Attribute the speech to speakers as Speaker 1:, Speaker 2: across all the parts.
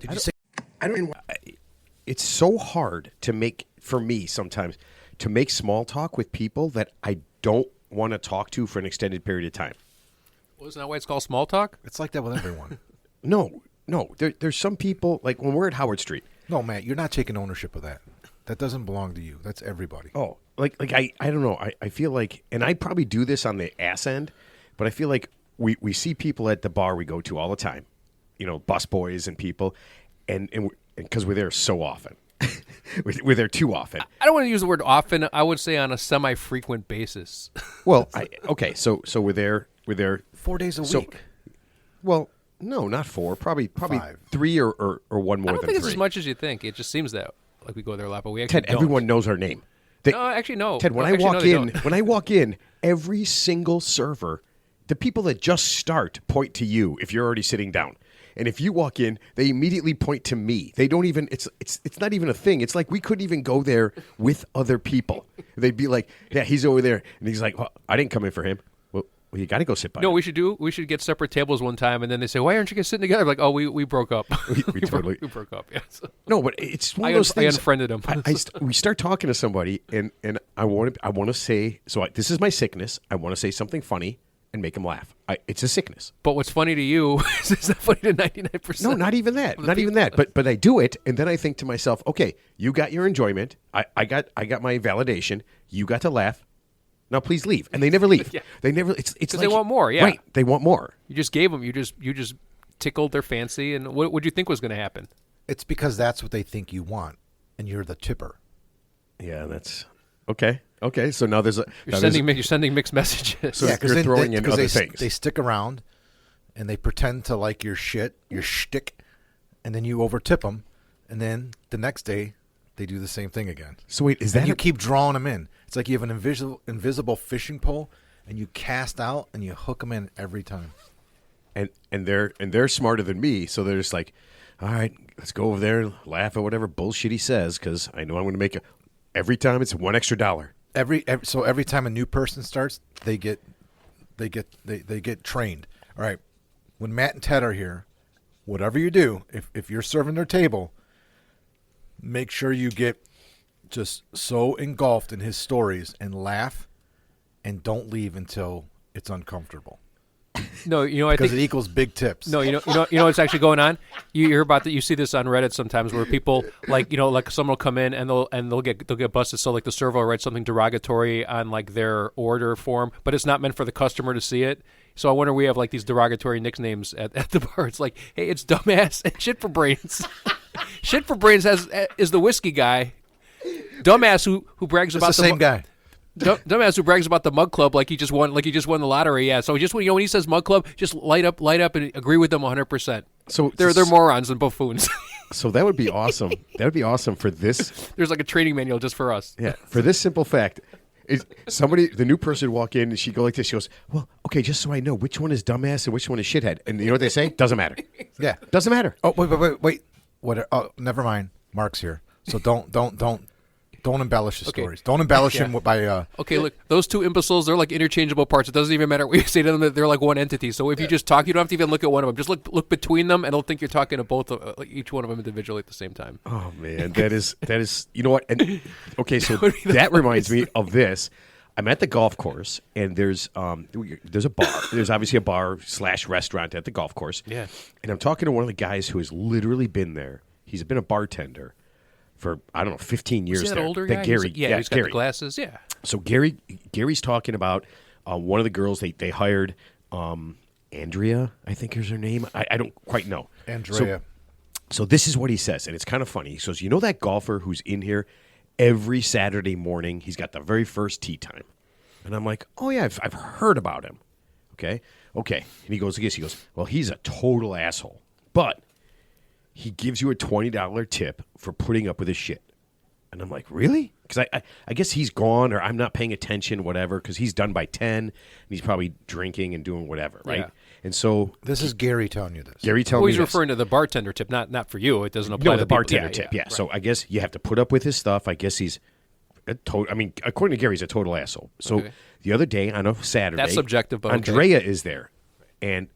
Speaker 1: Did you say?
Speaker 2: I don't. It's so hard to make for me sometimes to make small talk with people that I don't want to talk to for an extended period of time.
Speaker 3: Well, isn't that why it's called small talk?
Speaker 1: It's like that with everyone.
Speaker 2: No. There's some people, like when we're at Howard Street.
Speaker 1: No, Matt, you're not taking ownership of that. That doesn't belong to you. That's everybody.
Speaker 2: Oh, like I don't know. I feel like, and I probably do this on the ass end, but I feel like we see people at the bar we go to all the time, bus boys and people, and because we're there so often. we're there too often.
Speaker 3: I don't want to use the word often. I would say on a semi-frequent basis.
Speaker 2: Well, so we're there
Speaker 1: 4 days a week.
Speaker 2: Well, no, not 4. Probably
Speaker 1: 5.
Speaker 2: 3 or one more
Speaker 3: I don't
Speaker 2: than
Speaker 3: think it's
Speaker 2: 3.
Speaker 3: as much as you think. It just seems that like we go there a lot, but we actually
Speaker 2: Ted,
Speaker 3: don't.
Speaker 2: everyone knows our name.
Speaker 3: No, actually, no.
Speaker 2: Ted, when I walk in, every single server, the people that just start point to you if you're already sitting down. And if you walk in, they immediately point to me. They don't even. It's not even a thing. It's like we couldn't even go there with other people. They'd be like, "Yeah, he's over there," and he's like, well, "I didn't come in for him." Well, you got to go sit by.
Speaker 3: No,
Speaker 2: him.
Speaker 3: we should get separate tables one time, and then they say, "Why aren't you guys sitting together?" I'm like, oh, we broke up.
Speaker 2: We totally
Speaker 3: we broke up. Yes.
Speaker 2: No, but it's one of those things.
Speaker 3: I unfriended him.
Speaker 2: We start talking to somebody, and I want to say, this is my sickness. I want to say something funny and make them laugh. It's a sickness.
Speaker 3: But what's funny to you is it's not funny to 99%.
Speaker 2: No, not even that. Not even that. But I do it, and then I think to myself, okay, you got your enjoyment. I got my validation. You got to laugh. Now please leave, and they never leave.
Speaker 3: Yeah.
Speaker 2: They never. It's like
Speaker 3: they want more. Yeah,
Speaker 2: right. They want more.
Speaker 3: You just gave them. You just tickled their fancy, and what would you think was going to happen?
Speaker 1: It's because that's what they think you want, and you're the tipper.
Speaker 2: Yeah, that's okay. Okay, so now
Speaker 3: you're sending mixed messages.
Speaker 2: So you're throwing in other things.
Speaker 1: They stick around, and they pretend to like your shit, your shtick, and then you overtip them, and then the next day they do the same thing again.
Speaker 2: So wait, is that
Speaker 1: you keep drawing them in? It's like you have an invisible fishing pole, and you cast out and you hook them in every time.
Speaker 2: And they're smarter than me, so they're just like, all right, let's go over there and laugh at whatever bullshit he says because I know I'm going to make it. Every time it's $1 extra.
Speaker 1: So every time a new person starts, they get trained. All right, when Matt and Ted are here, whatever you do, if you're serving their table, make sure you get just so engulfed in his stories and laugh, and don't leave until it's uncomfortable.
Speaker 3: No, I think
Speaker 1: because it equals big tips.
Speaker 3: No, you know what's actually going on. You hear about that. You see this on Reddit sometimes, where people like someone will come in and they'll get busted. So like the server will write something derogatory on like their order form, but it's not meant for the customer to see it. So I wonder we have like these derogatory nicknames at the bar. It's like, hey, it's dumbass and shit for brains. Shit for brains is the whiskey guy. Dumbass who brags about
Speaker 1: the same guy.
Speaker 3: Dumbass who brags about the mug club like he just won the lottery. Yeah, so just when he says mug club, just light up and agree with them 100%. So they're morons and buffoons.
Speaker 2: So that would be awesome. That would be awesome for this.
Speaker 3: There's like a training manual just for us.
Speaker 2: Yeah, for this simple fact. Is the new person would walk in and she'd go like this. She goes, well, okay, just so I know, which one is dumbass and which one is shithead? And you know what they say? Doesn't matter.
Speaker 1: Yeah.
Speaker 2: Doesn't matter.
Speaker 1: Oh, wait. What? Oh, never mind. Mark's here. So don't embellish the stories. Don't embellish him by.
Speaker 3: Okay, look, those two imbeciles, they're like interchangeable parts. It doesn't even matter what you say to them. They're like one entity. So if you just talk, you don't have to even look at one of them. Just look between them, and they'll think you're talking to both each one of them individually at the same time.
Speaker 2: Oh man, that is. You know what? And, okay, so that reminds me of this. I'm at the golf course, and there's a bar. There's obviously a bar / restaurant at the golf course.
Speaker 3: Yeah.
Speaker 2: And I'm talking to one of the guys who has literally been there. He's been a bartender for, I don't know, 15 years.
Speaker 3: Is that
Speaker 2: there.
Speaker 3: older guy?
Speaker 2: Gary.
Speaker 3: He's got
Speaker 2: Gary.
Speaker 3: the glasses. Yeah.
Speaker 2: So Gary's talking about one of the girls they hired, Andrea, I think is her name. I don't quite know.
Speaker 1: Andrea.
Speaker 2: So this is what he says, and it's kind of funny. He says, you know that golfer who's in here every Saturday morning? He's got the very first tee time. And I'm like, oh, yeah, I've heard about him. Okay. And he goes, well, he's a total asshole. But he gives you a $20 tip for putting up with his shit. And I'm like, really? Because I guess he's gone or I'm not paying attention, whatever, because he's done by 10, and he's probably drinking and doing whatever, right?
Speaker 3: Yeah.
Speaker 2: And so...
Speaker 1: This is Gary telling you this.
Speaker 2: Gary telling me
Speaker 3: he's referring to the bartender tip, not for you. It doesn't apply to
Speaker 2: the bartender
Speaker 3: people.
Speaker 2: tip, yeah.
Speaker 3: Right.
Speaker 2: So I guess you have to put up with his stuff. I guess he's... according to Gary, he's a total asshole. So the other day on a Saturday...
Speaker 3: That's subjective, but
Speaker 2: Andrea is there. And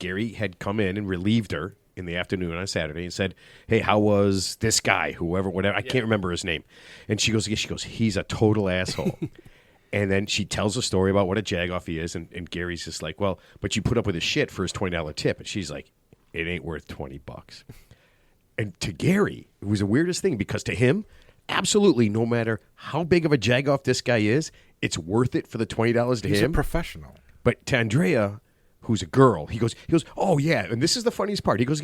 Speaker 2: Gary had come in and relieved her in the afternoon on Saturday and said, "Hey, how was this guy? Whoever, whatever. I can't remember his name." And she goes, "He's a total asshole." And then she tells a story about what a jagoff he is, and Gary's just like, "Well, but you put up with his shit for his $20 tip," and she's like, "It ain't worth $20." And to Gary, it was the weirdest thing because to him, absolutely, no matter how big of a jagoff this guy is, it's worth it for the $20 to
Speaker 1: He's
Speaker 2: him.
Speaker 1: a professional.
Speaker 2: But to Andrea, who's a girl, he goes, "Oh yeah," and this is the funniest part. He goes,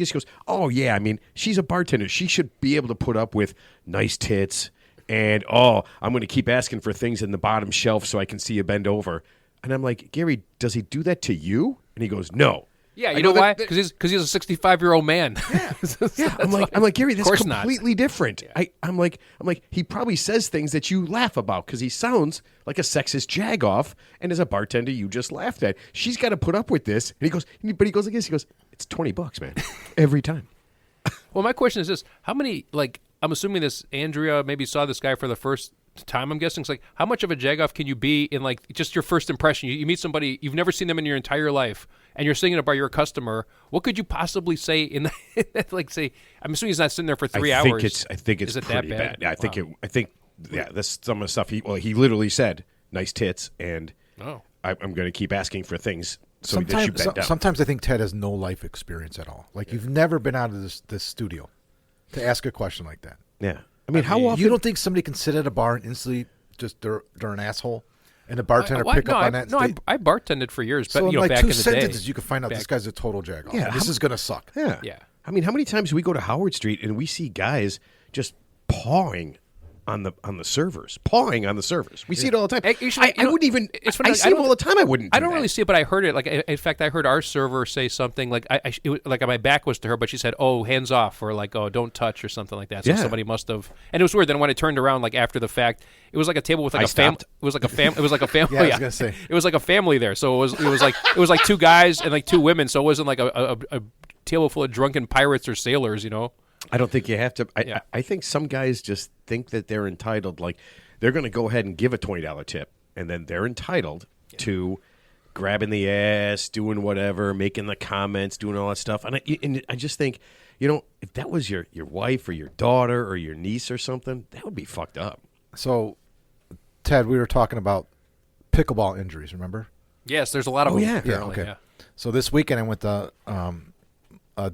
Speaker 2: "Oh yeah, I mean, she's a bartender. She should be able to put up with nice tits, and I'm going to keep asking for things in the bottom shelf so I can see you bend over." And I'm like, "Gary, does he do that to you?" And he goes, "No."
Speaker 3: Yeah, you know why? Because he's a 65-year-old man.
Speaker 2: Yeah, I'm like Gary, that's
Speaker 3: course
Speaker 2: completely different.
Speaker 3: Yeah.
Speaker 2: I'm like he probably says things that you laugh about because he sounds like a sexist jagoff, and as a bartender, you just laughed at. She's got to put up with this, and he goes like this. He goes, "It's $20, man, every time."
Speaker 3: Well, my question is this: how many? Like, I'm assuming this Andrea maybe saw this guy for the first time. I'm guessing it's like, how much of a jagoff can you be in like just your first impression? You meet somebody, you've never seen them in your entire life, and you're sitting about your customer. What could you possibly say in that? Like, say, I'm assuming he's not sitting there for 3 hours.
Speaker 2: I think it's
Speaker 3: Is it
Speaker 2: pretty
Speaker 3: that bad?
Speaker 2: bad. Yeah, I think
Speaker 3: Yeah.
Speaker 2: that's some of the stuff. He literally said, "Nice tits," and
Speaker 3: Oh.
Speaker 2: I'm going to keep asking for things. So that you bend down.
Speaker 1: Sometimes I think Ted has no life experience at all. Like you've never been out of this studio to ask a question like that.
Speaker 2: Yeah, I mean, how often?
Speaker 1: You don't think somebody can sit at a bar and instantly just they're an asshole, and the bartender pick up on that?
Speaker 3: No, I bartended for years, but
Speaker 1: so in like
Speaker 3: back
Speaker 1: two
Speaker 3: in the
Speaker 1: sentences,
Speaker 3: day,
Speaker 1: you can find out this guy's a total jagoff.
Speaker 2: Yeah,
Speaker 1: This is gonna suck.
Speaker 2: Yeah.
Speaker 3: Yeah.
Speaker 2: I mean, how many times do we go to Howard Street and we see guys just pawing on the servers, We see it all the time.
Speaker 3: Actually,
Speaker 2: I wouldn't even.
Speaker 3: It's funny,
Speaker 2: I
Speaker 3: like,
Speaker 2: see them all the time. I wouldn't.
Speaker 3: I don't
Speaker 2: that.
Speaker 3: really see it, but I heard it. Like, in fact, I heard our server say something like, like my back was to her, but she said, "Oh, hands off," or like, "Oh, don't touch," or something like that. So
Speaker 2: Yeah.
Speaker 3: somebody must have. And it was weird. Then when I turned around, like after the fact, it was like a table with like
Speaker 2: I
Speaker 3: a family.
Speaker 2: stopped.
Speaker 3: It was like a family. It was like a family.
Speaker 1: Yeah, I was gonna say.
Speaker 3: It was like a family there. So it was like two guys and like two women. So it wasn't like a table full of drunken pirates or sailors. You know.
Speaker 2: I don't think you have to.
Speaker 3: Yeah.
Speaker 2: I think some guys just think that they're entitled. Like they're going to go ahead and give a $20 tip, and then they're entitled to grabbing the ass, doing whatever, making the comments, doing all that stuff. And I just think, if that was your wife or your daughter or your niece or something, that would be fucked up.
Speaker 1: So, Ted, we were talking about pickleball injuries. Remember?
Speaker 3: Yes, there's a lot of
Speaker 2: Oh,
Speaker 3: them.
Speaker 2: yeah.
Speaker 3: apparently,
Speaker 1: Okay. So this weekend I went to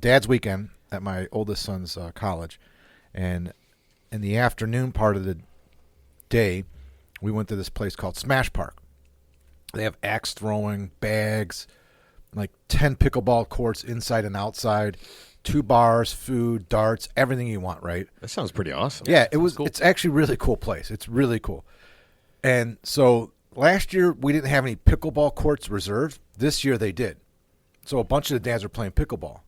Speaker 1: Dad's weekend at my oldest son's college, and in the afternoon part of the day, we went to this place called Smash Park. They have axe throwing, bags, like 10 pickleball courts inside and outside, 2 bars, food, darts, everything you want, right?
Speaker 2: That sounds pretty awesome.
Speaker 1: Yeah, it was.
Speaker 3: cool.
Speaker 1: It's actually a really cool place. It's really cool. And so last year we didn't have any pickleball courts reserved. This year they did. So a bunch of the dads are playing pickleball.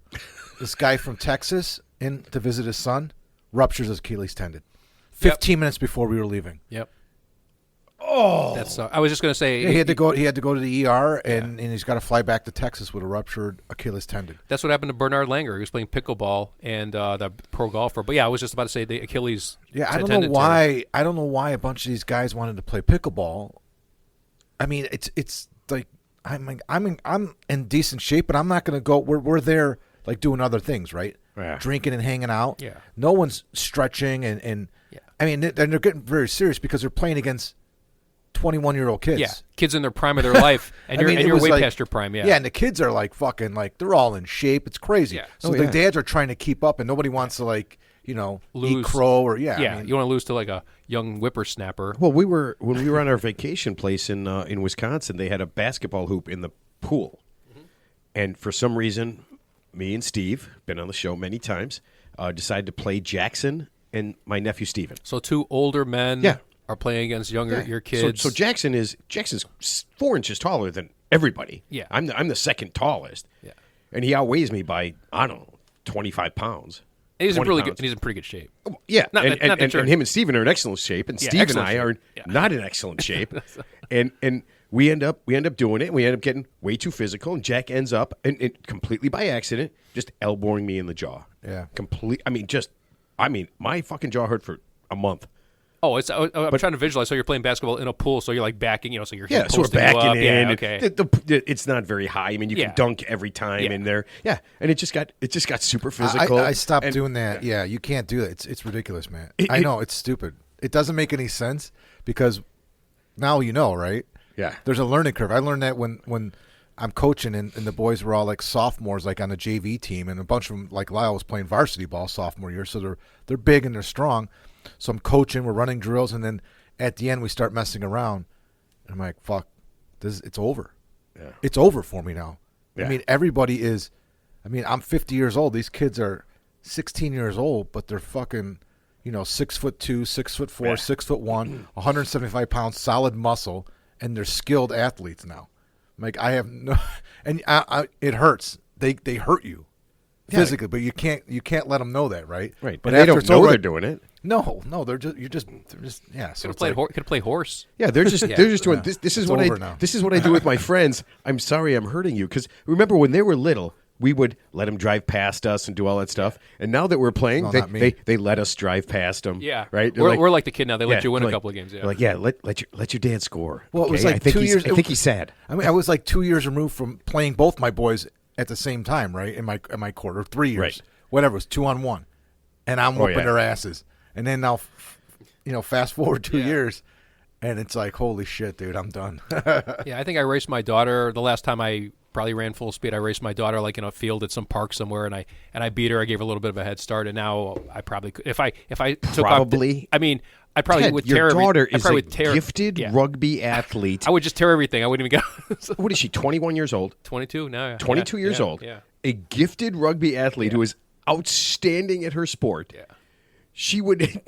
Speaker 1: This guy from Texas in to visit his son ruptures his Achilles tendon. 15 minutes before we were leaving.
Speaker 3: Yep. Oh, that's. I was just going to say
Speaker 1: Yeah, he had to go to the ER, and he's got to fly back to Texas with a ruptured Achilles tendon.
Speaker 3: That's what happened to Bernard Langer. He was playing pickleball and the pro golfer. But yeah, I was just about to say the Achilles.
Speaker 1: Yeah, I don't
Speaker 3: tendon
Speaker 1: know why. I don't know why a bunch of these guys wanted to play pickleball. I mean, it's like I'm in decent shape, but I'm not going to go. We're there like doing other things, right?
Speaker 2: Yeah.
Speaker 1: Drinking and hanging out.
Speaker 3: Yeah.
Speaker 1: No one's stretching and
Speaker 3: Yeah.
Speaker 1: I mean, they're getting very serious because they're playing against 21-year-old kids.
Speaker 3: Yeah, kids in their prime of their life, and
Speaker 1: I mean, it
Speaker 3: you're
Speaker 1: was
Speaker 3: way
Speaker 1: like-
Speaker 3: past your prime. Yeah,
Speaker 1: Yeah, and the kids are like fucking like they're all in shape. It's crazy.
Speaker 3: Yeah.
Speaker 1: So
Speaker 2: Oh,
Speaker 1: the
Speaker 2: yeah.
Speaker 1: dads are trying to keep up, and nobody wants to like eat
Speaker 3: Lose.
Speaker 1: crow or
Speaker 3: yeah.
Speaker 1: I mean,
Speaker 3: You want to lose to like a young whippersnapper.
Speaker 2: Well, when we were on our vacation place in Wisconsin, they had a basketball hoop in the pool, and for some reason, me and Steve, been on the show many times, decided to play Jackson and my nephew Steven.
Speaker 3: So two older men
Speaker 2: Yeah.
Speaker 3: are playing against your
Speaker 2: So,
Speaker 3: kids.
Speaker 2: so Jackson's 4 inches taller than everybody.
Speaker 3: Yeah.
Speaker 2: I'm the second tallest.
Speaker 3: Yeah.
Speaker 2: And he outweighs me by, I don't know, 25 pounds.
Speaker 3: And he's in
Speaker 2: 20
Speaker 3: really good.
Speaker 2: pounds.
Speaker 3: And he's in pretty good shape.
Speaker 2: Yeah,
Speaker 3: Not
Speaker 2: and,
Speaker 3: that- not that
Speaker 2: and
Speaker 3: you're-
Speaker 2: him and Steven are in excellent shape, and
Speaker 3: Yeah,
Speaker 2: Steve and
Speaker 3: excellent
Speaker 2: I are
Speaker 3: shape. Yeah.
Speaker 2: not in excellent shape. and we end up doing it, and we end up getting way too physical, and Jack ends up, and completely by accident, just elbowing me in the jaw.
Speaker 1: Yeah.
Speaker 2: I mean, my fucking jaw hurt for a month.
Speaker 3: Oh, I'm trying to visualize. So you're playing basketball in a pool, so you're like backing, so you're
Speaker 2: Yeah, so we're
Speaker 3: posting you
Speaker 2: backing
Speaker 3: up.
Speaker 2: in.
Speaker 3: Yeah,
Speaker 2: and
Speaker 3: okay.
Speaker 2: it's not very high. I mean, you
Speaker 3: Yeah.
Speaker 2: can dunk every time
Speaker 3: Yeah.
Speaker 2: in there. Yeah, and it just got super physical.
Speaker 1: I stopped
Speaker 2: and-
Speaker 1: doing that. Yeah, you can't do that. It's ridiculous, man.
Speaker 2: It-
Speaker 1: I know it's stupid. It doesn't make any sense because now you know, right?
Speaker 2: Yeah.
Speaker 1: There's a learning curve. I learned that when I'm coaching and the boys were all like sophomores, like on a JV team, and a bunch of them, like Lyle, was playing varsity ball sophomore year, so they're big and they're strong. So I'm coaching, we're running drills, and then at the end we start messing around. And I'm like, fuck, it's over.
Speaker 2: Yeah.
Speaker 1: It's over for me now.
Speaker 2: Yeah.
Speaker 1: I mean, everybody is. I mean, I'm 50 years old. These kids are 16 years old, but they're fucking, 6'2", 6'4",
Speaker 2: Yeah.
Speaker 1: 6'1", 175 pounds, solid muscle, and they're skilled athletes now. Like I have no, and it hurts. They hurt you physically, but you can't let them know that, right?
Speaker 2: Right,
Speaker 1: But
Speaker 2: but they
Speaker 1: after
Speaker 2: don't
Speaker 1: it's
Speaker 2: know
Speaker 1: over,
Speaker 2: they're doing it.
Speaker 1: No, they're just yeah. So
Speaker 3: Could
Speaker 1: it's like,
Speaker 3: have played horse.
Speaker 2: Yeah, they're just doing this. This is
Speaker 1: It's
Speaker 2: what
Speaker 1: over now.
Speaker 2: this is what I do with my friends. I'm sorry, I'm hurting you because remember when they were little, we would let them drive past us and do all that stuff. And now that we're playing,
Speaker 1: No, not me.
Speaker 2: they let us drive past them.
Speaker 3: Yeah,
Speaker 2: right.
Speaker 3: We're like the kid now. They let
Speaker 2: Yeah,
Speaker 3: you win
Speaker 2: they're
Speaker 3: a
Speaker 2: like-
Speaker 3: couple of games. Yeah,
Speaker 2: they're like, yeah, let your dad score.
Speaker 1: Well, it was
Speaker 2: okay?
Speaker 1: like
Speaker 2: I think
Speaker 1: 2
Speaker 2: he's-
Speaker 1: years.
Speaker 2: I think he's sad.
Speaker 1: I mean, I was like 2 years removed from playing both my boys at the same time, right? In my court, or 3 years,
Speaker 2: Right.
Speaker 1: whatever. It was 2-on-1, and I'm whooping
Speaker 2: yeah.
Speaker 1: their asses. And then now, fast forward 2
Speaker 3: Yeah.
Speaker 1: years, and it's like, holy shit, dude, I'm done.
Speaker 3: yeah. I think I raced my daughter the last time I probably ran full speed. I raced my daughter like in a field at some park somewhere, and I beat her. I gave her a little bit of a head start, and now I probably could, if I took
Speaker 2: Probably.
Speaker 3: I mean, I probably
Speaker 2: Ted,
Speaker 3: would
Speaker 2: your
Speaker 3: tear.
Speaker 2: daughter
Speaker 3: I
Speaker 2: is
Speaker 3: probably
Speaker 2: a
Speaker 3: would tear,
Speaker 2: gifted
Speaker 3: yeah.
Speaker 2: rugby athlete.
Speaker 3: I would just tear everything. I wouldn't even get
Speaker 2: What is she? 21 years old.
Speaker 3: 22 now. Yeah.
Speaker 2: 22
Speaker 3: Yeah,
Speaker 2: years
Speaker 3: yeah,
Speaker 2: old.
Speaker 3: Yeah.
Speaker 2: A gifted rugby athlete who is outstanding at her sport.
Speaker 3: Yeah.
Speaker 2: She would,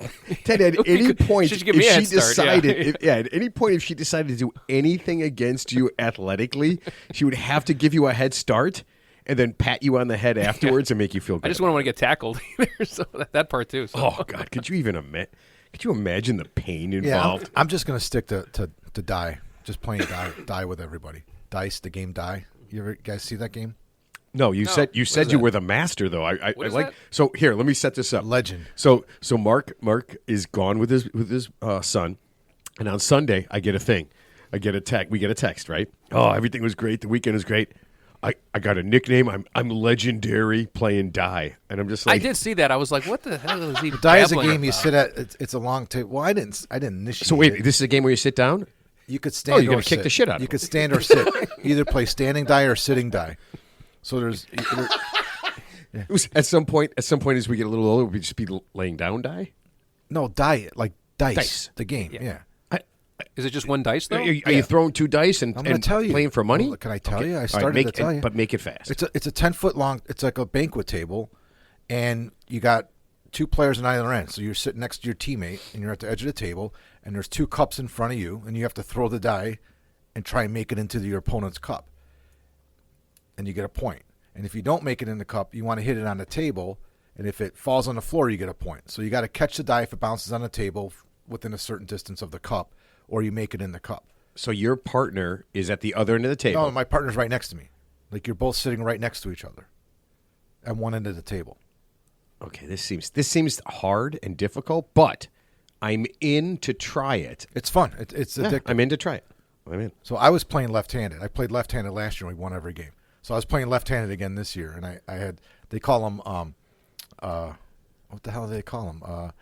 Speaker 2: Ted, at any point,
Speaker 3: She should give me a
Speaker 2: if
Speaker 3: head
Speaker 2: she
Speaker 3: start, yeah.
Speaker 2: decided, at any point, if she decided to do anything against you athletically, she would have to give you a head start and then pat you on the head afterwards and make you feel good.
Speaker 3: I just wouldn't want to get tackled either. So that part too. So.
Speaker 2: Oh God, could you imagine the pain
Speaker 1: yeah,
Speaker 2: involved?
Speaker 1: I'm just gonna stick to die, just playing die with everybody. Dice, the game Die. You ever guys see that game?
Speaker 2: No, you said you
Speaker 1: that?
Speaker 2: were the master though. I
Speaker 3: is
Speaker 2: like
Speaker 3: that?
Speaker 2: so. Here, let me set this up.
Speaker 1: Legend.
Speaker 2: So Mark is gone with his son, and on Sunday I get a thing. I get a text. We get a text, right? Oh, everything was great. The weekend was great. I got a nickname. I'm legendary playing Die, and I'm just like
Speaker 3: I did see that. I was like, what the hell is he?
Speaker 1: Die is a
Speaker 3: babbling
Speaker 1: game you
Speaker 3: about?
Speaker 1: sit at. It's a long table. Well, I didn't initiate.
Speaker 2: So wait,
Speaker 1: it.
Speaker 2: this is a game where you sit down.
Speaker 1: You could stand.
Speaker 2: you're
Speaker 1: or
Speaker 2: gonna kick
Speaker 1: sit.
Speaker 2: the shit out of
Speaker 1: You
Speaker 2: him.
Speaker 1: could stand or sit. Either play standing die or sitting die. So there's.
Speaker 2: It was at some point as we get a little older, we just be laying down Die.
Speaker 1: No, die like dice.
Speaker 2: Dice.
Speaker 1: The game. Yeah.
Speaker 3: Is it just one dice though?
Speaker 2: Are you throwing two dice and,
Speaker 1: I'm going
Speaker 2: and
Speaker 1: to tell you.
Speaker 2: playing for money?
Speaker 1: Well, can I tell you? I
Speaker 2: All right,
Speaker 1: started to tell you.
Speaker 2: but make it fast.
Speaker 1: It's a 10-foot long. It's like a banquet table, and you got two players on either end. So you're sitting next to your teammate, and you're at the edge of the table, and there's two cups in front of you, and you have to throw the die and try and make it into your opponent's cup, and you get a point. And if you don't make it in the cup, you want to hit it on the table, and if it falls on the floor, you get a point. So you got to catch the die if it bounces on the table within a certain distance of the cup, or you make it in the cup.
Speaker 2: So your partner is at the other end of the table.
Speaker 1: No, my partner's right next to me. Like you're both sitting right next to each other at one end of the table.
Speaker 2: Okay, this seems hard and difficult, but I'm in to try it.
Speaker 1: It's fun. It's
Speaker 2: Yeah,
Speaker 1: addictive.
Speaker 2: I'm in to try it. I'm in.
Speaker 1: So I was playing left-handed. I played left-handed last year and we won every game. So I was playing left-handed again this year, and I had, they call them, what the hell do they call them?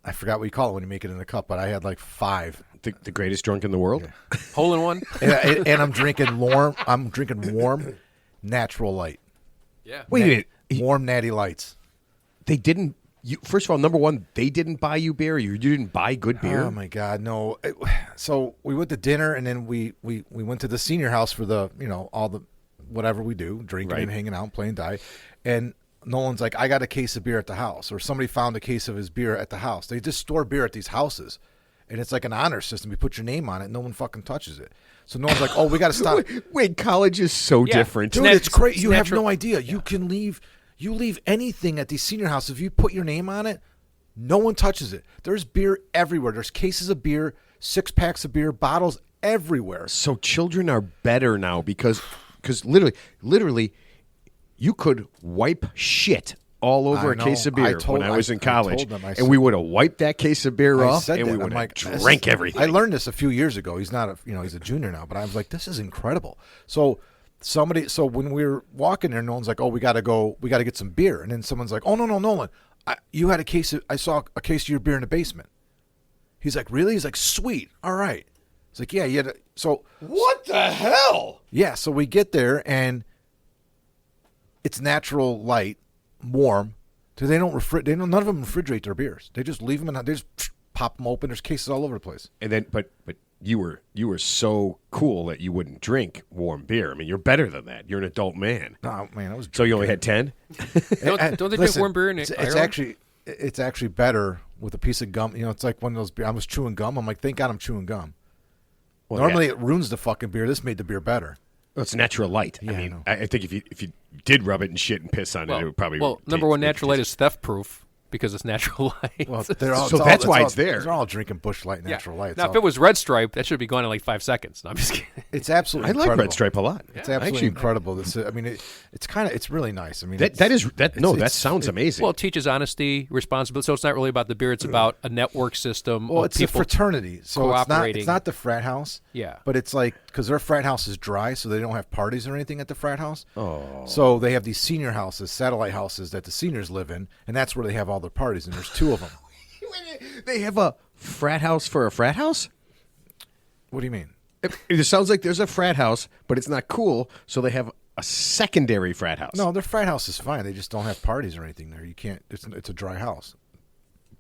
Speaker 1: I forgot what you call it when you make it in the cup, but I had like 5.
Speaker 2: The greatest drunk in the world.
Speaker 3: Hole in one.
Speaker 1: And I'm drinking warm. I'm drinking warm, natural light.
Speaker 3: Yeah.
Speaker 2: Wait a minute.
Speaker 1: Warm natty lights.
Speaker 2: They didn't. You first of all, number one, they didn't buy you beer. You didn't buy good beer.
Speaker 1: Oh my God, no! So we went to dinner, and then we went to the senior house for the all the whatever we do, drinking and
Speaker 2: Right.
Speaker 1: hanging out, playing die. And Nolan's like, I got a case of beer at the house, or somebody found a case of his beer at the house. They just store beer at these houses, and it's like an honor system. You put your name on it, no one fucking touches it. So Nolan's like, oh, we got to stop.
Speaker 2: Wait, college is so
Speaker 3: Yeah.
Speaker 2: different.
Speaker 1: Dude,
Speaker 3: nat-
Speaker 1: it's great.
Speaker 3: it's
Speaker 1: You have
Speaker 3: natural-
Speaker 1: no idea. You can leave. You leave anything at these senior houses. If you put your name on it, no one touches it. There's beer everywhere. There's cases of beer, 6-packs of beer, bottles everywhere.
Speaker 2: So children are better now because literally, you could wipe shit all over
Speaker 1: I
Speaker 2: a case
Speaker 1: know.
Speaker 2: of beer when I was in college,
Speaker 1: told them, I
Speaker 2: and
Speaker 1: said-
Speaker 2: we would have wiped that case of beer
Speaker 1: I
Speaker 2: off,
Speaker 1: said
Speaker 2: and
Speaker 1: that.
Speaker 2: we
Speaker 1: I'm
Speaker 2: would have
Speaker 1: like,
Speaker 2: drank everything.
Speaker 1: I learned this a few years ago. He's not he's a junior now, but I was like, this is incredible. So when we were walking there, Nolan's like, oh, we got to get some beer. And then someone's like, oh, no, Nolan, you had I saw a case of your beer in the basement. He's like, really? He's like, sweet. All right. He's like, yeah, you had so.
Speaker 2: What the hell?
Speaker 1: Yeah, so we get there, and it's natural light, warm. So none of them refrigerate their beers. They just leave them they just pop them open. There's cases all over the place.
Speaker 2: And then, but you were so cool that you wouldn't drink warm beer. I mean, you're better than that. You're an adult man.
Speaker 1: Oh man, I was.
Speaker 2: So you only had 10?
Speaker 3: Don't they drink warm beer in
Speaker 1: it's
Speaker 3: Ireland?
Speaker 1: it's actually better with a piece of gum. It's like one of those beer. I was chewing gum. I'm like, thank God I'm chewing gum.
Speaker 2: Well,
Speaker 1: Normally
Speaker 2: yeah.
Speaker 1: it ruins the fucking beer. This made the beer better.
Speaker 2: Well, it's natural light.
Speaker 1: Yeah,
Speaker 2: I
Speaker 1: I
Speaker 2: mean,
Speaker 1: know.
Speaker 2: I think if you did rub it and shit and piss on it, it would probably.
Speaker 3: number one, natural light is theft proof because it's natural light.
Speaker 1: Well, they're all,
Speaker 2: So that's why it's there.
Speaker 1: They're all drinking Busch Light, natural light.
Speaker 3: Now, if it was Red Stripe, that should be gone in like 5 seconds. No, I'm just kidding.
Speaker 1: It's absolutely.
Speaker 2: I like
Speaker 1: incredible.
Speaker 2: Red Stripe a lot.
Speaker 1: It's absolutely
Speaker 2: Actually,
Speaker 1: incredible. It's really nice. I mean,
Speaker 2: that sounds amazing.
Speaker 3: Well, it teaches honesty, responsibility. So it's not really about the beer; it's about a network system.
Speaker 1: Well,
Speaker 3: of
Speaker 1: it's a
Speaker 3: people
Speaker 1: fraternity, so
Speaker 3: cooperating.
Speaker 1: it's not the frat house.
Speaker 3: Yeah.
Speaker 1: But it's like because their frat house is dry, so they don't have parties or anything at the frat house.
Speaker 2: Oh.
Speaker 1: So they have these senior houses, satellite houses that the seniors live in, and that's where they have all their parties. And there's 2 of them.
Speaker 2: They have a frat house for a frat house?
Speaker 1: What do you mean?
Speaker 2: It sounds like there's a frat house, but it's not cool, so they have a secondary frat house.
Speaker 1: No, their frat house is fine. They just don't have parties or anything there. You can't. It's a dry house.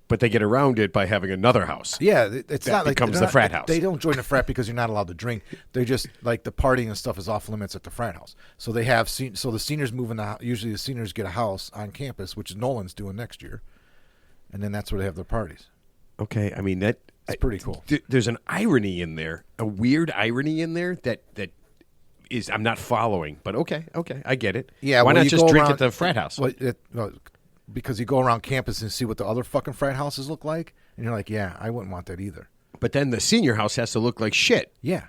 Speaker 2: But they get around it by having another house.
Speaker 1: Yeah, it's
Speaker 2: That
Speaker 1: not like
Speaker 2: becomes
Speaker 1: they're
Speaker 2: the
Speaker 1: not-
Speaker 2: frat house.
Speaker 1: They don't join the frat because you're not allowed to drink. They just like the partying and stuff is off limits at the frat house. So they have so the seniors move in usually the seniors get a house on campus, which Nolan's doing next year, and then that's where they have their parties.
Speaker 2: Okay, I mean that.
Speaker 1: It's pretty cool.
Speaker 2: There's an irony in there, a weird irony in there that is I'm not following. But okay, I get it.
Speaker 1: Yeah,
Speaker 2: why
Speaker 1: well,
Speaker 2: not
Speaker 1: you
Speaker 2: just
Speaker 1: go
Speaker 2: drink
Speaker 1: around-
Speaker 2: at the frat house?
Speaker 1: Well, because you go around campus and see what the other fucking frat houses look like, and you're like, yeah, I wouldn't want that either.
Speaker 2: But then the senior house has to look like shit.
Speaker 1: Yeah.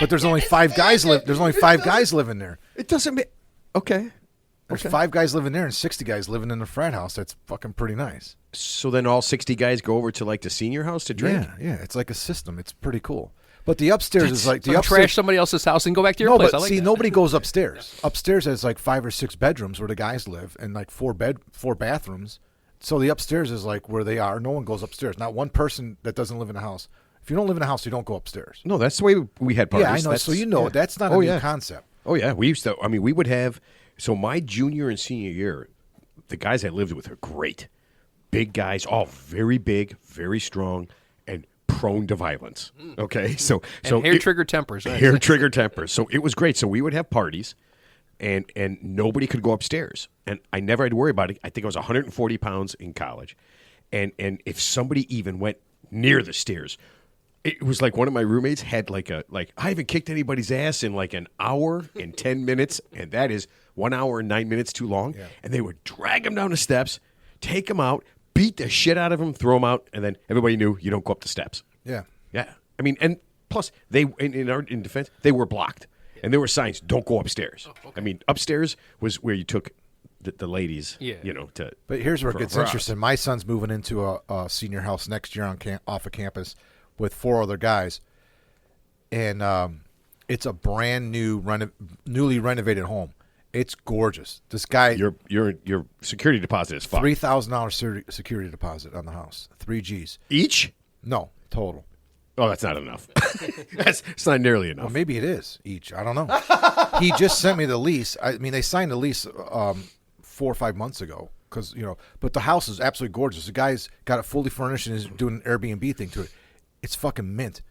Speaker 1: But there's only 5 guys There's only 5 guys living there.
Speaker 2: It doesn't make. Okay.
Speaker 1: There's 5 guys living there and 60 guys living in the frat house. That's fucking pretty nice.
Speaker 2: So then all 60 guys go over to like the senior house to drink?
Speaker 1: Yeah. It's like a system. It's pretty cool. But the upstairs is like the
Speaker 3: So
Speaker 1: upstairs.
Speaker 3: trash somebody else's house and go back to your
Speaker 1: No,
Speaker 3: place.
Speaker 1: but
Speaker 3: I like
Speaker 1: see,
Speaker 3: that.
Speaker 1: nobody goes upstairs. Upstairs has like 5 or 6 bedrooms where the guys live, and like 4 bathrooms. So the upstairs is like where they are. No one goes upstairs. Not one person that doesn't live in a house. If you don't live in a house, you don't go upstairs.
Speaker 2: No, that's the way we had parties.
Speaker 1: Yeah, I know.
Speaker 2: That's,
Speaker 1: So you know,
Speaker 2: yeah.
Speaker 1: that's not a new concept.
Speaker 2: Oh, yeah. We used to, I mean, we would have, so my junior and senior year, the guys I lived with are great. Big guys, all very big, very strong, and prone to violence. Okay? So
Speaker 3: hair trigger tempers. Right?
Speaker 2: Hair trigger tempers. So it was great. So we would have parties, and nobody could go upstairs. And I never had to worry about it. I think I was 140 pounds in college. And if somebody even went near the stairs, it was like one of my roommates had I haven't kicked anybody's ass in like an hour and 10 minutes, and that is 1 hour and 9 minutes too long. Yeah. And they would drag him down the steps, take him out, beat the shit out of him, throw him out, and then everybody knew you don't go up the steps.
Speaker 1: Yeah.
Speaker 2: Yeah. I mean, and plus, they in defense, they were blocked. And there were signs, don't go upstairs. Oh, okay. I mean, upstairs was where you took the ladies, to...
Speaker 1: But here's where it gets
Speaker 2: for us.
Speaker 1: interesting. My son's moving into a senior house next year off of campus with 4 other guys. And it's a brand new, newly renovated home. It's gorgeous. This guy...
Speaker 2: Your security deposit is fucked.
Speaker 1: $3,000 security deposit on the house. 3 Gs.
Speaker 2: Each?
Speaker 1: No, total.
Speaker 2: Oh, that's not enough. It's not nearly enough.
Speaker 1: Well, maybe it is each. I don't know. He just sent me the lease. I mean, they signed the lease 4 or 5 months ago because, but the house is absolutely gorgeous. The guy's got it fully furnished and is doing an Airbnb thing to it. It's fucking mint.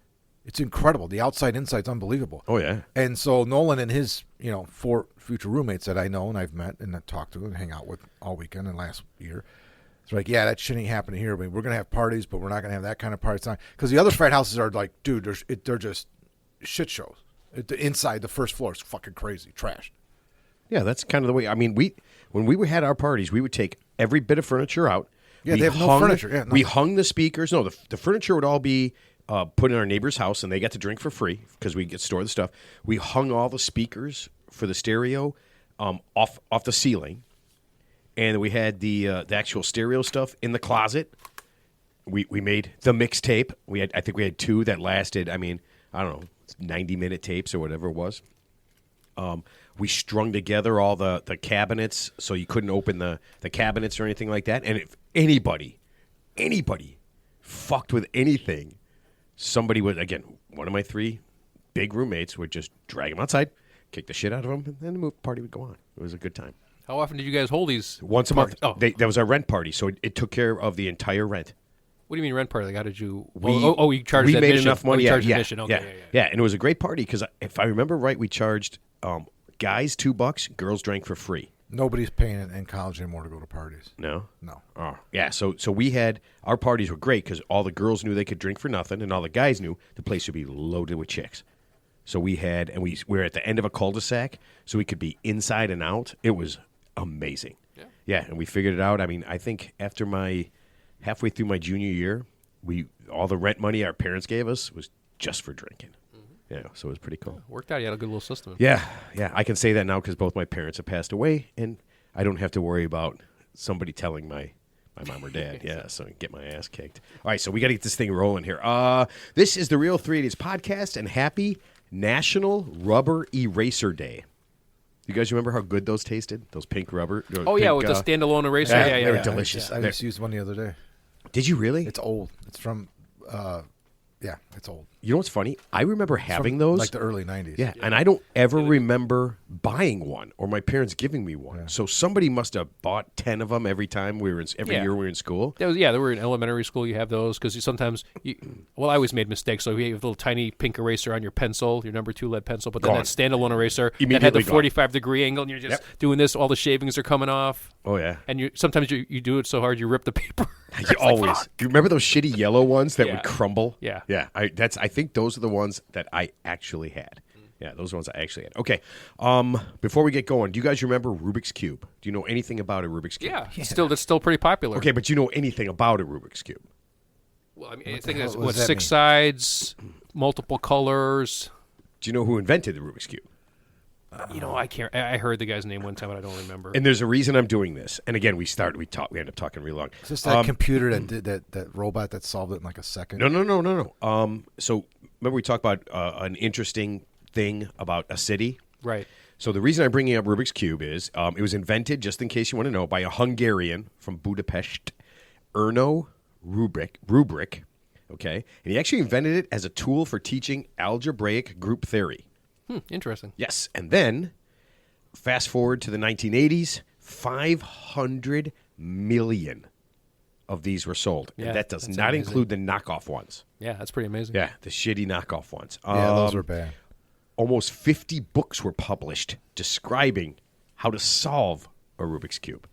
Speaker 1: It's incredible. The outside inside's unbelievable.
Speaker 2: Oh, yeah.
Speaker 1: And so Nolan and his, 4 future roommates that I know and I've met and I've talked to and hang out with all weekend and last year, it's like, yeah, that shit ain't happening here. I mean, we're going to have parties, but we're not going to have that kind of party. Because the other frat houses are like, dude, they're just shit shows. The inside, the first floor is fucking crazy, trash.
Speaker 2: Yeah, that's kind of the way. I mean, when we had our parties, we would take every bit of furniture out.
Speaker 1: Yeah, they have no furniture. Yeah, no.
Speaker 2: We hung the speakers. No, the furniture would all be put in our neighbor's house, and they got to drink for free because we get to store the stuff. We hung all the speakers for the stereo off the ceiling, and we had the actual stereo stuff in the closet. We made the mixtape. I think we had 2 that lasted. I mean, I don't know, 90-minute tapes or whatever it was. We strung together all the cabinets so you couldn't open the cabinets or anything like that. And if anybody fucked with anything, somebody would, again, one of my 3 big roommates would just drag him outside, kick the shit out of him, and then the party would go on. It was a good time.
Speaker 3: How often did you guys hold these?
Speaker 2: Once a month.
Speaker 3: Oh.
Speaker 2: That was our rent party, so it took care of the entire rent.
Speaker 3: What do you mean rent party? Like, how did you?
Speaker 2: We
Speaker 3: you charged
Speaker 2: we
Speaker 3: admission.
Speaker 2: made enough money.
Speaker 3: You charged
Speaker 2: yeah,
Speaker 3: admission. Okay,
Speaker 2: yeah, and it was a great party because if I remember right, we charged guys $2, girls drank for free.
Speaker 1: Nobody's paying in college anymore to go to parties.
Speaker 2: No?
Speaker 1: No.
Speaker 2: Oh, yeah. So we had our parties were great because all the girls knew they could drink for nothing, and all the guys knew the place would be loaded with chicks. So we had, and we were at the end of a cul-de-sac, so we could be inside and out. It was amazing. Yeah, and we figured it out. I mean, I think after halfway through my junior year, all the rent money our parents gave us was just for drinking. Yeah, so it was pretty cool.
Speaker 3: Worked out. You had a good little system.
Speaker 2: Yeah. I can say that now because both my parents have passed away, and I don't have to worry about somebody telling my mom or dad. Yeah, so I get my ass kicked. All right, so we got to get this thing rolling here. This is the Real 3 Idiots podcast, and happy National Rubber Eraser Day. You guys remember how good those tasted? Those pink rubber?
Speaker 3: Oh, yeah, with the standalone eraser. Yeah.
Speaker 2: They were delicious.
Speaker 1: I just used one the other day.
Speaker 2: Did you really?
Speaker 1: It's old. It's from, it's old.
Speaker 2: You know what's funny? I remember having those.
Speaker 1: Like the early 90s.
Speaker 2: Yeah, and I don't ever remember buying one or my parents giving me one. Yeah. So somebody must have bought 10 of them every time year we were in school.
Speaker 3: They were in elementary school. You have those because sometimes, I always made mistakes. So you have a little tiny pink eraser on your pencil, your number 2 lead pencil, but then that standalone eraser that had the 45-degree angle, and you're just doing this. All the shavings are coming off.
Speaker 2: Oh yeah,
Speaker 3: and sometimes you do it so hard you rip the paper.
Speaker 2: You always. Do you remember those shitty yellow ones that would crumble?
Speaker 3: Yeah.
Speaker 2: I think those are the ones that I actually had. Yeah, those are the ones I actually had. Okay. Before we get going, do you guys remember Rubik's Cube? Do you know anything about a Rubik's Cube?
Speaker 3: Yeah. It's still pretty popular.
Speaker 2: Okay, but do you know anything about a Rubik's Cube?
Speaker 3: Well, I mean, I think that's 6 sides, multiple colors.
Speaker 2: Do you know who invented the Rubik's Cube?
Speaker 3: I can't. I heard the guy's name one time, but I don't remember.
Speaker 2: And there's a reason I'm doing this. And again, we end up talking real long.
Speaker 1: Is this that computer that did that robot that solved it in like a second?
Speaker 2: No. So remember we talked about an interesting thing about a city?
Speaker 3: Right.
Speaker 2: So the reason I'm bringing up Rubik's Cube is it was invented, just in case you want to know, by a Hungarian from Budapest, Erno Rubik. Okay? And he actually invented it as a tool for teaching algebraic group theory.
Speaker 3: Interesting.
Speaker 2: Yes. And then, fast forward to the 1980s, 500 million of these were sold.
Speaker 3: Yeah,
Speaker 2: and that does not include the knockoff ones.
Speaker 3: Yeah, that's pretty amazing.
Speaker 2: Yeah, the shitty knockoff ones.
Speaker 1: Yeah, those were bad.
Speaker 2: Almost 50 books were published describing how to solve a Rubik's Cube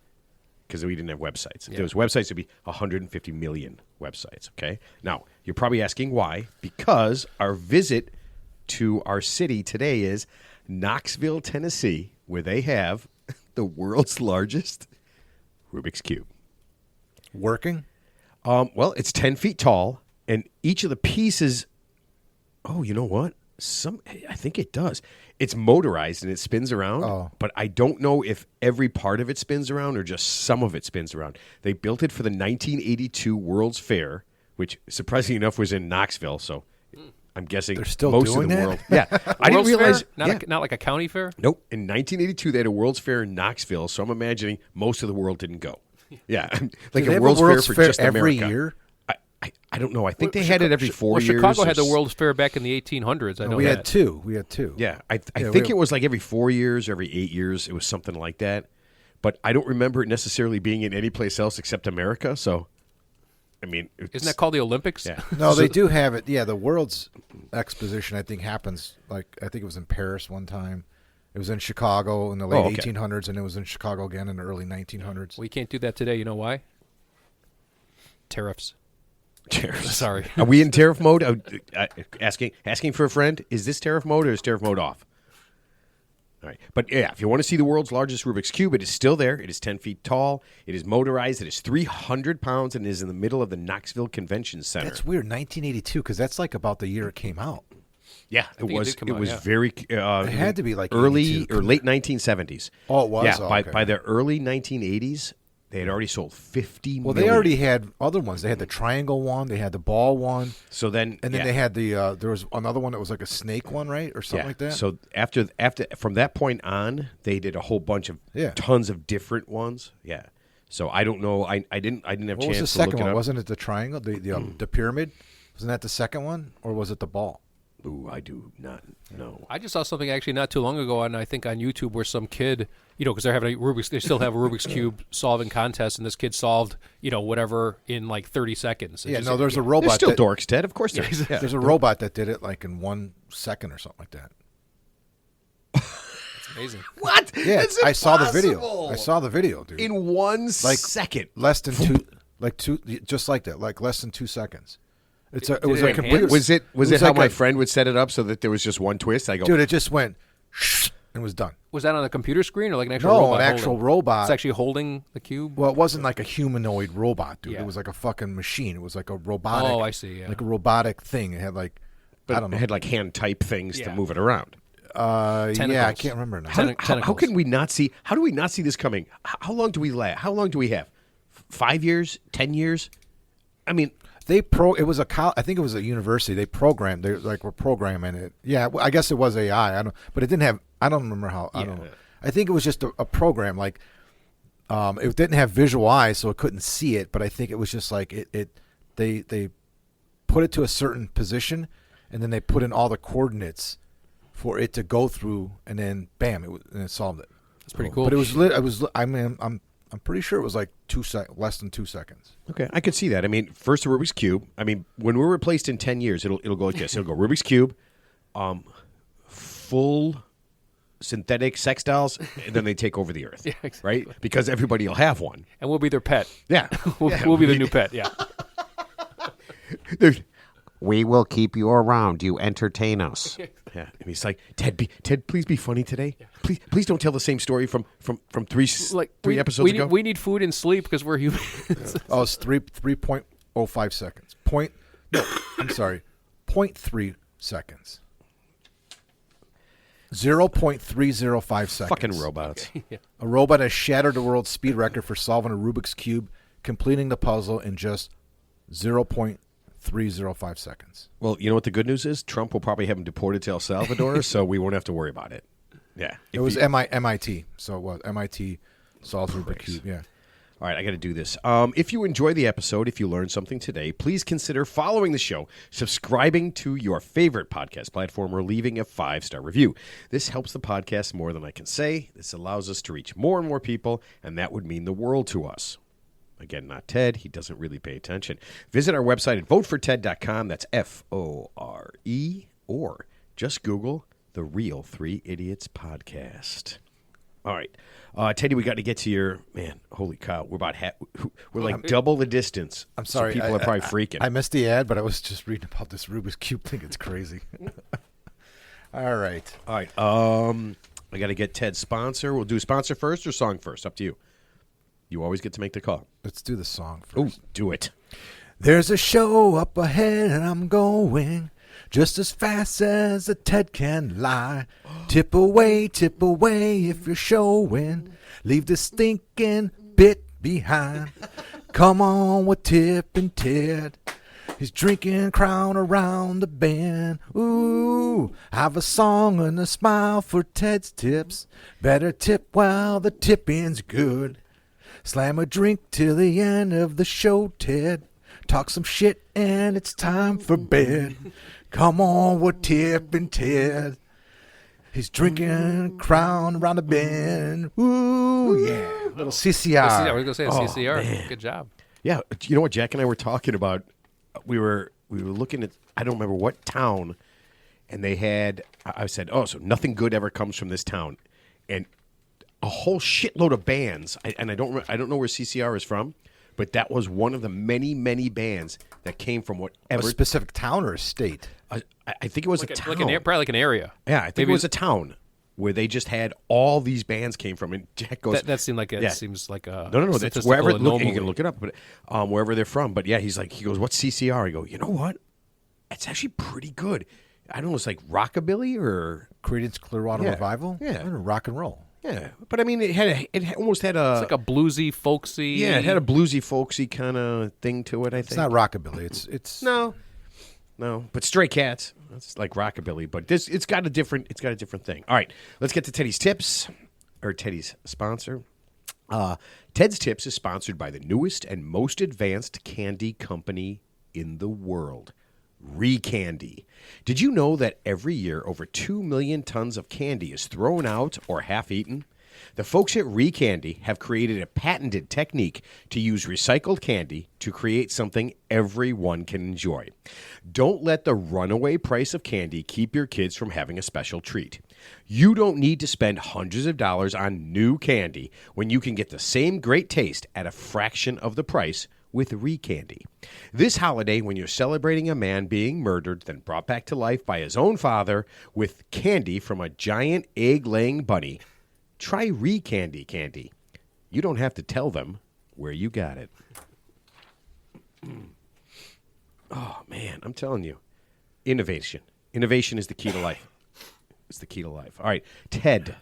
Speaker 2: because we didn't have websites. If there was websites, it would be 150 million websites. Okay. Now, you're probably asking why. Because our visit to our city today is Knoxville, Tennessee, where they have the world's largest Rubik's Cube.
Speaker 1: Working?
Speaker 2: Well, it's 10 feet tall, and each of the pieces. Oh, you know what? I think it does. It's motorized and it spins around, but I don't know if every part of it spins around or just some of it spins around. They built it for the 1982 World's Fair, which surprisingly enough was in Knoxville, so I'm guessing
Speaker 1: they're still
Speaker 2: most
Speaker 1: doing
Speaker 2: of the
Speaker 1: that?
Speaker 2: world. Yeah, I didn't realize.
Speaker 3: Not like a county fair.
Speaker 2: Nope. In 1982, they had a World's Fair in Knoxville, so I'm imagining most of the world didn't go. Yeah, like a World's Fair for just
Speaker 1: every
Speaker 2: America.
Speaker 1: year.
Speaker 2: I don't know. I think they had it every 4 years.
Speaker 3: Chicago had the World's Fair back in the 1800s. I know
Speaker 1: we had two. We had two.
Speaker 2: Yeah, I think it was like every 4 years, every 8 years. It was something like that. But I don't remember it necessarily being in any place else except America. So, I mean,
Speaker 3: isn't that called the Olympics?
Speaker 2: Yeah.
Speaker 1: No, they do have it. Yeah, the World's Exposition I think happens. Like I think it was in Paris one time. It was in Chicago in the late 1800s, and it was in Chicago again in the early 1900s.
Speaker 3: We can't do that today. You know why? Tariffs. Sorry.
Speaker 2: Are we in tariff mode? Asking for a friend, is this tariff mode or is tariff mode off? All right. But yeah, if you want to see the world's largest Rubik's Cube, it is still there. It is 10 feet tall. It is motorized. It is 300 pounds and is in the middle of the Knoxville Convention Center.
Speaker 1: That's weird, 1982, because that's like about the year it came out.
Speaker 2: Yeah, it
Speaker 3: think it
Speaker 2: was.
Speaker 3: did come
Speaker 2: It
Speaker 3: out,
Speaker 2: was
Speaker 3: yeah.
Speaker 2: very.
Speaker 1: It had to be like
Speaker 2: early
Speaker 1: 82.
Speaker 2: or late 1970s.
Speaker 1: Oh, it was?
Speaker 2: Yeah,
Speaker 1: Oh,
Speaker 2: by
Speaker 1: okay.
Speaker 2: the early 1980s, they had already sold 50
Speaker 1: Well,
Speaker 2: million.
Speaker 1: they already had other ones. They had the triangle one. They had the ball one.
Speaker 2: So then,
Speaker 1: And then
Speaker 2: yeah.
Speaker 1: they had the there was another one that was like a snake one, right, or something like that.
Speaker 2: So after from that point on, they did a whole bunch of tons of different ones. Yeah. So I don't know. I didn't have
Speaker 1: what was
Speaker 2: chance
Speaker 1: the
Speaker 2: to
Speaker 1: second
Speaker 2: look it
Speaker 1: one?
Speaker 2: up.
Speaker 1: Wasn't it the triangle, the pyramid? Wasn't that the second one, or was it the ball?
Speaker 2: Ooh, I do not know.
Speaker 3: I just saw something actually not too long ago on, I think, on YouTube where some kid, because they're having they still have a Rubik's Cube solving contest, and this kid solved, whatever in like 30 seconds.
Speaker 1: Yeah, no, there's a robot.
Speaker 2: There's still
Speaker 1: that,
Speaker 2: dorks, Ted. Of course there is. Yeah.
Speaker 1: There's a robot that did it like in 1 second or something like that.
Speaker 3: It's amazing.
Speaker 2: What?
Speaker 1: Yeah,
Speaker 2: That's
Speaker 1: I saw the video.
Speaker 2: impossible.
Speaker 1: I saw the video, dude.
Speaker 2: In 1
Speaker 1: Like,
Speaker 2: second.
Speaker 1: Less than two, just like that, like less than 2 seconds. It was
Speaker 3: it
Speaker 1: a
Speaker 3: have
Speaker 1: computer.
Speaker 3: hands?
Speaker 2: Was it
Speaker 1: was
Speaker 2: how
Speaker 1: like
Speaker 2: my
Speaker 1: a-
Speaker 2: friend would set it up so that there was just one twist? I go,
Speaker 1: Dude, it just went and was done.
Speaker 3: Was that on a computer screen or like an actual
Speaker 1: No,
Speaker 3: robot?
Speaker 1: an actual
Speaker 3: holding?
Speaker 1: robot.
Speaker 3: It's actually holding the cube?
Speaker 1: Well, it wasn't like a humanoid robot, dude.
Speaker 3: Yeah.
Speaker 1: It was like a fucking machine. It was like a robotic.
Speaker 3: Oh, I see, yeah.
Speaker 1: Like a robotic thing. It had like,
Speaker 2: but
Speaker 1: I don't know.
Speaker 2: it had like hand type things to
Speaker 3: Yeah.
Speaker 2: move it around.
Speaker 1: Yeah, I
Speaker 3: Tentacles.
Speaker 1: can't remember now.
Speaker 3: Tentacles.
Speaker 2: How can we not see? How do we not see this coming? How long do we last? How long do we have? 5 years? 10 years? I mean,
Speaker 1: It was I think it was a university. They programmed. They were programming it. Yeah, I guess it was AI. But it didn't have. I don't remember how. I don't know. I think it was just a program. Like, it didn't have visual eyes, so it couldn't see it. But I think it was just like they put it to a certain position, and then they put in all the coordinates for it to go through, and then bam, and it solved it.
Speaker 3: That's pretty cool.
Speaker 1: But I'm pretty sure it was like less than 2 seconds.
Speaker 2: okay, I could see that. I mean, first a Rubik's Cube. I mean, when we're replaced in 10 years, it'll go like this. It'll go Rubik's Cube, full synthetic sex dolls, and then they take over the earth.
Speaker 3: Yeah, exactly.
Speaker 2: Right? Because everybody will have one.
Speaker 3: And we'll be their pet.
Speaker 2: Yeah.
Speaker 3: We'll be the new pet, yeah.
Speaker 2: There's-
Speaker 4: We will keep you around. You entertain us.
Speaker 2: Yeah, and he's like, Ted, please be funny today. Please don't tell the same story from three episodes ago.
Speaker 3: We need food and sleep because we're humans.
Speaker 1: Oh, it's 3.05 seconds. I'm sorry, 0.3 seconds. 0.305 seconds.
Speaker 2: Fucking robots.
Speaker 1: A robot has shattered the world speed record for solving a Rubik's Cube, completing the puzzle in just 0.305 seconds.
Speaker 2: Well, you know what the good news is? Trump will probably have him deported to El Salvador, so we won't have to worry about it. Yeah.
Speaker 1: It was MIT, so it was MIT solved Rubik's Cube. Yeah.
Speaker 2: All right, I got to do this. If you enjoyed the episode, if you learned something today, please consider following the show, subscribing to your favorite podcast platform, or leaving a 5-star review. This helps the podcast more than I can say. This allows us to reach more and more people, and that would mean the world to us. Again, not Ted. He doesn't really pay attention. Visit our website at voteforted.com. That's FORE. Or just Google The Real Three Idiots Podcast. All right. Teddy, we got to get to your, man, holy cow. We're about we're like double the distance.
Speaker 1: I'm sorry.
Speaker 2: So people are probably freaking.
Speaker 1: I missed the ad, but I was just reading about this Rubik's Cube thing. It's crazy. All right.
Speaker 2: All right. I got to get Ted's sponsor. We'll do sponsor first or song first. Up to you. You always get to make the call.
Speaker 1: Let's do the song
Speaker 2: Oh,
Speaker 1: first.
Speaker 2: do it.
Speaker 1: There's a show up ahead, and I'm going just as fast as a Ted can lie. Tip away if you're showing. Leave the stinking bit behind. Come on with Tip and Ted. He's drinking Crown around the bend. Ooh, I have a song and a smile for Ted's tips. Better tip while the tipping's good. Slam a drink till the end of the show, Ted. Talk some shit and it's time for bed. Come on with Tip and Ted. He's drinking Crown around the bend. Ooh, yeah. Little CCR.
Speaker 3: I was going to say CCR.
Speaker 2: man.
Speaker 3: Good job.
Speaker 2: Yeah. You know what Jack and I were talking about? We were looking at, I don't remember what town, and they had, I said, oh, so nothing good ever comes from this town. And a whole shitload of bands, and I don't know where CCR is from, but that was one of the many, many bands that came from
Speaker 1: A
Speaker 2: whatever.
Speaker 1: specific town or a state?
Speaker 2: I think it was a town.
Speaker 3: Probably like an area.
Speaker 2: Yeah, I think
Speaker 3: Maybe
Speaker 2: it was a town where they just had all these bands came from. And Jack goes,
Speaker 3: that seemed like
Speaker 2: Yeah.
Speaker 3: seems like a
Speaker 2: no, that's
Speaker 3: statistical
Speaker 2: wherever. Look, you
Speaker 3: anomaly.
Speaker 2: can look it up, but wherever they're from. But yeah, he goes, what's CCR? I go, you know what? It's actually pretty good. I don't know, it's like rockabilly or
Speaker 1: Creedence Clearwater
Speaker 2: Yeah.
Speaker 1: Revival?
Speaker 2: Yeah.
Speaker 1: Rock and roll.
Speaker 2: yeah. But I mean, almost had a
Speaker 3: It's like a bluesy, folksy.
Speaker 2: yeah, it had a bluesy, folksy kind of thing to it. I
Speaker 1: It's
Speaker 2: think
Speaker 1: not rockabilly. It's
Speaker 2: no, but Stray Cats. It's like rockabilly, but it's got a different thing. All right, let's get to Teddy's tips or Teddy's sponsor. Ted's Tips is sponsored by the newest and most advanced candy company in the world, Recandy. Did you know that every year over 2 million tons of candy is thrown out or half eaten? The folks at Recandy have created a patented technique to use recycled candy to create something everyone can enjoy. Don't let the runaway price of candy keep your kids from having a special treat. You don't need to spend hundreds of dollars on new candy when you can get the same great taste at a fraction of the price with Recandy. This holiday, when you're celebrating a man being murdered, then brought back to life by his own father with candy from a giant egg-laying bunny, try Recandy candy. You don't have to tell them where you got it. Oh, man, I'm telling you. Innovation. Innovation is the key to life. It's the key to life. All right, Ted,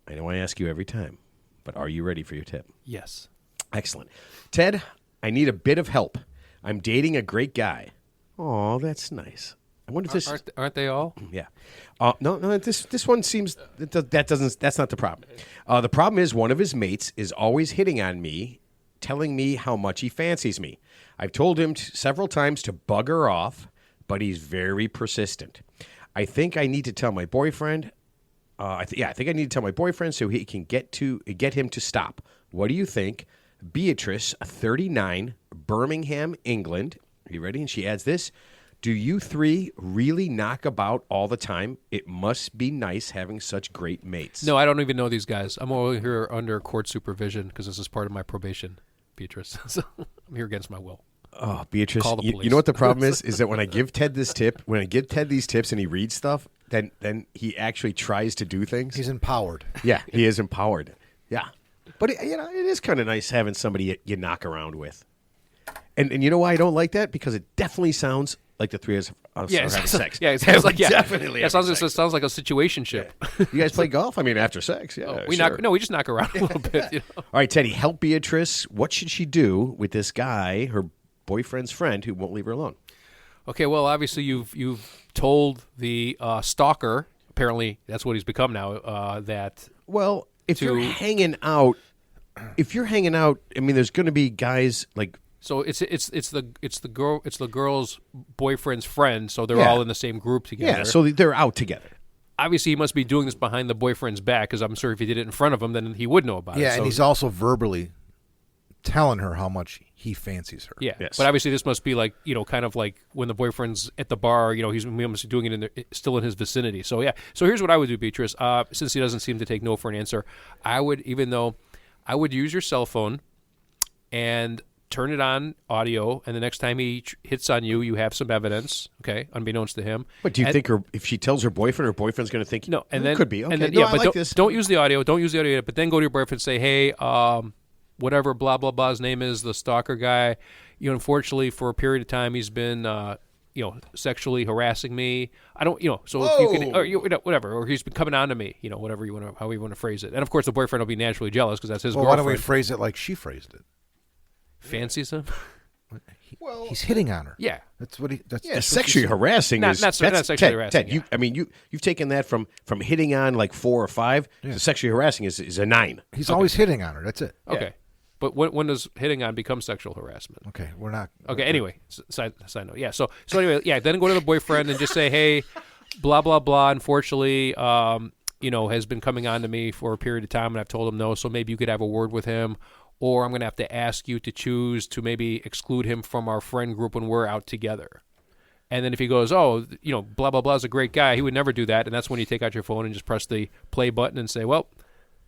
Speaker 2: I know I ask you every time, but are you ready for your tip?
Speaker 3: Yes.
Speaker 2: Excellent. Ted, I need a bit of help. I'm dating a great guy. Oh, that's nice. I wonder if this
Speaker 3: Aren't they all?
Speaker 2: yeah. No, this one seems that's not the problem. The problem is one of his mates is always hitting on me, telling me how much he fancies me. I've told him several times to bugger off, but he's very persistent. I think I need to tell my boyfriend. I think I need to tell my boyfriend so he can get him to stop. What do you think? Beatrice, 39, Birmingham, England. Are you ready? And she adds this. Do you three really knock about all the time? It must be nice having such great mates.
Speaker 3: No, I don't even know these guys. I'm over here under court supervision because this is part of my probation, Beatrice. So I'm here against my will.
Speaker 2: Oh, Beatrice,
Speaker 3: Call the
Speaker 2: you
Speaker 3: police.
Speaker 2: know what the problem is that when I give Ted this tip, when I give Ted these tips and he reads stuff, then he actually tries to do things.
Speaker 1: He's empowered.
Speaker 2: Yeah, he is empowered. Yeah. But, it is kind of nice having somebody you knock around with. And you know why I don't like that? Because it definitely sounds like the three of us are having sex.
Speaker 3: Yeah, it sounds like
Speaker 2: definitely.
Speaker 3: Yeah, it sounds like a situationship.
Speaker 2: You guys play golf? I mean, after sex, yeah.
Speaker 3: We
Speaker 2: sure.
Speaker 3: we just knock around a little bit. You know?
Speaker 2: All right, Teddy, help Beatrice. What should she do with this guy, her boyfriend's friend, who won't leave her alone?
Speaker 3: Okay, well, obviously you've told the stalker. Apparently, that's what he's become now. That
Speaker 2: Well, if
Speaker 3: To-
Speaker 2: you're hanging out, I mean, there's going to be guys like.
Speaker 3: so it's the girl's boyfriend's friend. So they're
Speaker 2: Yeah.
Speaker 3: all in the same group together.
Speaker 2: Yeah, so they're out together.
Speaker 3: Obviously, he must be doing this behind the boyfriend's back because I'm sure if he did it in front of him, then he would know about it.
Speaker 1: Yeah,
Speaker 3: So-
Speaker 1: and he's also verbally telling her how much he fancies her.
Speaker 3: Yeah,
Speaker 2: Yes.
Speaker 3: but obviously this must be like kind of like when the boyfriend's at the bar. He must be doing it still in his vicinity. So yeah, so here's what I would do, Beatrice. Since he doesn't seem to take no for an answer, I would use your cell phone and turn it on audio, and the next time he hits on you, you have some evidence. Okay, unbeknownst to him.
Speaker 2: But do you think if she tells her boyfriend's going to think?
Speaker 3: No, and
Speaker 2: "Oh,
Speaker 3: then
Speaker 2: it could be okay.
Speaker 3: And then,
Speaker 2: no,
Speaker 3: yeah,
Speaker 2: I
Speaker 3: but
Speaker 2: like this.
Speaker 3: don't use the audio. Don't use the audio. But then go to your boyfriend and say, "Hey, whatever blah blah blah's name is, the stalker guy. Unfortunately, for a period of time, he's been sexually harassing me. I don't, so if you can, or whatever, or he's been coming on to me, whatever however you want to phrase it. And of course, the boyfriend will be naturally jealous because that's his
Speaker 1: Well, why
Speaker 3: girlfriend.
Speaker 1: don't we phrase it like she phrased it?
Speaker 3: Fancies him?
Speaker 1: He's hitting on her.
Speaker 3: Yeah.
Speaker 1: That's what he. That's
Speaker 2: Yeah,
Speaker 1: that's what
Speaker 2: sexually
Speaker 1: she said.
Speaker 2: harassing
Speaker 3: Not-
Speaker 2: is
Speaker 3: not
Speaker 2: that's
Speaker 3: sexually
Speaker 2: Ted,
Speaker 3: harassing,
Speaker 2: Ted, you've taken that from hitting on like 4 or 5 to sexually harassing is a 9.
Speaker 1: He's always hitting on her. That's it.
Speaker 3: Okay. But when does hitting on become sexual harassment?
Speaker 1: Okay, we're not.
Speaker 3: Okay. Anyway, side note. Yeah. So anyway, yeah. Then go to the boyfriend and just say, hey, blah blah blah. Unfortunately, has been coming on to me for a period of time, and I've told him no. So maybe you could have a word with him, or I'm going to have to ask you to choose to maybe exclude him from our friend group when we're out together. And then if he goes, oh, blah blah blah is a great guy, he would never do that. And that's when you take out your phone and just press the play button and say, well,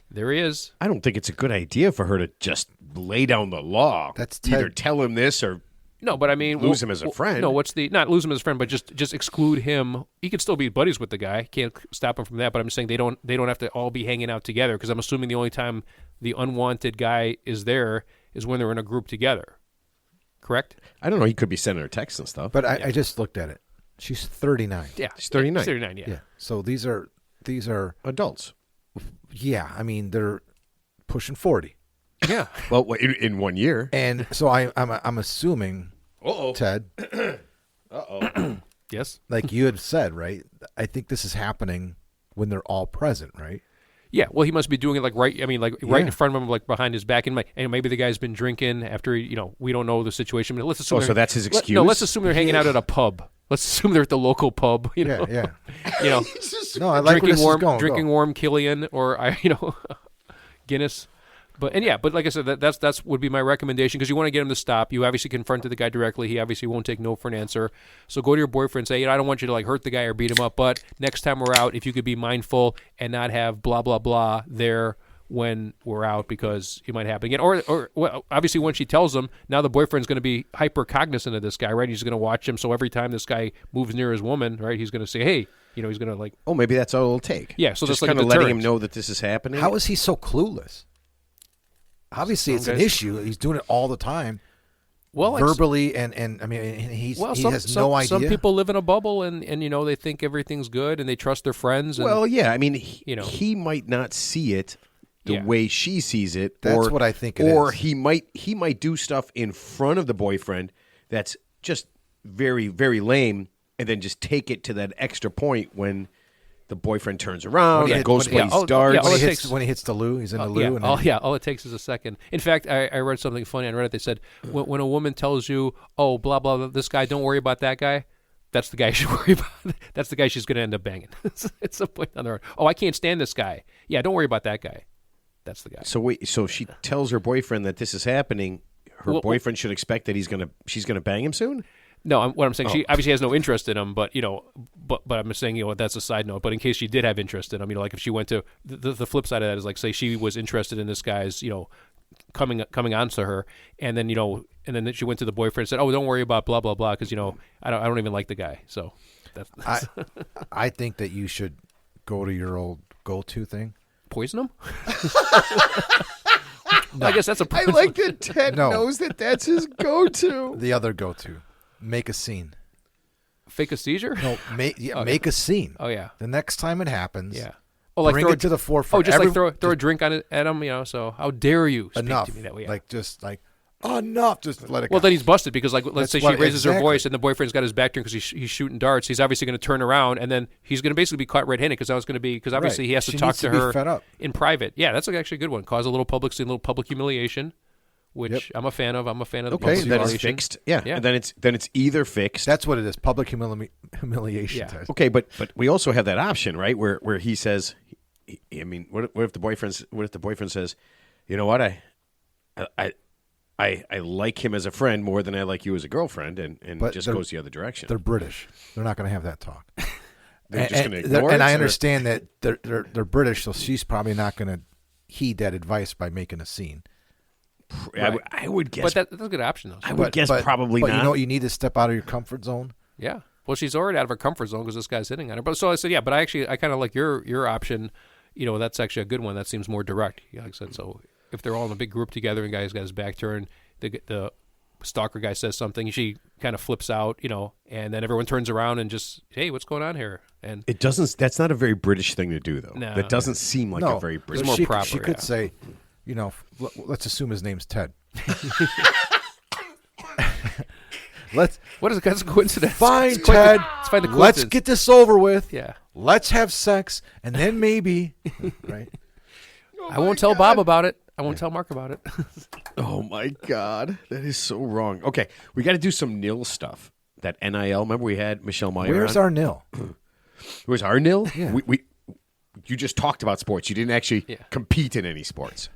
Speaker 3: there he is.
Speaker 2: I don't think it's a good idea for her to just lay down the law.
Speaker 1: That's
Speaker 2: either
Speaker 1: Ted.
Speaker 2: tell him this or
Speaker 3: No, but I mean,
Speaker 2: Lose him as a friend.
Speaker 3: No, not lose him as a friend, but just exclude him. He could still be buddies with the guy. Can't stop him from that. But I'm saying they don't have to all be hanging out together because I'm assuming the only time the unwanted guy is there is when they're in a group together. Correct?
Speaker 2: I don't know. He could be sending her texts and stuff.
Speaker 1: But I just looked at it. She's 39.
Speaker 3: Yeah,
Speaker 2: She's 39.
Speaker 3: 39. Yeah.
Speaker 1: Yeah. So these are
Speaker 2: Adults.
Speaker 1: yeah. I mean, they're pushing 40,
Speaker 3: Yeah.
Speaker 2: Well, in 1 year.
Speaker 1: and so I'm assuming Ted,
Speaker 3: Yes.
Speaker 1: like you had said, right? I think this is happening when they're all present, right?
Speaker 3: Yeah, well, he must be doing it like right. I mean, like right
Speaker 1: Yeah.
Speaker 3: in front of him, like behind his back, and maybe the guy's been drinking after. We don't know the situation. But let's assume.
Speaker 2: Oh, so that's his excuse?
Speaker 3: No, let's assume they're hanging out at a pub. Let's assume they're at the local pub.
Speaker 1: Yeah, yeah. No, I like where
Speaker 3: drinking
Speaker 1: this
Speaker 3: warm,
Speaker 1: is going.
Speaker 3: drinking
Speaker 1: Go.
Speaker 3: warm Killian or Guinness. But but like I said, that's would be my recommendation because you want to get him to stop. You obviously confronted the guy directly. He obviously won't take no for an answer. So go to your boyfriend and say, I don't want you to like hurt the guy or beat him up, but next time we're out, if you could be mindful and not have blah blah blah there when we're out because it might happen again. Or well, obviously when she tells him, now the boyfriend's going to be hyper cognizant of this guy, right? He's going to watch him. So every time this guy moves near his woman, right, he's going to say, hey, he's going to like.
Speaker 2: Oh, maybe that's all it'll take.
Speaker 3: Yeah, so
Speaker 2: just
Speaker 3: that's like
Speaker 2: kind
Speaker 3: a
Speaker 2: of letting him
Speaker 3: deterrent.
Speaker 2: know that this is happening.
Speaker 1: How is he so clueless? Obviously, it's an
Speaker 3: guys-
Speaker 1: issue. He's doing it all the time,
Speaker 3: Well, like,
Speaker 1: verbally, and I mean, and he has no idea.
Speaker 3: Some people live in a bubble and they think everything's good and they trust their friends. And,
Speaker 2: Well, yeah. I mean, he,
Speaker 3: know.
Speaker 2: he might not see it the
Speaker 3: Yeah.
Speaker 2: way she sees it.
Speaker 1: That's
Speaker 2: or,
Speaker 1: what I think it
Speaker 2: or
Speaker 1: is.
Speaker 2: he might do stuff in front of the boyfriend that's just very, very lame, and then just take it to that extra point when the boyfriend turns around and goes play
Speaker 3: all
Speaker 2: darts.
Speaker 3: it takes-
Speaker 1: when he hits the loo, he's in the loo.
Speaker 3: yeah,
Speaker 1: and then-
Speaker 3: all it takes is a second. In fact, I read something funny on Reddit. They said when a woman tells you, "Oh, blah blah, blah, this guy, don't worry about that guy," that's the guy you should worry about. That's the guy she's going to end up banging. It's a point on the road. Oh, I can't stand this guy. Yeah, don't worry about that guy. That's the guy.
Speaker 2: So she tells her boyfriend that this is happening. Her
Speaker 3: Well-
Speaker 2: boyfriend should expect that she's gonna bang him soon.
Speaker 3: No, what I'm saying,
Speaker 2: Oh.
Speaker 3: she obviously has no interest in him, but but I'm just saying, that's a side note. But in case she did have interest in him, like if she went to the flip side of that is like say she was interested in this guy's, coming on to her, and then and then she went to the boyfriend and said, "Oh, don't worry about blah blah blah," because I don't even like the guy. So that's
Speaker 1: I think that you should go to your old go-to thing.
Speaker 3: poison him. I guess that's a.
Speaker 2: I like that Ted
Speaker 1: No.
Speaker 2: knows that that's his go-to.
Speaker 1: The other go-to, make a scene.
Speaker 3: Fake a seizure.
Speaker 1: No, make a scene.
Speaker 3: Oh yeah.
Speaker 1: The next time it happens,
Speaker 3: Yeah. Oh, like
Speaker 1: bring
Speaker 3: throw
Speaker 1: it to the
Speaker 3: Oh,
Speaker 1: forefront.
Speaker 3: just like
Speaker 1: Every-
Speaker 3: throw a drink on it at him. So how dare you speak
Speaker 1: enough.
Speaker 3: to me that way? Yeah.
Speaker 1: Like just like enough. Just let it
Speaker 3: Well,
Speaker 1: go.
Speaker 3: then he's busted because, like, let's
Speaker 1: That's
Speaker 3: say she
Speaker 1: what-
Speaker 3: raises her
Speaker 1: exactly.
Speaker 3: voice and the boyfriend's got his back turned because he's shooting darts. He's obviously going to turn around and then he's going to basically be caught red-handed because obviously
Speaker 1: Right.
Speaker 3: he has to
Speaker 1: She
Speaker 3: talk
Speaker 1: needs
Speaker 3: to
Speaker 1: to be
Speaker 3: her
Speaker 1: fed up.
Speaker 3: in private. Yeah, that's actually a good one. Cause a little public scene, a little public humiliation, which I'm a fan of. I'm a fan of the
Speaker 2: Okay,
Speaker 3: public
Speaker 2: then it's
Speaker 3: humiliation.
Speaker 2: fixed. Yeah,
Speaker 3: Yeah.
Speaker 2: and then it's either fixed.
Speaker 1: That's what it is. Public humiliation.
Speaker 3: Yeah.
Speaker 1: Ted.
Speaker 2: Okay, but we also have that option, right? Where he says, I mean, what if the boyfriend says, you know what, I like him as a friend more than I like you as a girlfriend, and
Speaker 1: But
Speaker 2: just
Speaker 1: they're-
Speaker 2: goes the other direction.
Speaker 1: They're British. They're not going to have that talk.
Speaker 2: They're just going to
Speaker 1: and,
Speaker 2: ignore it.
Speaker 1: and I
Speaker 2: or-
Speaker 1: understand that they're British, so she's probably not going to heed that advice by making a scene.
Speaker 2: I would guess.
Speaker 3: But that's a good option, though.
Speaker 2: I would guess probably
Speaker 1: but
Speaker 2: not.
Speaker 1: you know, you need to step out of your comfort zone.
Speaker 3: Yeah. Well, she's already out of her comfort zone because this guy's hitting on her. But so I said, yeah. But I kind of like your option. That's actually a good one. That seems more direct. Like I said, so if they're all in a big group together and guy's got his back turned, the stalker guy says something, she kind of flips out, and then everyone turns around and just, hey, what's going on here? And
Speaker 2: It doesn't. That's not a very British thing to do, though.
Speaker 3: No.
Speaker 2: That doesn't seem like
Speaker 1: No,
Speaker 2: a very
Speaker 1: but
Speaker 2: British.
Speaker 3: more
Speaker 1: she,
Speaker 3: proper,
Speaker 1: She could
Speaker 3: yeah.
Speaker 1: say, let's assume his name's Ted. Let's
Speaker 3: what is that's a coincidence?
Speaker 1: fine,
Speaker 3: It's quite the-
Speaker 1: Ted.
Speaker 3: Let's find the
Speaker 1: Let's
Speaker 3: coincidence.
Speaker 1: get this over with.
Speaker 3: Yeah.
Speaker 1: Let's have sex, and then maybe, right?
Speaker 3: I won't tell Bob about it. I won't tell Mark about it.
Speaker 2: Oh my God, that is so wrong. Okay, we got to do some NIL stuff. That NIL. Remember we had Michelle Meyer.
Speaker 1: Where's
Speaker 2: on?
Speaker 1: our nil?
Speaker 2: Where's our NIL?
Speaker 1: Yeah.
Speaker 2: You just talked about sports. You didn't actually compete in any sports.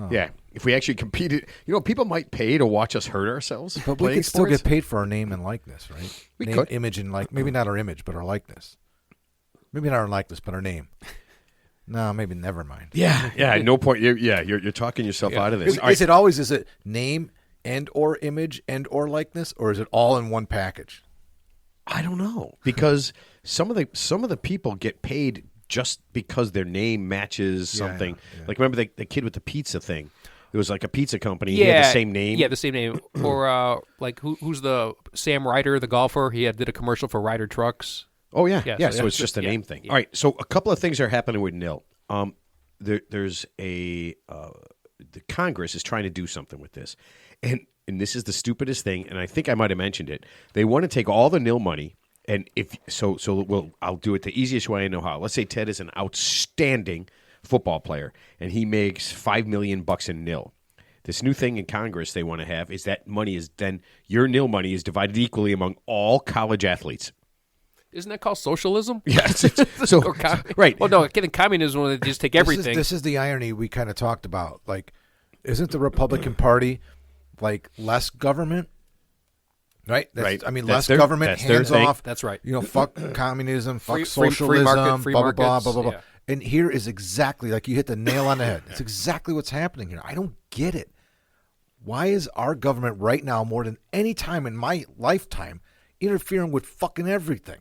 Speaker 2: Yeah, if we actually competed, people might pay to watch us hurt ourselves.
Speaker 1: But we
Speaker 2: playing
Speaker 1: could still
Speaker 2: sports.
Speaker 1: get paid for our name and likeness, right?
Speaker 2: We
Speaker 1: name,
Speaker 2: could.
Speaker 1: image, and maybe not our image, but our likeness. Maybe not our likeness, but our name. No, maybe never mind.
Speaker 2: Yeah. No point. You're talking yourself out of this. All right.
Speaker 1: Is it name and or image and or likeness, or is it all in one package?
Speaker 2: I don't know, because some of the people get paid just because their name matches something.
Speaker 1: yeah.
Speaker 2: Like remember the kid with the pizza thing. There was like a pizza company. He had the same name.
Speaker 3: Yeah, the same name. Or like who's the Sam Ryder, the golfer? He did a commercial for Ryder Trucks.
Speaker 2: Oh yeah,
Speaker 3: Yeah,
Speaker 2: yeah.
Speaker 3: so
Speaker 2: So it's
Speaker 3: that's
Speaker 2: just a
Speaker 3: just-
Speaker 2: name thing.
Speaker 3: yeah.
Speaker 2: All right. So a couple of things are happening with NIL. There's a the Congress is trying to do something with this, and this is the stupidest thing. And I think I might have mentioned it. They want to take all the NIL money, and I'll do it the easiest way I know how. Let's say Ted is an outstanding football player, and he makes $5 million in NIL. This new thing in Congress they want to have is that money is then your NIL money is divided equally among all college athletes.
Speaker 3: Isn't that called socialism?
Speaker 2: Yes. So
Speaker 3: Or
Speaker 2: right.
Speaker 3: Well, no, getting communism when they just take everything.
Speaker 1: This is the irony we kind of talked about. Like, isn't the Republican Party like less government? Right.
Speaker 2: Right.
Speaker 1: I mean,
Speaker 2: That's
Speaker 1: less
Speaker 2: their-
Speaker 1: government,
Speaker 2: that's their
Speaker 1: hands
Speaker 2: thing.
Speaker 1: off.
Speaker 3: That's right.
Speaker 1: You know, fuck communism, fuck
Speaker 3: Free
Speaker 1: socialism,
Speaker 3: market, free
Speaker 1: blah, blah, blah,
Speaker 3: markets,
Speaker 1: blah, blah, blah.
Speaker 3: yeah.
Speaker 1: And here is exactly like you hit the nail on the head. It's exactly what's happening here. I don't get it. Why is our government right now, more than any time in my lifetime, interfering with fucking everything?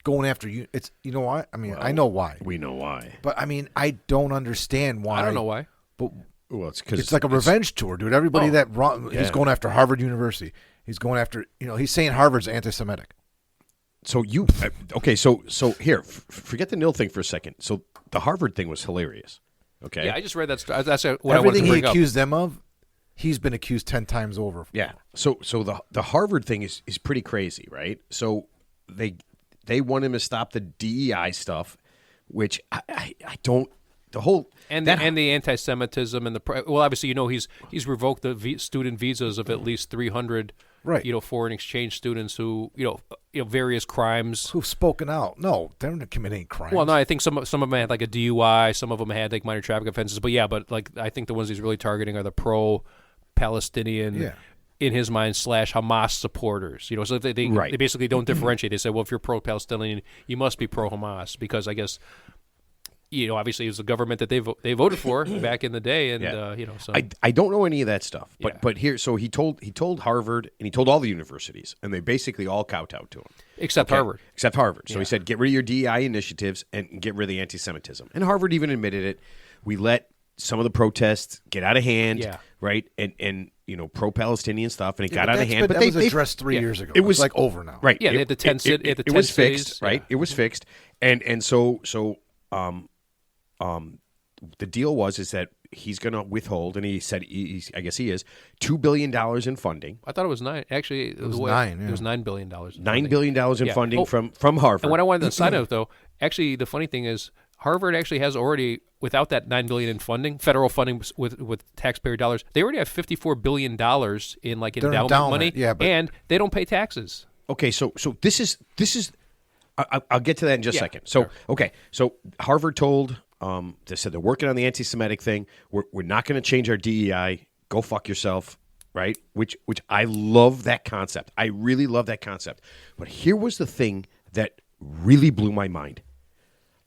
Speaker 1: Going after you. It's, you know why? I mean, I know why.
Speaker 2: We know why.
Speaker 1: But I mean, I don't understand why.
Speaker 3: I don't know why.
Speaker 1: But
Speaker 2: Well, it's because
Speaker 1: it's like a revenge tour, dude. Everybody he's
Speaker 2: Yeah.
Speaker 1: going after Harvard University. He's going after, he's saying Harvard's anti-Semitic.
Speaker 2: So you okay? So here, forget the NIL thing for a second. So the Harvard thing was hilarious. Okay.
Speaker 3: Yeah, I just read that. That's what I wanted
Speaker 1: Everything
Speaker 3: to
Speaker 1: he
Speaker 3: bring up.
Speaker 1: accused them of, he's been accused 10 times over.
Speaker 2: Yeah. So the Harvard thing is pretty crazy, right? So they want him to stop the DEI stuff, which I don't. The whole
Speaker 3: And
Speaker 2: that,
Speaker 3: the anti-Semitism and well, obviously, he's revoked the student visas of at least 300,
Speaker 1: Right.
Speaker 3: foreign exchange students who, various crimes.
Speaker 1: Who've spoken out? No, they're not committing crimes.
Speaker 3: Well, no, I think some of them had like a DUI, some of them had like minor traffic offenses, but like I think the ones he's really targeting are the pro-Palestinian.
Speaker 1: Yeah.
Speaker 3: In his mind, / Hamas supporters, so they basically don't differentiate. They say, well, if you're pro-Palestinian, you must be pro-Hamas because I guess, obviously it was the government that they voted for back in the day, and so
Speaker 2: I don't know any of that stuff,
Speaker 3: Yeah.
Speaker 2: but here, so he told Harvard and he told all the universities, and they basically all kowtowed to him.
Speaker 3: except
Speaker 2: Okay?
Speaker 3: Harvard.
Speaker 2: Except Harvard. So he said, get rid of your DEI initiatives and get rid of the anti-Semitism. And Harvard even admitted it. We let some of the protests get out of hand,
Speaker 3: Yeah.
Speaker 2: right? And pro-Palestinian stuff, and it got
Speaker 1: But
Speaker 2: out of
Speaker 1: that's
Speaker 2: hand.
Speaker 1: been-
Speaker 2: But
Speaker 1: that was
Speaker 2: they
Speaker 1: addressed 3
Speaker 3: yeah.
Speaker 1: years ago.
Speaker 2: It was
Speaker 1: It's like over now.
Speaker 2: right.
Speaker 3: Yeah, they had the 10
Speaker 2: it,
Speaker 3: the 10
Speaker 2: it was
Speaker 3: cities,
Speaker 2: fixed, right?
Speaker 3: yeah.
Speaker 2: It was fixed, and so the deal is that he's going to withhold, and he said I guess he is $2 billion in funding,
Speaker 3: I thought it was 9. Actually, it
Speaker 1: was 9, yeah.
Speaker 3: It was $9 billion.
Speaker 2: $9 billion in
Speaker 3: Yeah.
Speaker 2: funding
Speaker 3: Oh,
Speaker 2: from Harvard.
Speaker 3: And what I wanted to side note, though, actually, the funny thing is, Harvard actually has already, without that $9 billion in funding, federal funding with taxpayer dollars, they already have $54 billion in
Speaker 1: Their
Speaker 3: endowment money,
Speaker 1: endowment, yeah, but-
Speaker 3: and they don't pay taxes.
Speaker 2: Okay, so this is. I'll get to that in just a
Speaker 3: Yeah,
Speaker 2: second. So
Speaker 3: sure.
Speaker 2: okay, so Harvard told they said they're working on the anti-Semitic thing. We're not going to change our DEI. Go fuck yourself, right? Which I love that concept. I really love that concept. But here was the thing that really blew my mind.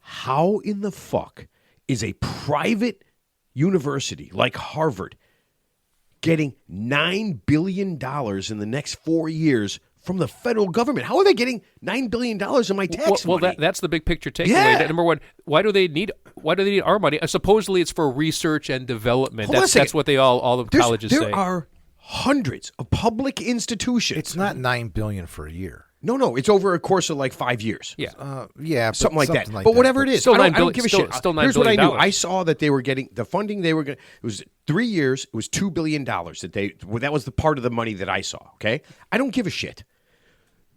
Speaker 2: How in the fuck is a private university like Harvard getting $9 billion in the next 4 years from the federal government? How are they getting $9 billion in my tax
Speaker 3: Well,
Speaker 2: money?
Speaker 3: that's the big picture takeaway.
Speaker 2: Yeah.
Speaker 3: Number one, why do they need our money? Supposedly, it's for research and development.
Speaker 2: Hold on a
Speaker 3: That's
Speaker 2: second.
Speaker 3: what all the colleges
Speaker 2: there
Speaker 3: say.
Speaker 2: are hundreds of public institutions.
Speaker 1: It's not $9 billion for a year.
Speaker 2: No, it's over a course of like 5 years.
Speaker 3: Yeah.
Speaker 1: Yeah,
Speaker 2: Something like that.
Speaker 1: like
Speaker 2: but whatever it is,
Speaker 3: Still
Speaker 2: I don't,
Speaker 3: $9
Speaker 2: I don't give a
Speaker 3: still-
Speaker 2: shit.
Speaker 3: still $9
Speaker 2: Here's what I
Speaker 3: billion.
Speaker 2: knew. I saw that they were getting the funding they were going. It was 3 years. It was $2 billion that was the part of the money that I saw. Okay, I don't give a shit.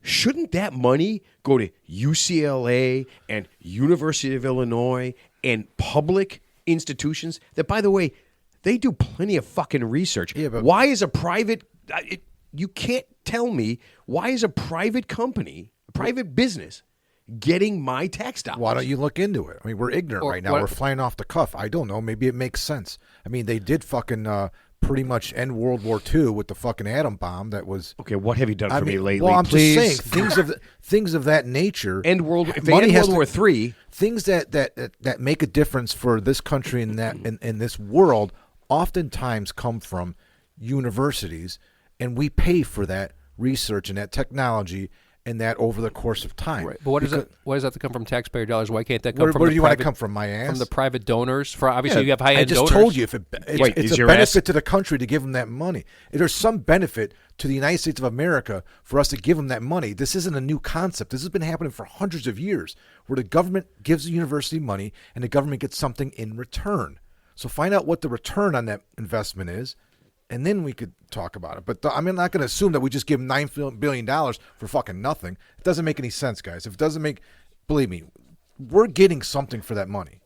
Speaker 2: Shouldn't that money go to UCLA and University of Illinois and public institutions that, by the way, they do plenty of fucking research?
Speaker 1: Yeah, but-
Speaker 2: why is a private? You can't tell me why is a private company, a private business, getting my tax dollars?
Speaker 1: Why don't you look into it? I mean, we're ignorant
Speaker 3: Or
Speaker 1: right now.
Speaker 3: what-
Speaker 1: We're flying off the cuff. I don't know. Maybe it makes sense. I mean, they did fucking pretty much end World War II with the fucking atom bomb. That was.
Speaker 2: Okay, what have you done for me lately?
Speaker 1: Well, I'm
Speaker 2: Please?
Speaker 1: just saying things of that nature.
Speaker 2: End World. If they
Speaker 1: money
Speaker 2: end
Speaker 1: has
Speaker 2: World
Speaker 1: to-
Speaker 2: War III,
Speaker 1: things that make a difference for this country and that in this world oftentimes come from universities, and we pay for that research and that technology and that over the course of time.
Speaker 3: Right. But what does that? Why does that have to come from taxpayer dollars? Why can't that come
Speaker 1: Where,
Speaker 3: from
Speaker 1: where
Speaker 3: the
Speaker 1: do you
Speaker 3: private,
Speaker 1: want to come from? My ass?
Speaker 3: from the private donors? For obviously
Speaker 2: Yeah,
Speaker 3: you have high end
Speaker 1: I just
Speaker 3: donors.
Speaker 1: told you it's
Speaker 2: Wait,
Speaker 1: it's
Speaker 2: is
Speaker 1: a
Speaker 2: your
Speaker 1: benefit
Speaker 2: ass-
Speaker 1: to the country to give them that money. There's some benefit to the United States of America for us to give them that money. This isn't a new concept. This has been happening for hundreds of years, where the government gives the university money and the government gets something in return. So find out what the return on that investment is, and then we could talk about it. But I'm not going to assume that we just give $9 billion for fucking nothing. It doesn't make any sense, guys. If it doesn't make, believe me, we're getting something for that money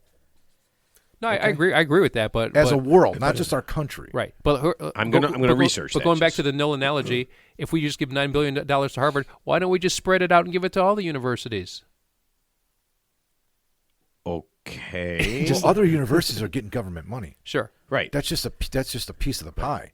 Speaker 3: No, I agree. I agree with that. But
Speaker 1: as a
Speaker 3: but-
Speaker 1: world, not just our country.
Speaker 3: Right, but
Speaker 2: I'm gonna research
Speaker 3: But
Speaker 2: that,
Speaker 3: going back
Speaker 2: just-
Speaker 3: to the NIL analogy, if we just give $9 billion to Harvard, why don't we just spread it out and give it to all the universities?
Speaker 2: Okay.
Speaker 1: Well, other universities are getting government money.
Speaker 3: Sure.
Speaker 2: Right.
Speaker 1: That's just a piece of the pie.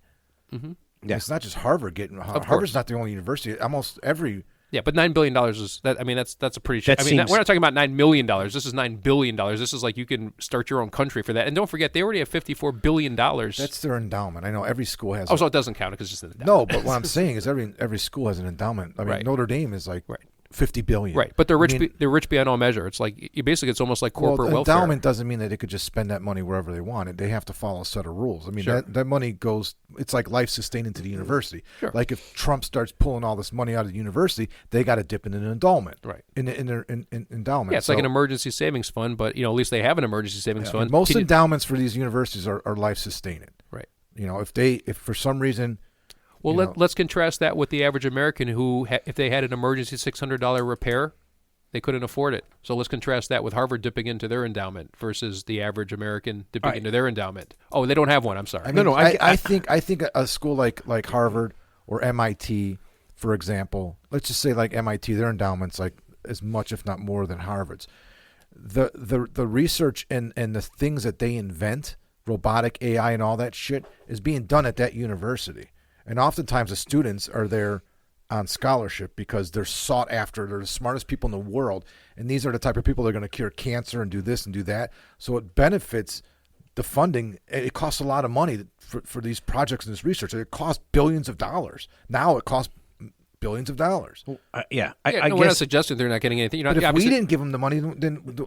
Speaker 2: Yeah.
Speaker 1: It's not just Harvard getting.
Speaker 3: course.
Speaker 1: Harvard's not the only university. Almost every.
Speaker 3: Yeah, but $9 billion is that. I mean, that's a pretty.
Speaker 2: That
Speaker 3: I mean,
Speaker 2: seems-
Speaker 3: we're not talking about $9 million. This is $9 billion. This is like you can start your own country for that. And don't forget, they already have $54 billion.
Speaker 1: That's their endowment. I know every school has.
Speaker 3: Oh, so it doesn't count because it's just an
Speaker 1: No, but what I'm saying is every school has an endowment. I mean,
Speaker 3: Right.
Speaker 1: Notre Dame is like
Speaker 3: Right.
Speaker 1: $50 billion.
Speaker 3: Right, but they're rich.
Speaker 1: I mean,
Speaker 3: They're rich beyond all measure. It's like it's almost like
Speaker 1: well,
Speaker 3: corporate
Speaker 1: the
Speaker 3: welfare.
Speaker 1: endowment doesn't mean that they could just spend that money wherever they want. They have to follow a set of rules. I mean,
Speaker 3: Sure.
Speaker 1: that money goes. It's like life sustaining to the university.
Speaker 3: Sure.
Speaker 1: Like if Trump starts pulling all this money out of the university, they got to dip in an endowment.
Speaker 3: Right.
Speaker 1: In their endowment.
Speaker 3: Yeah, it's like an
Speaker 1: So-
Speaker 3: emergency savings fund, but at least they have an emergency savings fund.
Speaker 1: Most
Speaker 3: Can you-
Speaker 1: endowments for these universities are life sustaining.
Speaker 3: right.
Speaker 1: If for some reason,
Speaker 3: Well,
Speaker 1: you know-
Speaker 3: let's contrast that with the average American who, if they had an emergency $600 repair, they couldn't afford it. So let's contrast that with Harvard dipping into their endowment versus the average American dipping
Speaker 2: Right.
Speaker 3: into their endowment. Oh, they don't have one. I'm sorry.
Speaker 1: I mean,
Speaker 2: no,
Speaker 1: I think a school like Harvard or MIT, for example, let's just say like MIT, their endowment's like as much, if not more, than Harvard's. The research and the things that they invent, robotic AI and all that shit, is being done at that university. And oftentimes the students are there on scholarship because they're sought after. They're the smartest people in the world. And these are the type of people that are going to cure cancer and do this and do that. So it benefits the funding. It costs a lot of money for these projects and this research. It costs billions of dollars. Now it costs billions of dollars.
Speaker 3: Yeah,
Speaker 2: I
Speaker 3: no, we're not
Speaker 2: guess
Speaker 3: suggesting they're not getting anything. You know,
Speaker 1: But if we
Speaker 3: obviously-
Speaker 1: didn't give them the money, then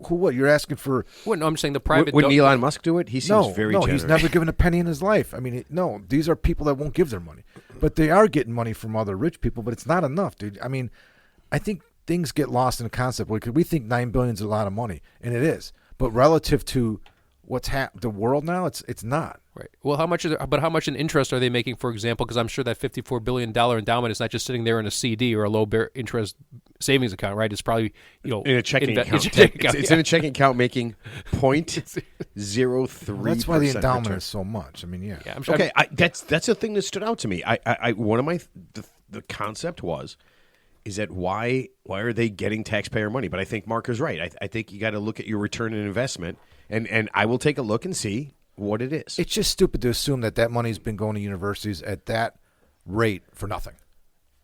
Speaker 1: who? What you're asking for?
Speaker 3: well, no, I'm saying the private.
Speaker 2: wouldn't Elon Musk do it? He seems
Speaker 1: No,
Speaker 2: very
Speaker 1: no,
Speaker 2: generous.
Speaker 1: he's never given a penny in his life. I mean, no, these are people that won't give their money, but they are getting money from other rich people. But it's not enough, dude. I mean, I think things get lost in the concept because we think $9 billion is a lot of money, and it is. But relative to what's the world now, it's not.
Speaker 3: Right. Well, how much? But how much in interest are they making, for example? Because I'm sure that $54 billion endowment is not just sitting there in a CD or a low interest savings account, right? It's probably
Speaker 2: in a checking account. It's
Speaker 3: yeah.
Speaker 2: in a checking account making 0.03%.
Speaker 1: That's why the endowment
Speaker 2: return.
Speaker 1: is so much. I mean, yeah.
Speaker 3: Yeah, I'm sure.
Speaker 2: Okay, that's the thing that stood out to me. I one of my the concept is that why are they getting taxpayer money? But I think Mark is right. I think you got to look at your return on investment, and I will take a look and see what it is.
Speaker 1: It's just stupid to assume that money's been going to universities at that rate for nothing.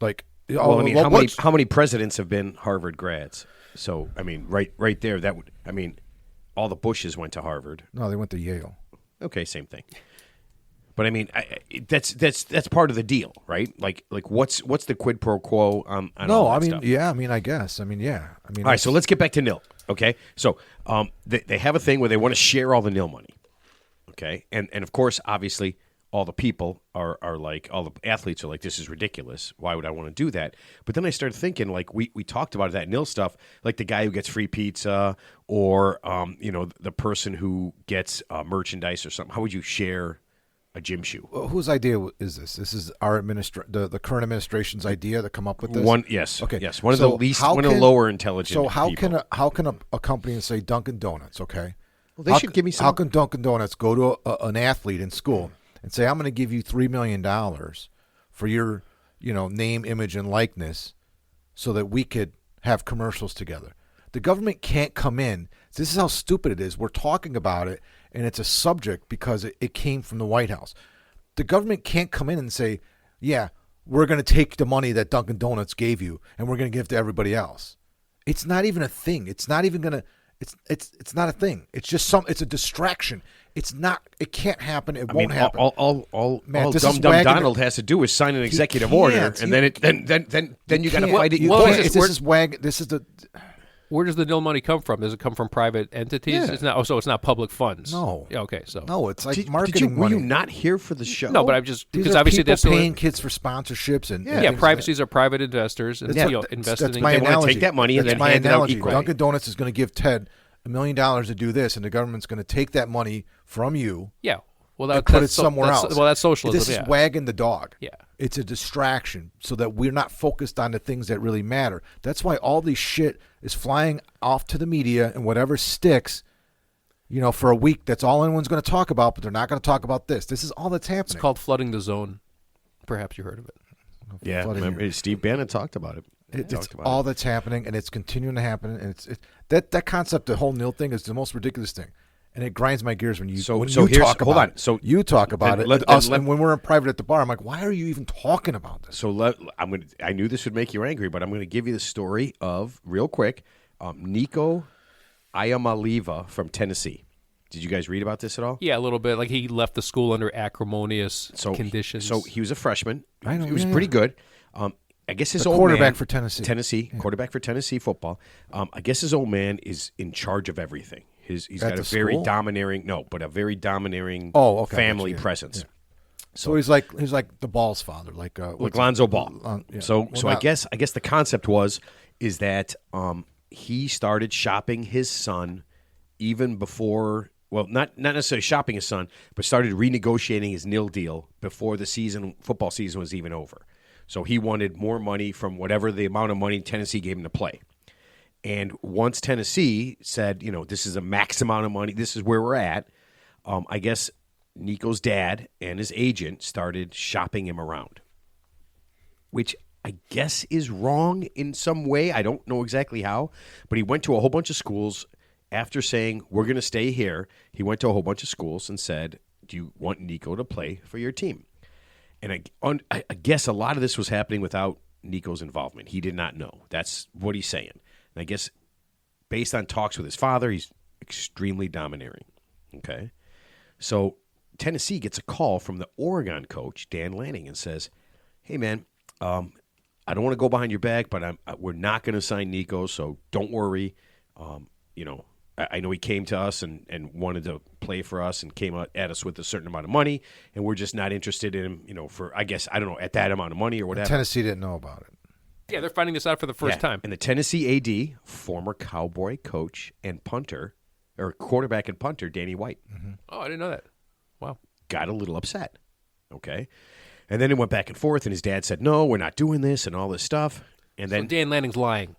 Speaker 1: Like,
Speaker 2: well, I mean,
Speaker 1: what's-
Speaker 2: how many presidents have been Harvard grads? So I mean, right there, that would all the Bushes went to Harvard.
Speaker 1: No, they went to Yale.
Speaker 2: Okay, same thing. But I mean, that's part of the deal, right? Like what's the quid pro quo on
Speaker 1: No,
Speaker 2: all that
Speaker 1: I mean,
Speaker 2: stuff?
Speaker 1: yeah, I mean, I guess. I mean, yeah. I mean,
Speaker 2: All right, so let's get back to NIL. Okay, so they have a thing where they want to share all the NIL money. Okay, and of course, obviously, all the people are like, all the athletes are like, this is ridiculous. Why would I want to do that? But then I started thinking, like, we talked about that NIL stuff, like the guy who gets free pizza or the person who gets merchandise or something. How would you share a gym shoe?
Speaker 1: whose idea is this? This is our the current administration's idea to come up with this.
Speaker 2: One, yes,
Speaker 1: Okay.
Speaker 2: yes, one of
Speaker 1: So
Speaker 2: the least,
Speaker 1: how
Speaker 2: one of the
Speaker 1: can-
Speaker 2: lower intelligent.
Speaker 1: So how
Speaker 2: people.
Speaker 1: can a company say Dunkin' Donuts? Okay.
Speaker 2: Well, they should give me some.
Speaker 1: How can Dunkin' Donuts go to an athlete in school and say, I'm going to give you $3 million for your, name, image, and likeness so that we could have commercials together? The government can't come in. This is how stupid it is. We're talking about it, and it's a subject because it came from the White House. The government can't come in and say, yeah, we're going to take the money that Dunkin' Donuts gave you, and we're going to give it to everybody else. It's not even a thing. It's not even going to It's not a thing. It's just it's a distraction. It's not. It can't happen. It
Speaker 2: I
Speaker 1: won't
Speaker 2: mean,
Speaker 1: happen.
Speaker 2: all
Speaker 1: Matt, this
Speaker 2: Dumb
Speaker 1: is
Speaker 2: Dumb
Speaker 1: wagging
Speaker 2: Donald has to do is sign an executive order, and then you got to
Speaker 1: can't-
Speaker 2: fight it.
Speaker 1: you
Speaker 3: Well,
Speaker 1: can't-
Speaker 3: it's-
Speaker 1: this is wagging. This is the.
Speaker 3: Where does the NIL money come from? Does it come from private entities?
Speaker 1: Yeah.
Speaker 3: It's not. Oh, so it's not public funds.
Speaker 1: No.
Speaker 3: Yeah, okay. So
Speaker 1: No, it's like
Speaker 2: Did
Speaker 1: marketing
Speaker 2: were
Speaker 1: money.
Speaker 2: you not here for the show?
Speaker 3: no, but I'm just
Speaker 1: These
Speaker 3: because
Speaker 1: are
Speaker 3: obviously
Speaker 1: people
Speaker 3: that's the
Speaker 1: paying kids for sponsorships and
Speaker 3: yeah.
Speaker 1: things like
Speaker 3: Privacies are private investors and
Speaker 1: That's
Speaker 3: you know,
Speaker 1: what-
Speaker 3: invested
Speaker 1: that's
Speaker 3: in.
Speaker 1: my
Speaker 2: They wanna
Speaker 1: analogy.
Speaker 2: take that money and
Speaker 1: That's
Speaker 2: then
Speaker 1: my
Speaker 2: hand it out
Speaker 1: analogy.
Speaker 2: equally.
Speaker 1: Dunkin' Donuts is going to give Ted $1 million to do this, and the government's going to take that money from you
Speaker 3: Yeah. Well,
Speaker 1: and
Speaker 3: that's
Speaker 1: put it somewhere else.
Speaker 3: Well, that's socialism.
Speaker 1: This
Speaker 3: yeah.
Speaker 1: is wagging the dog.
Speaker 3: Yeah.
Speaker 1: It's a distraction so that we're not focused on the things that really matter. That's why all this shit is flying off to the media and whatever sticks, for a week. That's all anyone's going to talk about, but they're not going to talk about this. This is all that's happening.
Speaker 3: It's called flooding the zone. Perhaps you heard of it.
Speaker 2: Yeah,
Speaker 1: Flooding
Speaker 2: remember, Steve Bannon talked about it.
Speaker 1: It's all that's happening, and it's continuing to happen. And that concept, the whole NIL thing, is the most ridiculous thing, and it grinds my gears when you
Speaker 2: So
Speaker 1: you
Speaker 2: here's-
Speaker 1: talk
Speaker 2: hold
Speaker 1: about
Speaker 2: on.
Speaker 1: it.
Speaker 2: So
Speaker 1: you talk about
Speaker 2: then
Speaker 1: it,
Speaker 2: let-
Speaker 1: us,
Speaker 2: then let-
Speaker 1: and when we're in private at the bar, I'm like, why are you even talking about this?
Speaker 2: So I knew this would make you angry, but I'm going to give you the story of real quick. Nico Iamaleava from Tennessee. Did you guys read about this at all?
Speaker 3: Yeah, a little bit. Like he left the school under acrimonious conditions.
Speaker 2: So he was a freshman.
Speaker 1: I know,
Speaker 2: He was
Speaker 1: yeah,
Speaker 2: pretty
Speaker 1: yeah.
Speaker 2: good. I guess his
Speaker 1: The
Speaker 2: old
Speaker 1: quarterback
Speaker 2: man,
Speaker 1: for Tennessee.
Speaker 2: Quarterback for Tennessee football. I guess his old man is in charge of everything. He's
Speaker 1: At
Speaker 2: got a
Speaker 1: the
Speaker 2: very
Speaker 1: school?
Speaker 2: domineering family
Speaker 1: Yeah.
Speaker 2: presence.
Speaker 1: Yeah. So he's like the Ball's father, like
Speaker 2: Lonzo Ball.
Speaker 1: yeah.
Speaker 2: So
Speaker 1: Well,
Speaker 2: I
Speaker 1: not-
Speaker 2: guess the concept is that he started shopping his son even before. Well, not necessarily shopping his son, but started renegotiating his NIL deal before the football season was even over. So he wanted more money from whatever the amount of money Tennessee gave him to play. And once Tennessee said, this is a max amount of money, this is where we're at, I guess Nico's dad and his agent started shopping him around, which I guess is wrong in some way. I don't know exactly how, but he went to a whole bunch of schools after saying, we're going to stay here. He went to a whole bunch of schools and said, do you want Nico to play for your team? And I guess a lot of this was happening without Nico's involvement. He did not know. That's what he's saying. And I guess based on talks with his father, he's extremely domineering. Okay? So Tennessee gets a call from the Oregon coach, Dan Lanning, and says, hey, man, I don't want to go behind your back, but we're not going to sign Nico, so don't worry. I know he came to us and wanted to play for us and came at us with a certain amount of money, and we're just not interested in him, for, I guess, I don't know, at that amount of money or whatever.
Speaker 1: Tennessee didn't know about it.
Speaker 3: yeah, they're finding this out for the first
Speaker 2: Yeah.
Speaker 3: time.
Speaker 2: And the Tennessee AD, former Cowboy coach and punter, or quarterback and punter, Danny White,
Speaker 3: Oh, I didn't know that. Wow.
Speaker 2: got a little upset. Okay? And then it went back and forth, and his dad said, no, we're not doing this and all this stuff. And
Speaker 3: So
Speaker 2: then
Speaker 3: Dan Lanning's lying.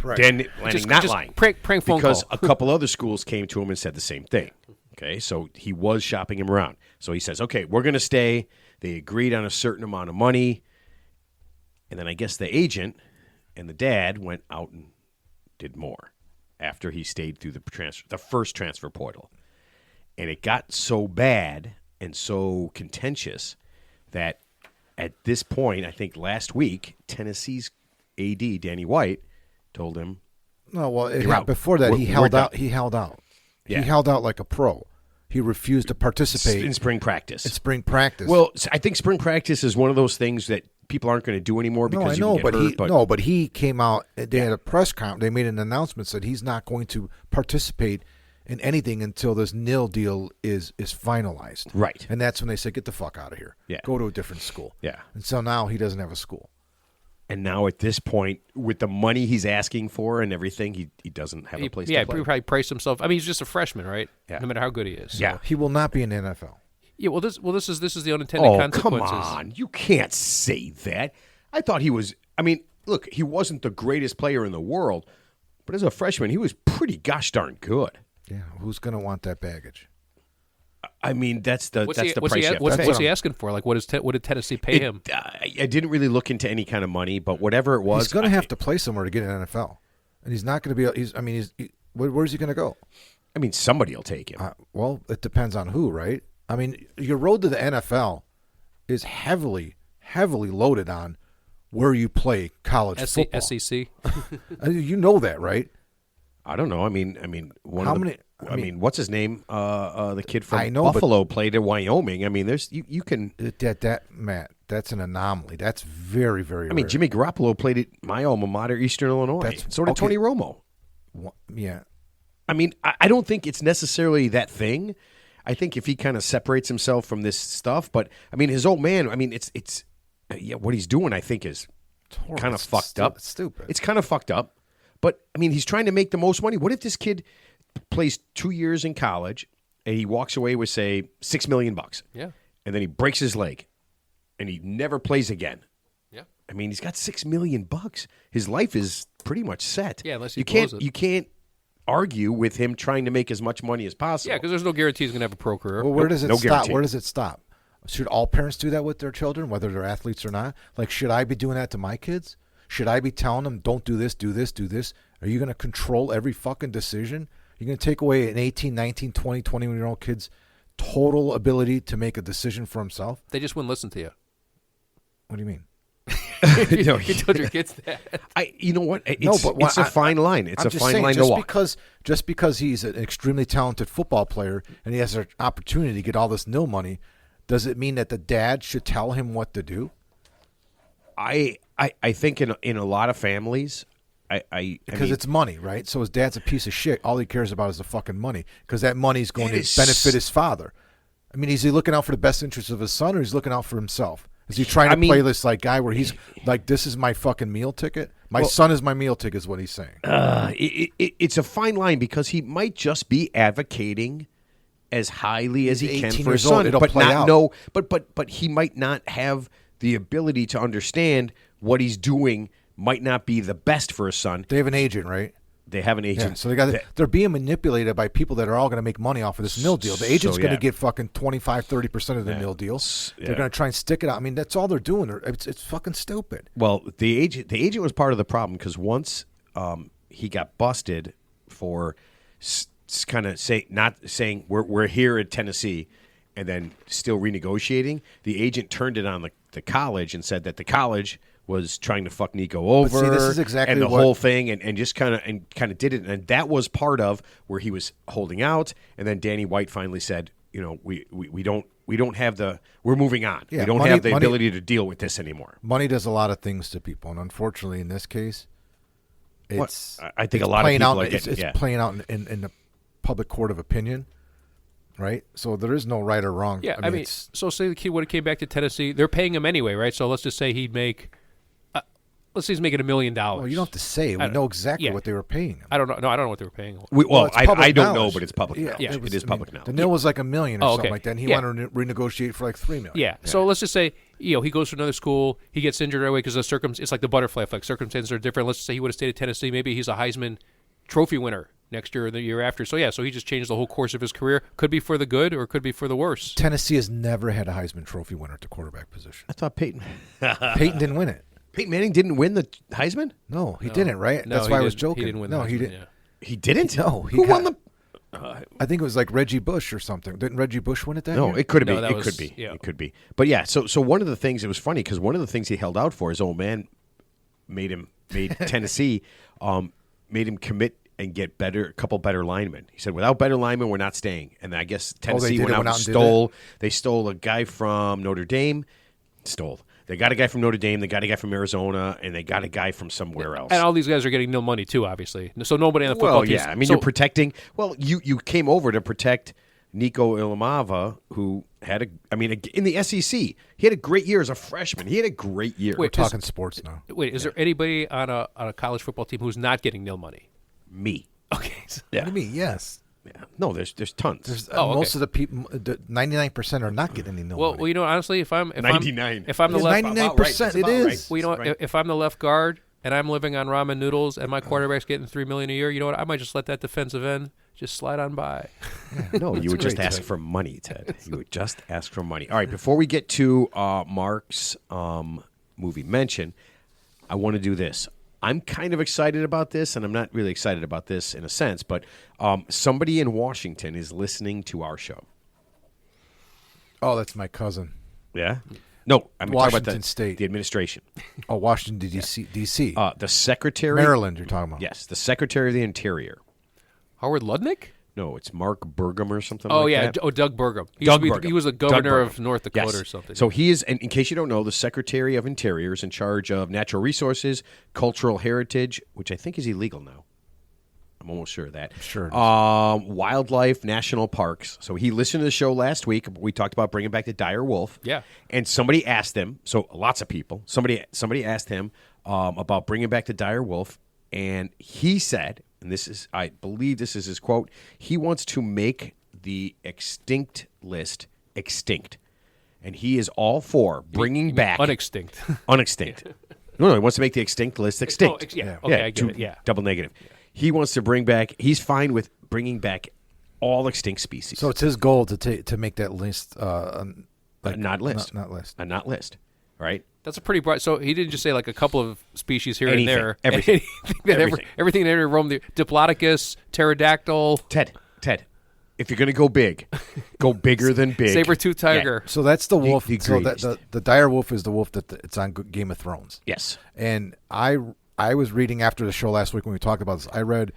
Speaker 1: Right.
Speaker 2: Dan Lanning not
Speaker 3: just
Speaker 2: lying.
Speaker 3: prank phone
Speaker 2: because
Speaker 3: call.
Speaker 2: a couple other schools came to him and said the same thing. Okay, so he was shopping him around. So he says, okay, we're going to stay. They agreed on a certain amount of money. And then I guess the agent and the dad went out and did more after he stayed through the first transfer portal. And it got so bad and so contentious that at this point, I think last week, Tennessee's AD, Danny White, told him,
Speaker 1: No, well,
Speaker 2: You're out.
Speaker 1: before that, he
Speaker 2: We're
Speaker 1: held
Speaker 2: done.
Speaker 1: out. He held out.
Speaker 2: Yeah.
Speaker 1: He held out like a pro. He refused to participate
Speaker 2: in spring practice.
Speaker 1: in spring practice.
Speaker 2: Well, I think spring practice is one of those things that people aren't going to do anymore
Speaker 1: no,
Speaker 2: because
Speaker 1: I
Speaker 2: you
Speaker 1: know,
Speaker 2: can get hurt.
Speaker 1: but he came out. They had a press conference. They made an announcement said he's not going to participate in anything until this NIL deal is finalized.
Speaker 2: Right.
Speaker 1: And that's when they said, "Get the fuck out of here.
Speaker 2: Yeah.
Speaker 1: Go to a different school."
Speaker 2: Yeah.
Speaker 1: And so now he doesn't have a school.
Speaker 2: And now at this point, with the money he's asking for and everything, he doesn't have a place
Speaker 3: yeah,
Speaker 2: to play.
Speaker 3: he probably priced himself. I mean, he's just a freshman, right?
Speaker 2: Yeah.
Speaker 3: No matter how good he is.
Speaker 2: Yeah.
Speaker 1: He will not be in the NFL.
Speaker 3: Yeah. Well, this is the unintended
Speaker 2: Oh, come
Speaker 3: consequences.
Speaker 2: on. You can't say that. I thought he was – I mean, look, he wasn't the greatest player in the world, but as a freshman, he was pretty gosh darn good.
Speaker 1: Yeah. Who's going to want that baggage?
Speaker 2: I mean, that's the price you have to
Speaker 3: What's
Speaker 2: pay.
Speaker 3: he asking for? Like, what did Tennessee pay him?
Speaker 2: I didn't really look into any kind of money, but whatever it was,
Speaker 1: He's going to have to play somewhere to get an NFL, and he's not going to be. Where's he going to go?
Speaker 2: I mean, somebody will take him.
Speaker 1: Well, it depends on who, right? I mean, your road to the NFL is heavily loaded on where you play college football.
Speaker 3: SEC.
Speaker 1: You know that, right?
Speaker 2: I don't know. I mean,
Speaker 1: How many?
Speaker 2: I mean, what's his name? The kid from
Speaker 1: I know, but-
Speaker 2: Buffalo played in Wyoming. I mean, there's you can.
Speaker 1: That Matt, that's an anomaly. That's very, very.
Speaker 2: I mean,
Speaker 1: rare.
Speaker 2: Jimmy Garoppolo played at my alma mater, Eastern Illinois. So did
Speaker 1: okay.
Speaker 2: Tony Romo.
Speaker 1: Yeah.
Speaker 2: I mean, I don't think it's necessarily that thing. I think if he kind of separates himself from this stuff, but I mean, his old man. I mean, it's what he's doing. I think is kind of fucked up.
Speaker 1: It's stupid.
Speaker 2: It's kind of fucked up. But I mean, he's trying to make the most money. What if this kid plays 2 years in college and he walks away with say $6 million?
Speaker 3: Yeah.
Speaker 2: And then he breaks his leg, and he never plays again.
Speaker 3: Yeah.
Speaker 2: I mean, he's got $6 million. His life is pretty much set.
Speaker 3: Yeah, unless he
Speaker 2: you
Speaker 3: blows it.
Speaker 2: can't argue with him trying to make as much money as possible.
Speaker 3: Yeah, because there's no guarantee he's going to have a pro career.
Speaker 1: Well, where does it
Speaker 2: no
Speaker 1: stop?
Speaker 2: guarantee.
Speaker 1: Where does it stop? Should all parents do that with their children, whether they're athletes or not? Like, should I be doing that to my kids? Should I be telling them, don't do this, do this, do this? Are you going to control every fucking decision? You're going to take away an 18, 19, 20, 21-year-old kid's total ability to make a decision for himself?
Speaker 3: They just wouldn't listen to you.
Speaker 1: What do you mean?
Speaker 3: You told your kids that.
Speaker 2: You know what? It's,
Speaker 1: No, but
Speaker 2: it's a fine line. It's
Speaker 1: I'm
Speaker 2: a
Speaker 1: just
Speaker 2: fine
Speaker 1: saying,
Speaker 2: line to
Speaker 1: just
Speaker 2: walk.
Speaker 1: just because he's an extremely talented football player and he has an opportunity to get all this NIL money, does it mean that the dad should tell him what to do?
Speaker 2: I think in a lot of families,
Speaker 1: Because it's money, right? So his dad's a piece of shit. All he cares about is the fucking money because that money's going to benefit his father. I mean, is he looking out for the best interests of his son or is he looking out for himself? Is he trying to play this like guy where he's like, this is my fucking meal ticket? My son is my meal ticket is what he's saying.
Speaker 2: it's a fine line because he might just be advocating as highly as he
Speaker 1: He's
Speaker 2: can
Speaker 1: 18
Speaker 2: for his
Speaker 1: years old.
Speaker 2: son,
Speaker 1: It'll
Speaker 2: but
Speaker 1: play
Speaker 2: not
Speaker 1: out.
Speaker 2: know. But he might not have the ability to understand what he's doing. Might not be the best for his son.
Speaker 1: They have an agent, right?
Speaker 2: They have an agent.
Speaker 1: Yeah, so they're being manipulated by people that are all going to make money off of this NIL deal. The agent's going to get fucking 25, 30% of the NIL deal. They're going to try and stick it out. I mean, that's all they're doing. It's fucking stupid.
Speaker 2: Well, the agent was part of the problem because once he got busted for kind of not saying we're here at Tennessee, and then still renegotiating, the agent turned it on the college and said that the college was trying to fuck Nico over,
Speaker 1: see, this is exactly
Speaker 2: and the
Speaker 1: what-
Speaker 2: whole thing, and just kind of did it, and that was part of where he was holding out, and then Danny White finally said, you know, we don't have we're moving on,
Speaker 1: Yeah,
Speaker 2: we don't
Speaker 1: money-
Speaker 2: have the
Speaker 1: money-
Speaker 2: ability to deal with this anymore.
Speaker 1: Money does a lot of things to people, and unfortunately, in this case, it's.
Speaker 2: I think
Speaker 1: it's
Speaker 2: a lot of
Speaker 1: playing
Speaker 2: people
Speaker 1: out,
Speaker 2: are getting
Speaker 1: it's playing out in the public court of opinion, right? So there is no right or wrong.
Speaker 3: Yeah, I mean,
Speaker 1: it's,
Speaker 3: so say the kid would have came back to Tennessee. They're paying him anyway, right? So let's just say he'd make, let's say he's making $1 million.
Speaker 1: well, you don't have to say it. We know exactly what they were paying him.
Speaker 3: I don't know. No, I don't know what they were paying him.
Speaker 2: Well,
Speaker 1: it's public
Speaker 2: I don't know,
Speaker 1: knowledge.
Speaker 2: but it's public knowledge.
Speaker 3: Yeah,
Speaker 2: It is public knowledge.
Speaker 1: The NIL was like $1 million or
Speaker 3: Oh,
Speaker 1: something
Speaker 3: okay.
Speaker 1: like that. And he
Speaker 3: Yeah.
Speaker 1: wanted to renegotiate for like $3 million.
Speaker 3: Yeah. So let's just say, he goes to another school. He gets injured right away because it's like the butterfly effect. Circumstances are different. Let's just say he would have stayed at Tennessee. Maybe he's a Heisman Trophy winner next year or the year after. So he just changed the whole course of his career. Could be for the good or could be for the worse.
Speaker 1: Tennessee has never had a Heisman Trophy winner at the quarterback position.
Speaker 2: I thought Peyton
Speaker 1: Peyton didn't win it.
Speaker 2: Manning didn't win the Heisman.
Speaker 1: No, he didn't, right?
Speaker 3: No,
Speaker 1: That's
Speaker 3: he
Speaker 1: why I was
Speaker 3: didn't.
Speaker 1: joking.
Speaker 3: He didn't win
Speaker 1: no,
Speaker 3: the
Speaker 1: he
Speaker 3: Heisman,
Speaker 1: didn't.
Speaker 3: yeah.
Speaker 2: He didn't.
Speaker 1: No, he
Speaker 2: Who
Speaker 1: got-
Speaker 2: won the?
Speaker 1: I think it was like Reggie Bush or something. Didn't Reggie Bush win it that
Speaker 2: No,
Speaker 1: year?
Speaker 2: it could have
Speaker 3: No,
Speaker 2: been.
Speaker 3: that
Speaker 2: It
Speaker 3: was-
Speaker 2: could be.
Speaker 3: yeah.
Speaker 2: It could be. But yeah, so one of the things, it was funny because one of the things he held out for, his old man made Tennessee made him commit and get a couple better linemen. He said, without better linemen, we're not staying. And I guess Tennessee went out and stole. They stole a guy from Notre Dame. They got a guy from Notre Dame. They got a guy from Arizona, and they got a guy from somewhere else.
Speaker 3: And all these guys are getting no money too, obviously. So nobody on the football
Speaker 2: Well,
Speaker 3: team.
Speaker 2: yeah. I mean,
Speaker 3: so,
Speaker 2: you're protecting. Well, you came over to protect Nico Ilamava, who had in the SEC, he had a great year as a freshman. He had a great year.
Speaker 3: Wait,
Speaker 1: We're talking sports now.
Speaker 3: Wait, is there anybody on a college football team who's not getting nil money?
Speaker 2: Me.
Speaker 3: Okay.
Speaker 2: Yeah.
Speaker 1: What do you mean? Yes.
Speaker 2: Yeah. No, there's tons.
Speaker 1: There's,
Speaker 3: Oh, okay.
Speaker 1: most of the people, 99% are not getting any NIL money.
Speaker 3: Well, you know, honestly, if I'm
Speaker 2: 99.
Speaker 3: if I'm the
Speaker 1: Yeah,
Speaker 3: left,
Speaker 1: 99% it is.
Speaker 3: well, you know what? If I'm the left guard and I'm living on ramen noodles and my quarterback's getting $3 million a year, you know what? I might just let that defensive end just slide on by.
Speaker 2: No, you would just
Speaker 1: great,
Speaker 2: ask
Speaker 1: Ted.
Speaker 2: for money, Ted. You would just ask for money. All right, before we get to Mark's movie mention, I want to do this. I'm kind of excited about this, and I'm not really excited about this in a sense, but somebody in Washington is listening to our show.
Speaker 1: Oh, that's my cousin.
Speaker 2: Yeah? No, I'm talking
Speaker 1: Washington
Speaker 2: about
Speaker 1: State.
Speaker 2: the administration.
Speaker 1: Oh, Washington, D.C.
Speaker 2: The secretary.
Speaker 1: Maryland, you're talking about.
Speaker 2: Yes, the Secretary of the Interior
Speaker 3: Howard Ludnick?
Speaker 2: No, it's Mark Burgum or something
Speaker 3: Oh
Speaker 2: like
Speaker 3: yeah,
Speaker 2: that.
Speaker 3: Doug Burgum.
Speaker 2: Doug Burgum.
Speaker 3: He was the
Speaker 2: Doug
Speaker 3: governor
Speaker 2: Burgum.
Speaker 3: of North Dakota
Speaker 2: Yes.
Speaker 3: or something.
Speaker 2: So he is, and in case you don't know, the Secretary of Interior is in charge of natural resources, cultural heritage, which I think is illegal now. I'm almost sure of that.
Speaker 1: Sure it is.
Speaker 2: Wildlife, national parks. So he listened to the show last week. We talked about bringing back the dire wolf.
Speaker 3: Yeah.
Speaker 2: And somebody asked him, so lots of people, somebody asked him about bringing back the dire wolf, and he said, and this is, I believe this is his quote, he wants to make the extinct list extinct. And he is all for bringing back...
Speaker 3: Unextinct.
Speaker 2: Unextinct. No, he wants to make the extinct list extinct.
Speaker 3: Yeah. Okay, I get it. Yeah.
Speaker 2: Double negative. He wants to bring back, he's fine with bringing back all extinct species.
Speaker 1: So it's his goal to make that list
Speaker 2: a not list.
Speaker 1: Not list.
Speaker 2: A not list. Right?
Speaker 3: That's a pretty broad. So he didn't just say like a couple of species here
Speaker 2: Anything.
Speaker 3: and there.
Speaker 2: Everything.
Speaker 3: Everything that ever roamed the Diplodocus, pterodactyl,
Speaker 2: Ted, if you're going to go big, go bigger than big.
Speaker 3: saber-toothed tiger.
Speaker 1: So that's the wolf.
Speaker 2: The
Speaker 1: So
Speaker 2: greatest.
Speaker 1: the dire wolf is the wolf it's on Game of Thrones.
Speaker 2: Yes.
Speaker 1: And I was reading after the show last week when we talked about this. I read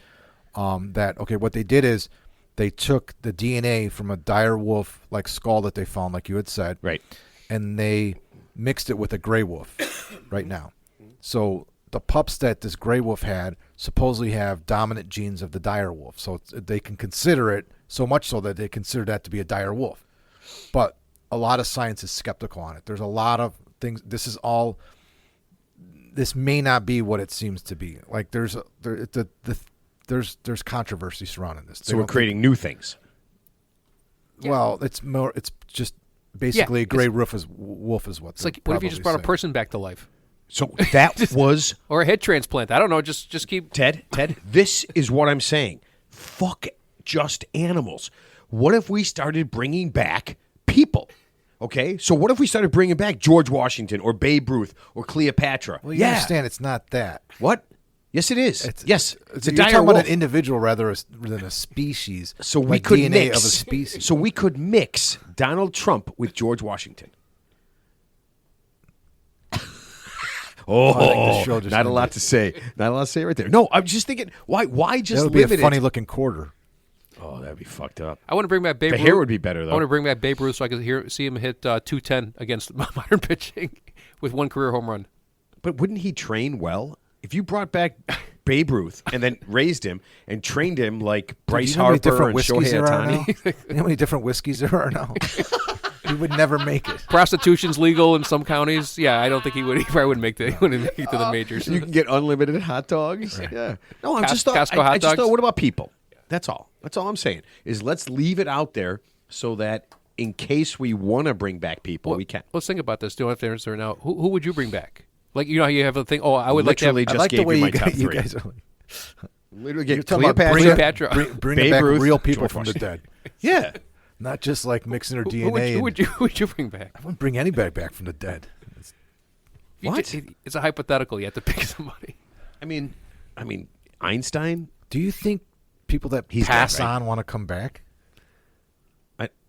Speaker 1: that what they did is they took the DNA from a dire wolf like skull that they found, like you had said,
Speaker 2: Right.
Speaker 1: and they mixed it with a gray wolf right now. So the pups that this gray wolf had supposedly have dominant genes of the dire wolf. So they can consider it, so much so that they consider that to be a dire wolf. But a lot of science is skeptical on it. There's a lot of things. This may not be what it seems to be. Like there's controversy surrounding this.
Speaker 2: So we're creating new things.
Speaker 1: Well, it's just basically a gray wolf is what.
Speaker 3: It's like, what if you just brought a person back to life?
Speaker 2: So that was...
Speaker 3: Or a head transplant. I don't know. Just keep...
Speaker 2: Ted, this is what I'm saying. Fuck just animals. What if we started bringing back people? Okay? So what if we started bringing back George Washington or Babe Ruth or Cleopatra?
Speaker 1: Well, you understand it's not that.
Speaker 2: What? Yes, it is. It's a
Speaker 1: you're
Speaker 2: dire
Speaker 1: talking
Speaker 2: wolf.
Speaker 1: about an individual rather than a species.
Speaker 2: So we
Speaker 1: like
Speaker 2: could
Speaker 1: DNA
Speaker 2: mix.
Speaker 1: of a species.
Speaker 2: So we could mix Donald Trump with George Washington.
Speaker 1: I think the show just
Speaker 2: not a lot
Speaker 1: ended.
Speaker 2: to say. Not a lot to say right there. No, I'm just thinking, why just
Speaker 1: That would be a
Speaker 2: limit
Speaker 1: funny
Speaker 2: it?
Speaker 1: looking quarter.
Speaker 2: Oh, that'd be fucked up.
Speaker 3: I want to bring back Babe
Speaker 2: The
Speaker 3: Ruth.
Speaker 2: hair would be better, though.
Speaker 3: I want to bring back Babe Ruth so I could see him hit 210 against modern pitching with one career home run.
Speaker 2: But wouldn't he train well? If you brought back Babe Ruth and then raised him and trained him like Bryce
Speaker 1: Do you know how many
Speaker 2: Harper
Speaker 1: different
Speaker 2: and
Speaker 1: whiskeys
Speaker 2: Shohei
Speaker 1: there are now?
Speaker 2: Ohtani.
Speaker 1: You know how many different whiskeys there are now? He would never make it.
Speaker 3: Prostitution's legal in some counties. Yeah, I don't think he would. He probably wouldn't make it to the majors.
Speaker 2: You can get unlimited hot dogs. Right. Yeah. No, I'm just thought.
Speaker 3: Costco
Speaker 2: I
Speaker 3: hot
Speaker 2: just
Speaker 3: dogs?
Speaker 2: thought. What about people? That's all. That's all I'm saying. Is let's leave it out there so that in case we want to bring back people, we can.
Speaker 3: Let's think about this. Do you have to answer now? Who would you bring back? Like, you know how you have the thing. Oh, I would
Speaker 2: Literally
Speaker 3: like to have.
Speaker 2: just
Speaker 1: I like
Speaker 2: gave
Speaker 1: the way
Speaker 2: you my
Speaker 1: you
Speaker 2: top
Speaker 1: guys, you
Speaker 2: three.
Speaker 1: guys are.
Speaker 2: Literally
Speaker 1: You're
Speaker 2: get
Speaker 1: talking about
Speaker 2: Cleopatra.
Speaker 3: Cleopatra.
Speaker 1: bringing
Speaker 2: Babe
Speaker 1: back
Speaker 2: Ruth,
Speaker 1: real people
Speaker 2: George
Speaker 1: from the
Speaker 2: Washington.
Speaker 1: dead,
Speaker 2: Yeah.
Speaker 1: not just like mixing their
Speaker 3: Who
Speaker 1: DNA.
Speaker 3: who would you bring back?
Speaker 1: I wouldn't bring anybody back from the dead.
Speaker 2: What?
Speaker 3: It's a hypothetical. You have to pick somebody.
Speaker 2: I mean, Einstein.
Speaker 1: Do you think people that
Speaker 2: He's
Speaker 1: pass
Speaker 2: dead, right?
Speaker 1: on want to come back?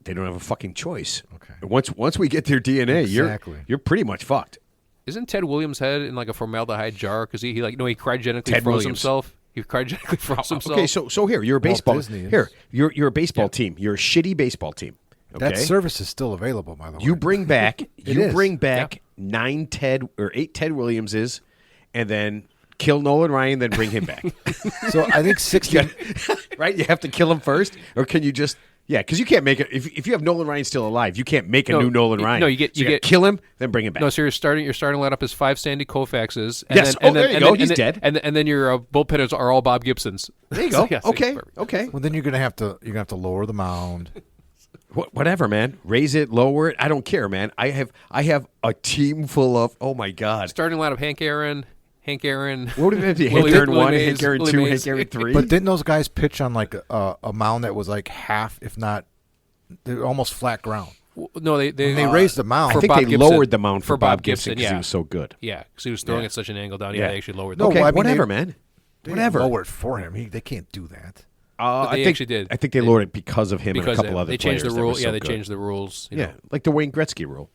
Speaker 2: They don't have a fucking choice.
Speaker 1: Okay.
Speaker 2: Once we get their DNA,
Speaker 1: Exactly.
Speaker 2: you're pretty much fucked.
Speaker 3: Isn't Ted Williams' head in like a formaldehyde jar because he cryogenically
Speaker 2: Ted
Speaker 3: froze
Speaker 2: Williams.
Speaker 3: himself? He cryogenically froze himself.
Speaker 2: Okay, so here you're a baseball.
Speaker 1: Disney is.
Speaker 2: Here you're a baseball team. You're a shitty baseball team. Okay?
Speaker 1: That service is still available, by the way.
Speaker 2: You bring back
Speaker 1: is.
Speaker 2: 8 Ted Williamses, and then kill Nolan Ryan, then bring him back.
Speaker 1: So I think 60.
Speaker 2: Right? You have to kill him first, or can you just? Yeah, because you can't make it. If you have Nolan Ryan still alive, you can't make a new Nolan Ryan.
Speaker 3: No, you gotta
Speaker 2: kill him, then bring him back.
Speaker 3: No, so your starting lineup is 5 Sandy Koufaxes. And
Speaker 2: Yes.
Speaker 3: Then,
Speaker 2: There you go. He's dead.
Speaker 3: And then your bullpenners are all Bob Gibsons.
Speaker 2: There you
Speaker 3: So,
Speaker 2: go.
Speaker 3: yes,
Speaker 2: Okay.
Speaker 3: perfect.
Speaker 2: Okay.
Speaker 1: Well, then you're gonna have to lower the mound.
Speaker 2: Whatever, man. Raise it, lower it. I don't care, man. I have a team full of. Oh my God.
Speaker 3: Starting lineup: Hank Aaron.
Speaker 2: What did it be?
Speaker 3: Willie-
Speaker 2: Hank Aaron
Speaker 3: Willie
Speaker 2: 1,
Speaker 3: Mays,
Speaker 2: Hank Aaron
Speaker 3: Willie
Speaker 2: 2,
Speaker 3: Mays.
Speaker 2: Hank Aaron 3.
Speaker 1: But didn't those guys pitch on like a mound that was like half, if not, they're almost flat ground?
Speaker 3: No, they
Speaker 1: raised the mound.
Speaker 2: I
Speaker 3: for
Speaker 2: think
Speaker 3: Bob
Speaker 2: they
Speaker 3: Gibson.
Speaker 2: lowered the mound for Bob Gibson because
Speaker 3: yeah.
Speaker 2: he was so good.
Speaker 3: Yeah, because he was throwing
Speaker 2: Yeah.
Speaker 3: at such an angle down.
Speaker 2: Yeah.
Speaker 3: Yeah, they actually lowered the
Speaker 1: No,
Speaker 2: Okay,
Speaker 1: well, I mean,
Speaker 2: whatever,
Speaker 1: they-
Speaker 2: man.
Speaker 1: They
Speaker 2: Whatever.
Speaker 1: didn't lower it for him. They can't do that.
Speaker 3: They
Speaker 2: I think
Speaker 3: actually did.
Speaker 2: I think they lowered it because of him and a couple other
Speaker 3: they changed
Speaker 2: players
Speaker 3: the
Speaker 2: that
Speaker 3: rule.
Speaker 2: were so
Speaker 3: Yeah, they
Speaker 2: good.
Speaker 3: changed the rules. you
Speaker 2: Yeah,
Speaker 3: know.
Speaker 2: like the Wayne Gretzky rule.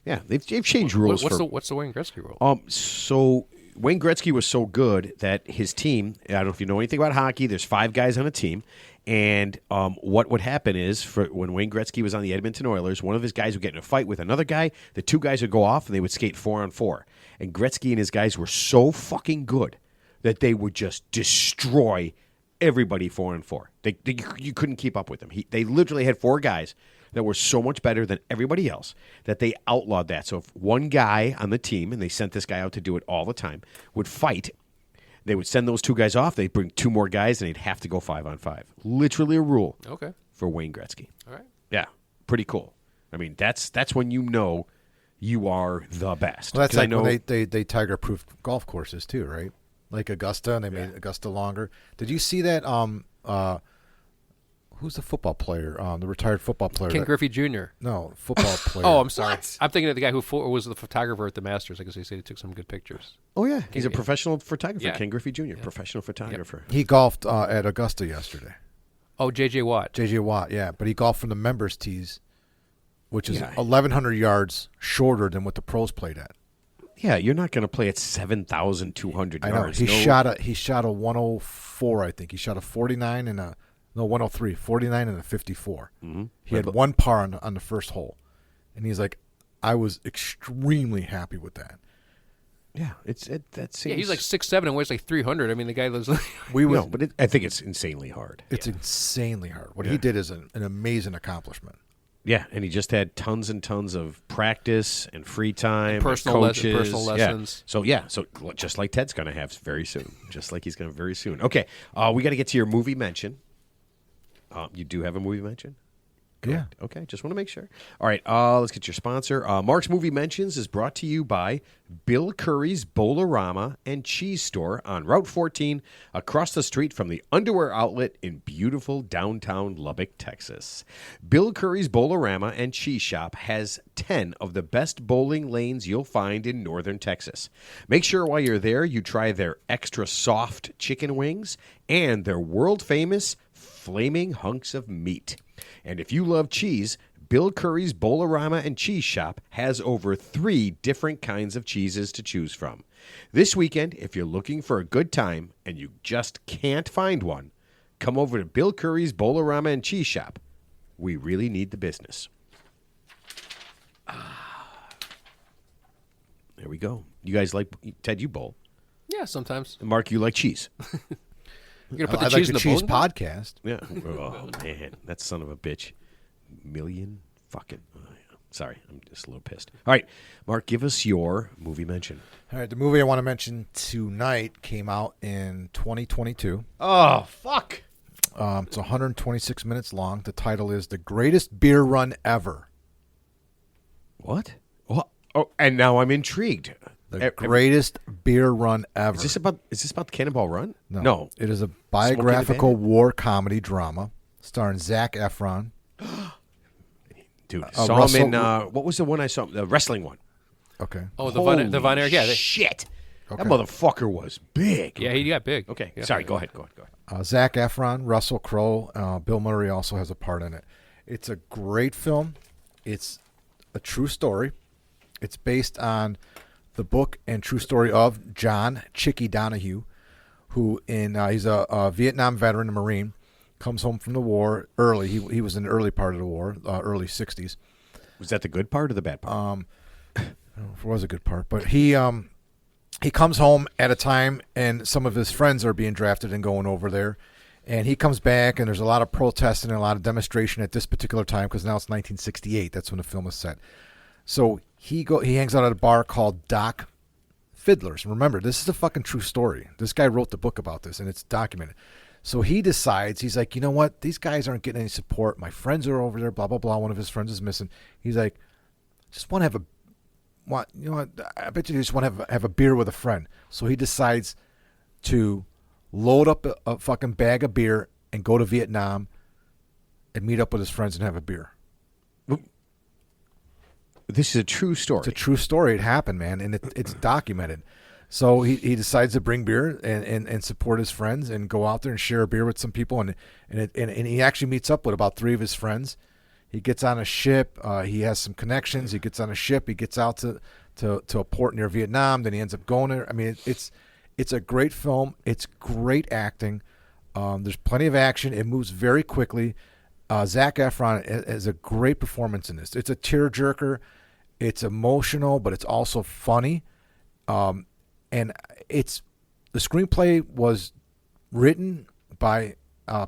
Speaker 2: Yeah, they've changed rules
Speaker 3: What's
Speaker 2: for.
Speaker 3: the Wayne Gretzky rule?
Speaker 2: So Wayne Gretzky was so good that his team, I don't know if you know anything about hockey, there's 5 guys on a team. And what would happen is when Wayne Gretzky was on the Edmonton Oilers, one of his guys would get in a fight with another guy. The 2 guys would go off and they would skate 4-on-4. And Gretzky and his guys were so fucking good that they would just destroy everybody 4-on-4. You couldn't keep up with them. They literally had 4 guys that were so much better than everybody else that they outlawed that. So if one guy on the team, and they sent this guy out to do it all the time, would fight, they would send those 2 guys off. They'd bring 2 more guys, and they'd have to go 5-on-5. Literally a rule for Wayne Gretzky.
Speaker 3: All right.
Speaker 2: Yeah, pretty cool. I mean, that's when you know you are the best.
Speaker 1: Well, that's like when they tiger-proofed golf courses too, right? Like Augusta, and they made Augusta longer. Did you see that? Who's the football player? The retired football player.
Speaker 3: Ken Griffey Jr.
Speaker 1: No, football player.
Speaker 3: Oh, I'm sorry. I'm thinking of the guy who was the photographer at the Masters. I guess he said he took some good pictures.
Speaker 2: Oh, yeah. He's a professional photographer,
Speaker 3: Yeah.
Speaker 2: Ken Griffey Jr., professional photographer.
Speaker 1: He golfed at Augusta yesterday.
Speaker 3: Oh, J.J. Watt.
Speaker 1: J.J. Watt, yeah. But he golfed from the members' tees, which is 1,100 yards shorter than what the pros played at.
Speaker 2: Yeah, you're not going to play at 7,200
Speaker 1: I know.
Speaker 2: yards.
Speaker 1: He shot a 104, I think. He shot a 49 and a 103, 49 and a 54.
Speaker 2: Mm-hmm.
Speaker 1: He had 1 par on the first hole, and he's like, I was extremely happy with that.
Speaker 2: Yeah, that seems.
Speaker 3: Yeah, he's like 6'7" and weighs like 300. I mean, the guy lives.
Speaker 2: I think it's insanely hard.
Speaker 1: It's insanely hard. What he did is an amazing accomplishment.
Speaker 2: Yeah, and he just had tons and tons of practice and free time, and
Speaker 3: personal
Speaker 2: coaches,
Speaker 3: personal lessons.
Speaker 2: So just like Ted's going to have very soon, just like he's going to very soon. Okay, we got to get to your movie mention. You do have a movie mention? Correct.
Speaker 1: Yeah.
Speaker 2: Okay, just want to make sure. All right, let's get your sponsor. Mark's Movie Mentions is brought to you by Bill Curry's Bowl-O-Rama and Cheese Store on Route 14 across the street from the Underwear Outlet in beautiful downtown Lubbock, Texas. Bill Curry's Bowl-O-Rama and Cheese Shop has 10 of the best bowling lanes you'll find in northern Texas. Make sure while you're there you try their extra soft chicken wings and their world-famous flaming hunks of meat. And if you love cheese, Bill Curry's Bowl-O-Rama and Cheese Shop has over 3 different kinds of cheeses to choose from. This weekend, if you're looking for a good time and you just can't find one, come over to Bill Curry's Bowl-O-Rama and Cheese Shop. We really need the business. There we go. You guys like, Ted, you bowl.
Speaker 3: Yeah, sometimes.
Speaker 2: And Mark, you like cheese.
Speaker 3: You're gonna put the
Speaker 1: I
Speaker 3: cheese
Speaker 1: like
Speaker 3: in
Speaker 1: the
Speaker 3: the
Speaker 1: cheese
Speaker 3: bowling ball?
Speaker 1: podcast.
Speaker 2: Yeah. Oh, man. That son of a bitch. Million fucking. Oh, yeah. Sorry. I'm just a little pissed. All right. Mark, give us your movie mention.
Speaker 1: All right, the movie I want to mention tonight came out in 2022.
Speaker 2: Oh, fuck.
Speaker 1: It's 126 minutes long. The title is The Greatest Beer Run Ever.
Speaker 2: What? Oh, and now I'm intrigued.
Speaker 1: The greatest beer run ever.
Speaker 2: Is this about the Cannonball Run?
Speaker 1: No. It is a biographical war comedy drama starring Zac Efron.
Speaker 2: Dude, saw him in, what was the one I saw? The wrestling one.
Speaker 1: Okay.
Speaker 3: Oh, the Von Erich. Yeah,
Speaker 2: Shit.
Speaker 1: Okay.
Speaker 2: That motherfucker was big.
Speaker 3: yeah, he got big.
Speaker 2: Okay.
Speaker 3: Yeah.
Speaker 2: Sorry, go ahead.
Speaker 1: Zac Efron, Russell Crowe, Bill Murray also has a part in it. It's a great film. It's a true story. It's based on the book and true story of John Chicky Donahue, who he's a Vietnam veteran, a Marine, comes home from the war early. He was in the early part of the war, early 60s.
Speaker 2: Was that the good part or the bad part?
Speaker 1: I don't know if it was a good part, but he comes home at a time and some of his friends are being drafted and going over there. And he comes back and there's a lot of protesting and a lot of demonstration at this particular time because now it's 1968. That's when the film is set. So he hangs out at a bar called Doc Fiddler's. Remember, this is a fucking true story. This guy wrote the book about this, and it's documented. So he decides, he's like, you know what? These guys aren't getting any support. My friends are over there, blah, blah, blah. One of his friends is missing. He's like, just want to have you know what? I bet you just want to have a beer with a friend. So he decides to load up a fucking bag of beer and go to Vietnam and meet up with his friends and have a beer.
Speaker 2: This is a true story.
Speaker 1: It's a true story. It happened, man, and it's documented. So he decides to bring beer and support his friends and go out there and share a beer with some people. And he actually meets up with about 3 of his friends. He gets on a ship. He has some connections. He gets on a ship. He gets out to to a port near Vietnam. Then he ends up going there. I mean, it's a great film. It's great acting. There's plenty of action. It moves very quickly. Zac Efron has a great performance in this. It's a tearjerker. It's emotional, but it's also funny. And the screenplay was written by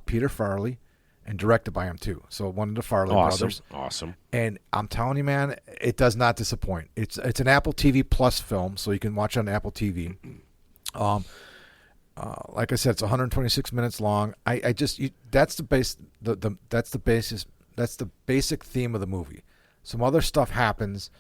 Speaker 1: Peter Farrelly and directed by him too. So one of the Farrelly brothers.
Speaker 2: Awesome.
Speaker 1: And I'm telling you, man, it does not disappoint. It's an Apple TV Plus film, so you can watch it on Apple TV. Like I said, it's 126 minutes long. That's the basic theme of the movie. Some other stuff happens.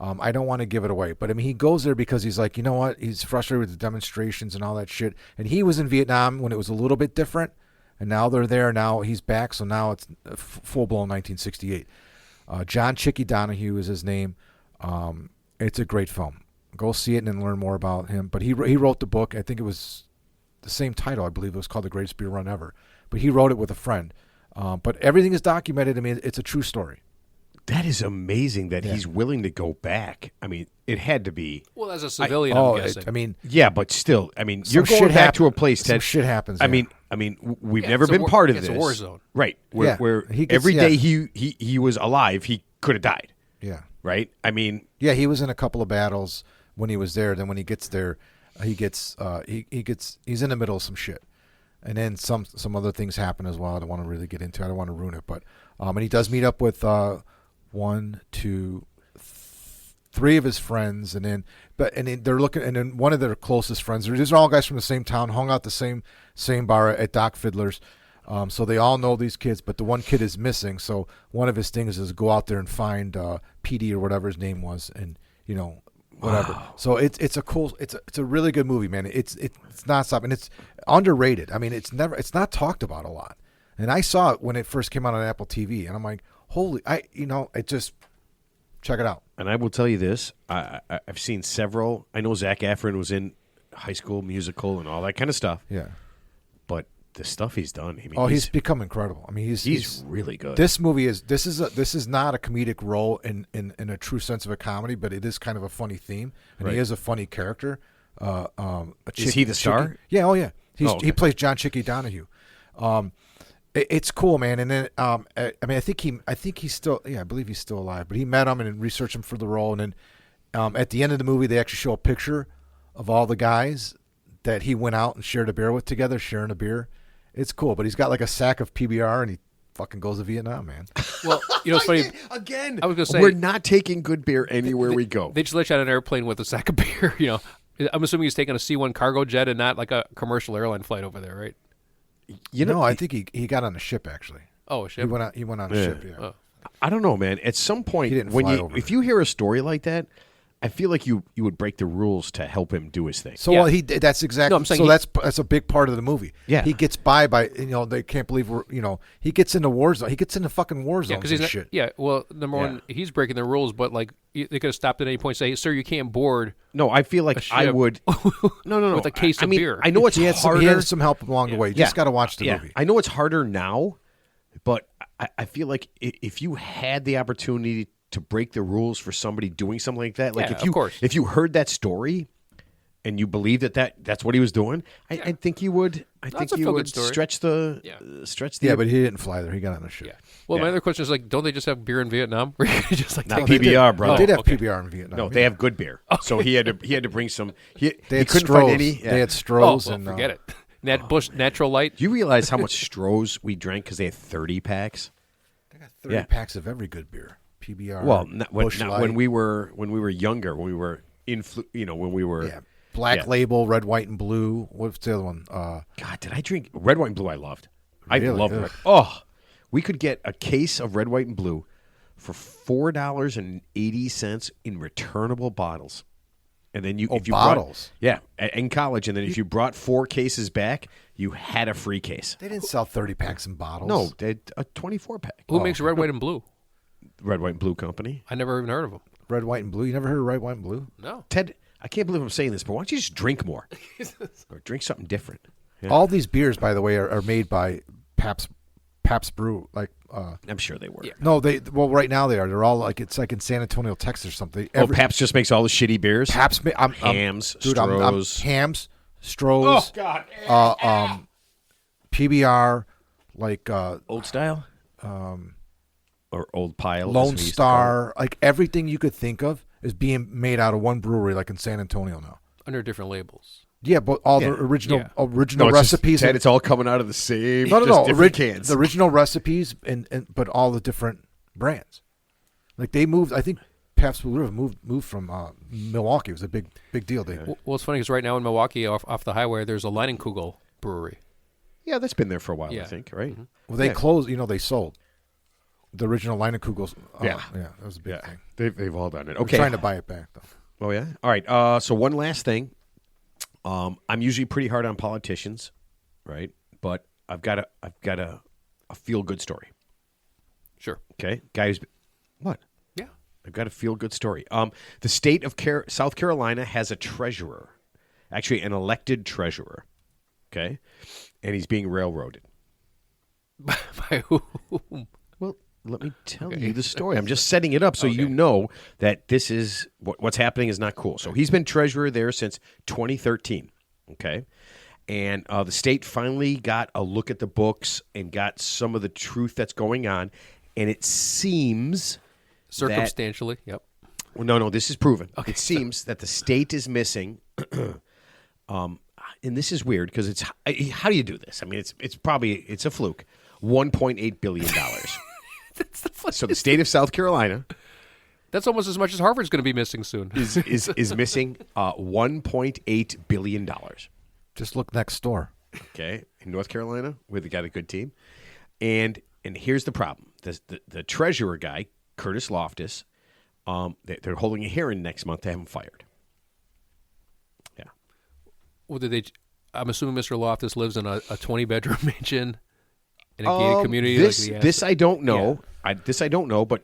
Speaker 1: I don't want to give it away, but I mean, he goes there because he's like, you know what? He's frustrated with the demonstrations and all that shit. And he was in Vietnam when it was a little bit different, and now they're there. Now he's back, so now it's full blown 1968. John Chicky Donahue is his name. It's a great film. Go see it and then learn more about him. But he wrote the book. I think it was the same title. I believe it was called The Greatest Beer Run Ever. But he wrote it with a friend. But everything is documented. I mean, it's a true story.
Speaker 2: That is amazing that he's willing to go back. I mean, it had to be.
Speaker 3: Well, as a civilian, I'm guessing.
Speaker 2: Yeah, but still, I mean, you're going back to a place that
Speaker 1: shit happens.
Speaker 2: I mean, we've never been part of this.
Speaker 3: It's a war zone,
Speaker 2: right? Where every day he was alive, he could have died.
Speaker 1: Yeah.
Speaker 2: Right. I mean.
Speaker 1: Yeah, he was in a couple of battles when he was there. Then when he gets there, he's in the middle of some shit, and then some other things happen as well. I don't want to really get into. I don't want to ruin it, but and he does meet up with 1, 2, 3 of his friends, and then they're looking, and then one of their closest friends. These are all guys from the same town, hung out the same bar at Doc Fiddler's. So they all know these kids, but the one kid is missing. So one of his things is go out there and find PD or whatever his name was, and whatever. Wow. So it's a really good movie, man. It's nonstop, and it's underrated. I mean, it's not talked about a lot. And I saw it when it first came out on Apple TV, and I'm like, check it out.
Speaker 2: And I will tell you this: I've seen several. I know Zac Efron was in High School Musical and all that kind of stuff.
Speaker 1: Yeah,
Speaker 2: but the stuff he's done. I mean,
Speaker 1: he's become incredible. I mean, he's
Speaker 2: really good.
Speaker 1: This movie is not a comedic role in a true sense of a comedy, but it is kind of a funny theme, and he is a funny character.
Speaker 2: Is he the star?
Speaker 1: Yeah. Oh yeah. He plays John Chicky Donahue. It's cool, man. And then I think he's still. Yeah, I believe he's still alive. But he met him and researched him for the role, and then at the end of the movie, they actually show a picture of all the guys that he went out and shared a beer with together, sharing a beer. It's cool, but he's got like a sack of PBR, and he fucking goes to Vietnam, man.
Speaker 3: Well, it's funny.
Speaker 2: Again,
Speaker 3: I was going to say,
Speaker 2: we're not taking good beer anywhere we go.
Speaker 3: They just let you on an airplane with a sack of beer. I'm assuming he's taking a C-1 cargo jet and not like a commercial airline flight over there, right?
Speaker 1: I think he got on a ship actually.
Speaker 3: Oh, a ship.
Speaker 1: He went on a ship. Yeah.
Speaker 3: Oh.
Speaker 2: I don't know, man. At some point, if you hear a story like that, I feel like you would break the rules to help him do his thing.
Speaker 1: So that's exactly. No, I'm saying that's a big part of the movie.
Speaker 2: Yeah,
Speaker 1: he gets by they can't believe he gets into war zone. He gets into fucking war zones and shit.
Speaker 3: Yeah, well, number one, he's breaking the rules, but like they could have stopped at any point and say, hey, "Sir, you can't board."
Speaker 2: No, I feel like I would. No,
Speaker 3: with a case of beer.
Speaker 2: I know it's harder.
Speaker 1: He had some help along the way. You just got to watch the movie.
Speaker 2: I know it's harder now, but I feel like if you had the opportunity to break the rules for somebody doing something like that, like if you heard that story and you believe that's what he was doing, I think you would. I think you would stretch the.
Speaker 1: Yeah, but he didn't fly there. He got on a ship.
Speaker 3: Yeah. Well, my other question is like, don't they just have beer in Vietnam? Just like
Speaker 2: not PBR, bro.
Speaker 1: They did have PBR in Vietnam.
Speaker 2: No, they have good beer. So he had to bring some. They
Speaker 1: couldn't find any. They had Stroh's and
Speaker 3: forget it. Bush Natural Light.
Speaker 2: Do you realize how much Stroh's we drank because they had 30 packs?
Speaker 1: They got 30 packs of every good beer. PBR.
Speaker 2: Well, not when we were younger, when we were when we were
Speaker 1: Black Label, red, white, and blue. What's the other one?
Speaker 2: God, did I drink red, white, and blue? I loved.
Speaker 1: Really?
Speaker 2: I loved red. Oh, we could get a case of red, white, and blue for $4.80 in returnable bottles, and then if you
Speaker 1: bottles,
Speaker 2: in college, and then if you brought 4 cases back, you had a free case.
Speaker 1: They didn't sell 30 packs in bottles.
Speaker 2: No, they had a 24 pack.
Speaker 3: Who makes red, white, and blue?
Speaker 2: Red, white, and blue company.
Speaker 3: I never even heard of them.
Speaker 1: Red, white, and blue. You never heard of red, white, and blue?
Speaker 3: No.
Speaker 2: Ted, I can't believe I'm saying this, but why don't you just drink more or drink something different?
Speaker 1: Yeah. All these beers, by the way, are made by Pabst Brew, like
Speaker 2: I'm sure they were.
Speaker 1: No, right now they are. They're all like it's like in San Antonio, Texas or something.
Speaker 2: Pabst just makes all the shitty beers.
Speaker 1: Pabst,
Speaker 2: Hams,
Speaker 1: dude,
Speaker 2: Strohs.
Speaker 1: Hams, Strohs.
Speaker 2: God.
Speaker 1: PBR, like
Speaker 2: Old Style. Or Old Pile. as
Speaker 1: Lone
Speaker 2: we used to
Speaker 1: Star, like everything you could think of is being made out of one brewery, like in San Antonio now.
Speaker 3: Under different labels.
Speaker 1: Yeah, but all the original
Speaker 3: Yeah.
Speaker 2: call it.
Speaker 1: original
Speaker 2: No, it's just,
Speaker 1: recipes.
Speaker 2: Ted, it's all coming out of the same.
Speaker 1: no,
Speaker 2: just different
Speaker 1: ori-
Speaker 2: cans.
Speaker 1: The original recipes, and but all the different brands. Like they moved. I think Pabst Blue Ribbon moved from Milwaukee. It was a big deal.
Speaker 3: Well, it's funny because right now in Milwaukee, off the highway, there's a Leinenkugel brewery.
Speaker 2: Yeah, that's been there for a while, I
Speaker 3: Yeah.
Speaker 2: think, right?
Speaker 1: Well, they
Speaker 2: Yeah.
Speaker 1: closed. They sold the original line of Kugels.
Speaker 2: Yeah.
Speaker 1: that was a big thing.
Speaker 2: They've all done it.
Speaker 1: I'm
Speaker 2: Okay.
Speaker 1: trying to buy it back though.
Speaker 2: Oh, yeah? All right. So one last thing. I'm usually pretty hard on politicians, right? But I've got a feel-good story.
Speaker 3: Sure.
Speaker 2: Okay? Guys, what?
Speaker 3: Yeah.
Speaker 2: I've got a feel-good story. The state of South Carolina has a treasurer, actually an elected treasurer, okay? And he's being railroaded.
Speaker 3: By whom?
Speaker 2: Well, let me tell you the story. I'm just setting it up so you know that this is what's happening is not cool. So he's been treasurer there since 2013, okay? And the state finally got a look at the books and got some of the truth that's going on, and it seems
Speaker 3: Circumstantially, yep.
Speaker 2: Well, no, this is proven. Okay, it seems that the state is missing. And this is weird because it's how do you do this? I mean, it's a fluke. $1.8 billion. So the state of South Carolina
Speaker 3: That's almost as much as Harvard's going to be missing soon.
Speaker 2: is missing $1.8 billion.
Speaker 1: Just look next door.
Speaker 2: Okay, in North Carolina, where they got a good team, and here's the problem: the treasurer guy, Curtis Loftus, they're holding a hearing next month to have him fired. Yeah.
Speaker 3: Well, I'm assuming Mr. Loftus lives in a 20-bedroom mansion in a gated community.
Speaker 2: This I don't know. This I don't know, but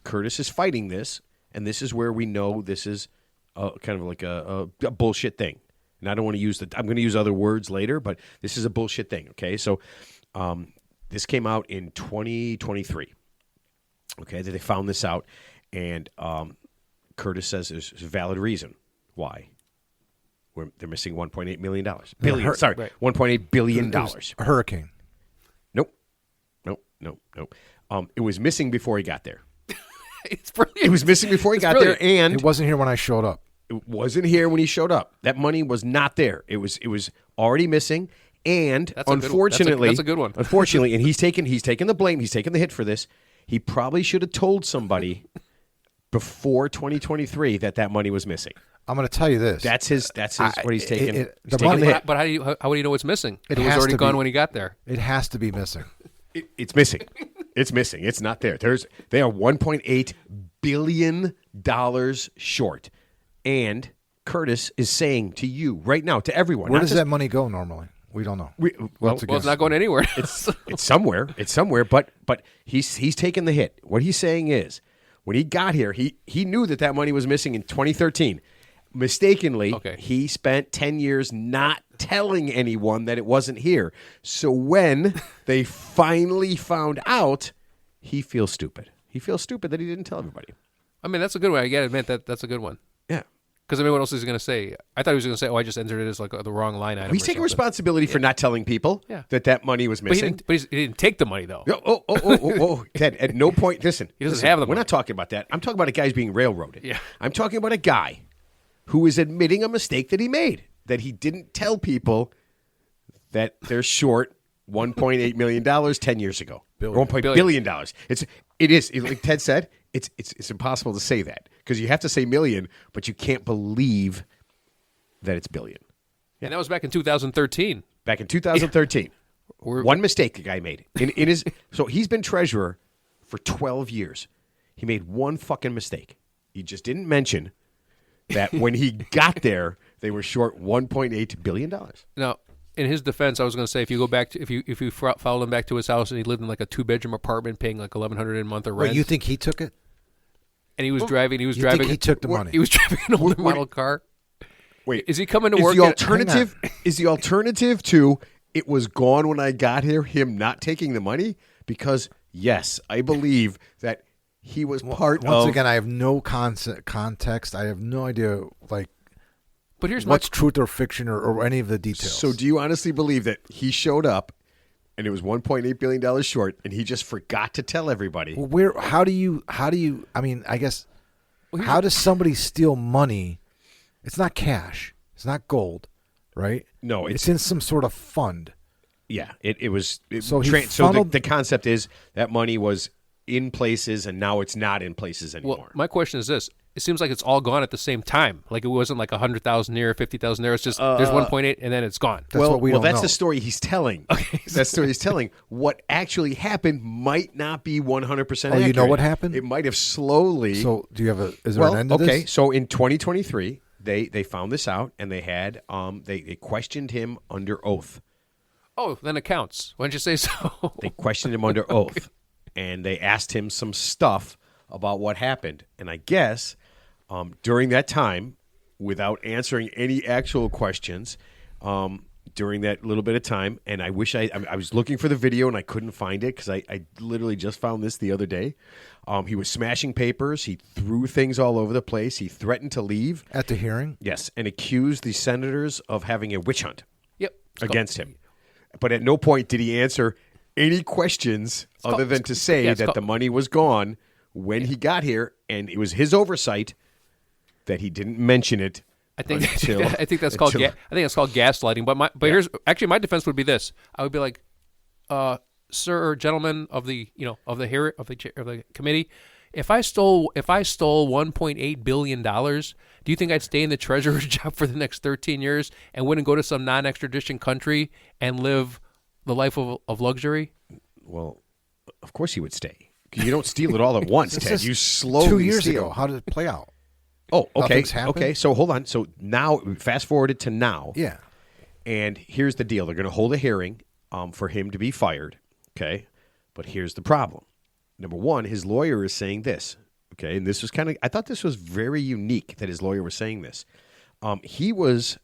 Speaker 2: Curtis is fighting this, and this is where we know this is kind of like a bullshit thing. And I don't want to use I'm going to use other words later, but this is a bullshit thing. Okay, so this came out in 2023. Okay, that they found this out, and Curtis says there's a valid reason why they're missing $1.8 million. $1.8 billion.
Speaker 1: A hurricane.
Speaker 2: Nope. It was missing before he got there.
Speaker 3: It's brilliant.
Speaker 2: It was missing before he got there, and
Speaker 1: It wasn't here when I showed up.
Speaker 2: it wasn't here when he showed up. That money was not there. It was already missing, and
Speaker 3: That's a good one.
Speaker 2: unfortunately,
Speaker 3: That's a good one.
Speaker 2: Unfortunately, and he's taken the blame. He's taken the hit for this. He probably should have told somebody before 2023 that money was missing.
Speaker 1: I'm going to tell you this.
Speaker 2: That's his. What he's taking.
Speaker 1: the
Speaker 2: He's taking
Speaker 1: money-
Speaker 2: the hit.
Speaker 3: But how would you know it's missing?
Speaker 1: It
Speaker 3: It was
Speaker 1: has
Speaker 3: already
Speaker 1: to
Speaker 3: gone
Speaker 1: be.
Speaker 3: when he got there.
Speaker 1: It has to be missing.
Speaker 2: It's missing. It's missing. It's not there. They are $1.8 billion short, and Curtis is saying to you right now, to everyone,
Speaker 1: Where
Speaker 2: not
Speaker 1: does
Speaker 2: just-
Speaker 1: that money go normally? We don't know.
Speaker 2: well,
Speaker 1: That's a
Speaker 3: Well, it's
Speaker 1: guess.
Speaker 3: not going anywhere.
Speaker 2: It's somewhere. It's somewhere. But he's taken the hit. What he's saying is, when he got here, he knew that money was missing in 2013. Mistakenly,
Speaker 3: Okay.
Speaker 2: he spent 10 years not telling anyone that it wasn't here. So when they finally found out, he feels stupid. He feels stupid that he didn't tell everybody.
Speaker 3: I mean, that's a good one. I got to admit that's a good one.
Speaker 2: Yeah.
Speaker 3: Because I mean, what else is he going to say? I thought he was going to say, "Oh, I just entered it as like the wrong line item."
Speaker 2: He's
Speaker 3: or
Speaker 2: taking
Speaker 3: something.
Speaker 2: responsibility for not telling people
Speaker 3: Yeah.
Speaker 2: that money was
Speaker 3: But he
Speaker 2: missing.
Speaker 3: didn't. He didn't take the money though.
Speaker 2: Oh, Ted, at no point, listen.
Speaker 3: He doesn't
Speaker 2: listen,
Speaker 3: have the
Speaker 2: We're
Speaker 3: money.
Speaker 2: not talking about that. I'm talking about a guy's being railroaded.
Speaker 3: Yeah.
Speaker 2: I'm talking about a guy who is admitting a mistake that he made, that he didn't tell people that they're short $1.8 million 10 years ago. $1 billion. It is, like Ted said, it's impossible to say that because you have to say million, but you can't believe that it's billion.
Speaker 3: And that was back in 2013.
Speaker 2: Back in 2013. One mistake the guy made. In his so he's been treasurer for 12 years. He made one fucking mistake. He just didn't mention that when he got there, they were short $1.8 billion.
Speaker 3: Now, in his defense, I was going to say if you go back to if you followed him back to his house and he lived in like a 2-bedroom apartment, paying like $1,100 a month of rent,
Speaker 1: Wait, you think he took it?
Speaker 3: and he was driving.
Speaker 1: You think he took the money?
Speaker 3: He was driving an older model car.
Speaker 2: Wait,
Speaker 3: Is he coming to
Speaker 2: is
Speaker 3: work?
Speaker 2: the
Speaker 3: at-
Speaker 2: alternative is the alternative to it was gone when I got here, him not taking the money? because yes, I believe that he was part
Speaker 1: Once
Speaker 2: of.
Speaker 1: again, I have no context. I have no idea, like,
Speaker 3: But here's
Speaker 1: what's truth or fiction or any of the details.
Speaker 2: So do you honestly believe that he showed up and it was $1.8 billion short and he just forgot to tell everybody?
Speaker 1: Well, where? How do you? I mean, I guess. How does somebody steal money? It's not cash. It's not gold, right?
Speaker 2: No,
Speaker 1: it's in some sort of fund.
Speaker 2: Yeah, it was.
Speaker 1: So
Speaker 2: The concept is that money was in places and now it's not in places anymore.
Speaker 3: Well, my question is this. It seems like it's all gone at the same time. Like it wasn't like 100,000 here, 50,000 there. It's just there's 1.8 and then it's gone.
Speaker 1: That's what we don't
Speaker 2: that's
Speaker 1: know.
Speaker 2: the story he's telling. Okay, that's the story he's telling. What actually happened might not be 100% accurate.
Speaker 1: you know what happened?
Speaker 2: It might have slowly.
Speaker 1: So do you have is there an end to this?
Speaker 2: Okay, so in 2023, they found this out and they had they questioned him under oath.
Speaker 3: Oh, then it counts. Why don't you say so?
Speaker 2: They questioned him under oath, and they asked him some stuff about what happened. And I guess during that time, without answering any actual questions, during that little bit of time, and I wish I was looking for the video and I couldn't find it because I literally just found this the other day. He was smashing papers. He threw things all over the place. He threatened to leave.
Speaker 1: At the hearing?
Speaker 2: Yes, and accused the senators of having a witch hunt
Speaker 3: Yep.
Speaker 2: against him. But at no point did he answer any questions other than to say that the money was gone when he got here, and it was his oversight that he didn't mention it.
Speaker 3: I think
Speaker 2: until,
Speaker 3: I think that's called gaslighting. But here's actually my defense would be this. I would be like, sir or gentlemen of the committee, if I stole 1.8 billion dollars, do you think I'd stay in the treasurer's job for the next 13 years and wouldn't go to some non-extradition country and live the life of luxury?
Speaker 2: Well, of course he would stay. You don't steal it all at once, Ted.
Speaker 1: is
Speaker 2: You slowly
Speaker 1: 2 years
Speaker 2: steal.
Speaker 1: ago. How did it play out?
Speaker 2: Oh, okay.
Speaker 1: Nothing's happened?
Speaker 2: Okay, so hold on. So now, fast forwarded to now.
Speaker 1: Yeah.
Speaker 2: And here's the deal. They're going to hold a hearing for him to be fired, okay? But here's the problem. Number one, his lawyer is saying this, okay? And this was I thought this was very unique that his lawyer was saying this. He was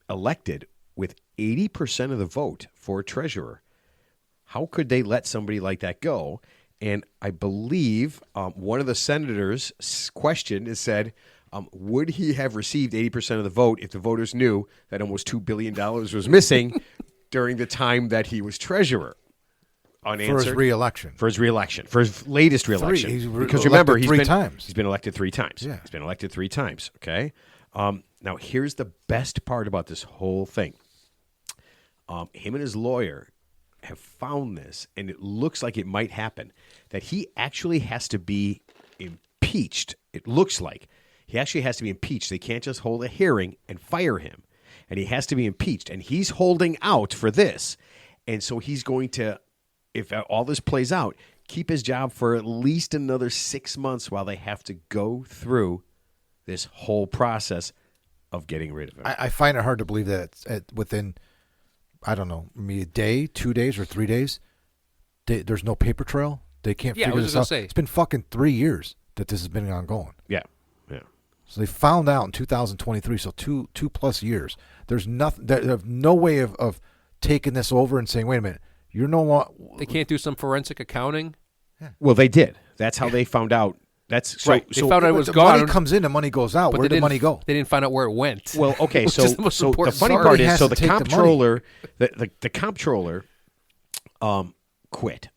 Speaker 2: elected with 80% of the vote for treasurer. How could they let somebody like that go? And I believe one of the senators questioned and said, would he have received 80% of the vote if the voters knew that almost $2 billion was missing during the time that he was treasurer? Unanswered.
Speaker 1: For his reelection.
Speaker 2: For his reelection. For his latest reelection.
Speaker 1: He's
Speaker 2: because remember,
Speaker 1: elected three times.
Speaker 2: He's been elected 3 times.
Speaker 1: Yeah.
Speaker 2: He's been elected 3 times, okay? Now, here's the best part about this whole thing. Him and his lawyer have found this, and it looks like it might happen, that he actually has to be impeached. It looks like he actually has to be impeached. They can't just hold a hearing and fire him, and he has to be impeached, and he's holding out for this. And so he's going to, if all this plays out, keep his job for at least another 6 months while they have to go through this whole process of getting rid of him.
Speaker 1: I find it hard to believe that it's within, I don't know, maybe a day, 2 days, or 3 days, there's no paper trail. They can't figure this out. It's been fucking 3 years that this has been ongoing.
Speaker 2: Yeah.
Speaker 1: So they found out in 2023, so two plus years. There's nothing. They have no way of taking this over and saying, wait a minute, you're no longer.
Speaker 3: They can't do some forensic accounting?
Speaker 2: Well, they did. That's how they found out. That's so,
Speaker 3: right. They found out it was
Speaker 1: the
Speaker 3: gone.
Speaker 1: Money comes in, the money goes out. Where did the money go?
Speaker 3: They didn't find out where it went.
Speaker 2: Well, okay.
Speaker 3: Which
Speaker 2: So,
Speaker 3: is the most
Speaker 2: so the
Speaker 3: important
Speaker 2: funny
Speaker 3: part.
Speaker 2: part is,
Speaker 1: Has
Speaker 2: so
Speaker 1: to
Speaker 2: the
Speaker 1: take the
Speaker 2: comptroller, the comptroller, quit,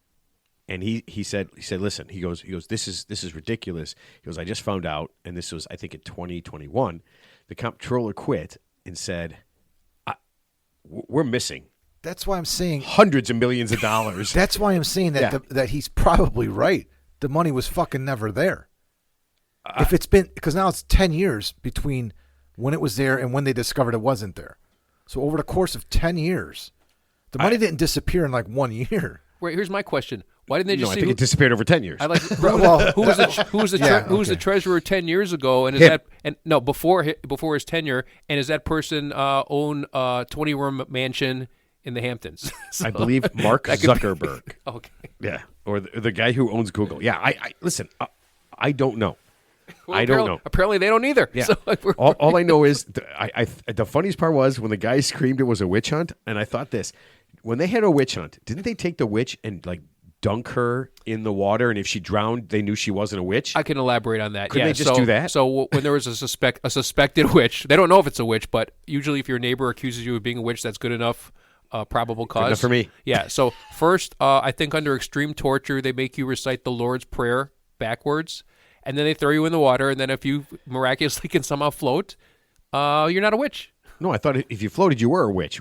Speaker 2: and he said, listen, he goes, this is ridiculous. He goes, I just found out, and this was, I think, in 2021, the comptroller quit and said, we're missing.
Speaker 1: That's why I'm saying
Speaker 2: hundreds of millions of dollars.
Speaker 1: That's why I'm saying that that he's probably right. The money was fucking never there. If it's been, because now it's 10 years between when it was there and when they discovered it wasn't there. So over the course of 10 years, the money didn't disappear in like 1 year.
Speaker 3: Right. Here's my question: why didn't they just
Speaker 2: No, I
Speaker 3: see?
Speaker 2: think it disappeared over 10 years.
Speaker 3: I like who was the treasurer 10 years ago, and is
Speaker 2: Him.
Speaker 3: before his tenure, and is that person own a 20-room mansion in the Hamptons?
Speaker 2: I believe Mark Zuckerberg.
Speaker 3: Okay.
Speaker 2: Yeah, or the guy who owns Google. Yeah, I listen. I don't know.
Speaker 3: Well,
Speaker 2: I don't know.
Speaker 3: Apparently, they don't either.
Speaker 2: Yeah.
Speaker 3: So,
Speaker 2: all I know is the funniest part was when the guy screamed it was a witch hunt, and I thought this: when they had a witch hunt, didn't they take the witch and like dunk her in the water, and if she drowned, they knew she wasn't a witch?
Speaker 3: I can elaborate on that.
Speaker 2: Couldn't
Speaker 3: yeah,
Speaker 2: they just do that?
Speaker 3: So when there was a suspected witch, they don't know if it's a witch, but usually if your neighbor accuses you of being a witch, that's good enough. Probable cause.
Speaker 2: Good enough for me.
Speaker 3: Yeah. So first, I think under extreme torture, they make you recite the Lord's Prayer backwards, and then they throw you in the water. And then if you miraculously can somehow float, you're not a witch.
Speaker 2: No, I thought if you floated, you were a witch.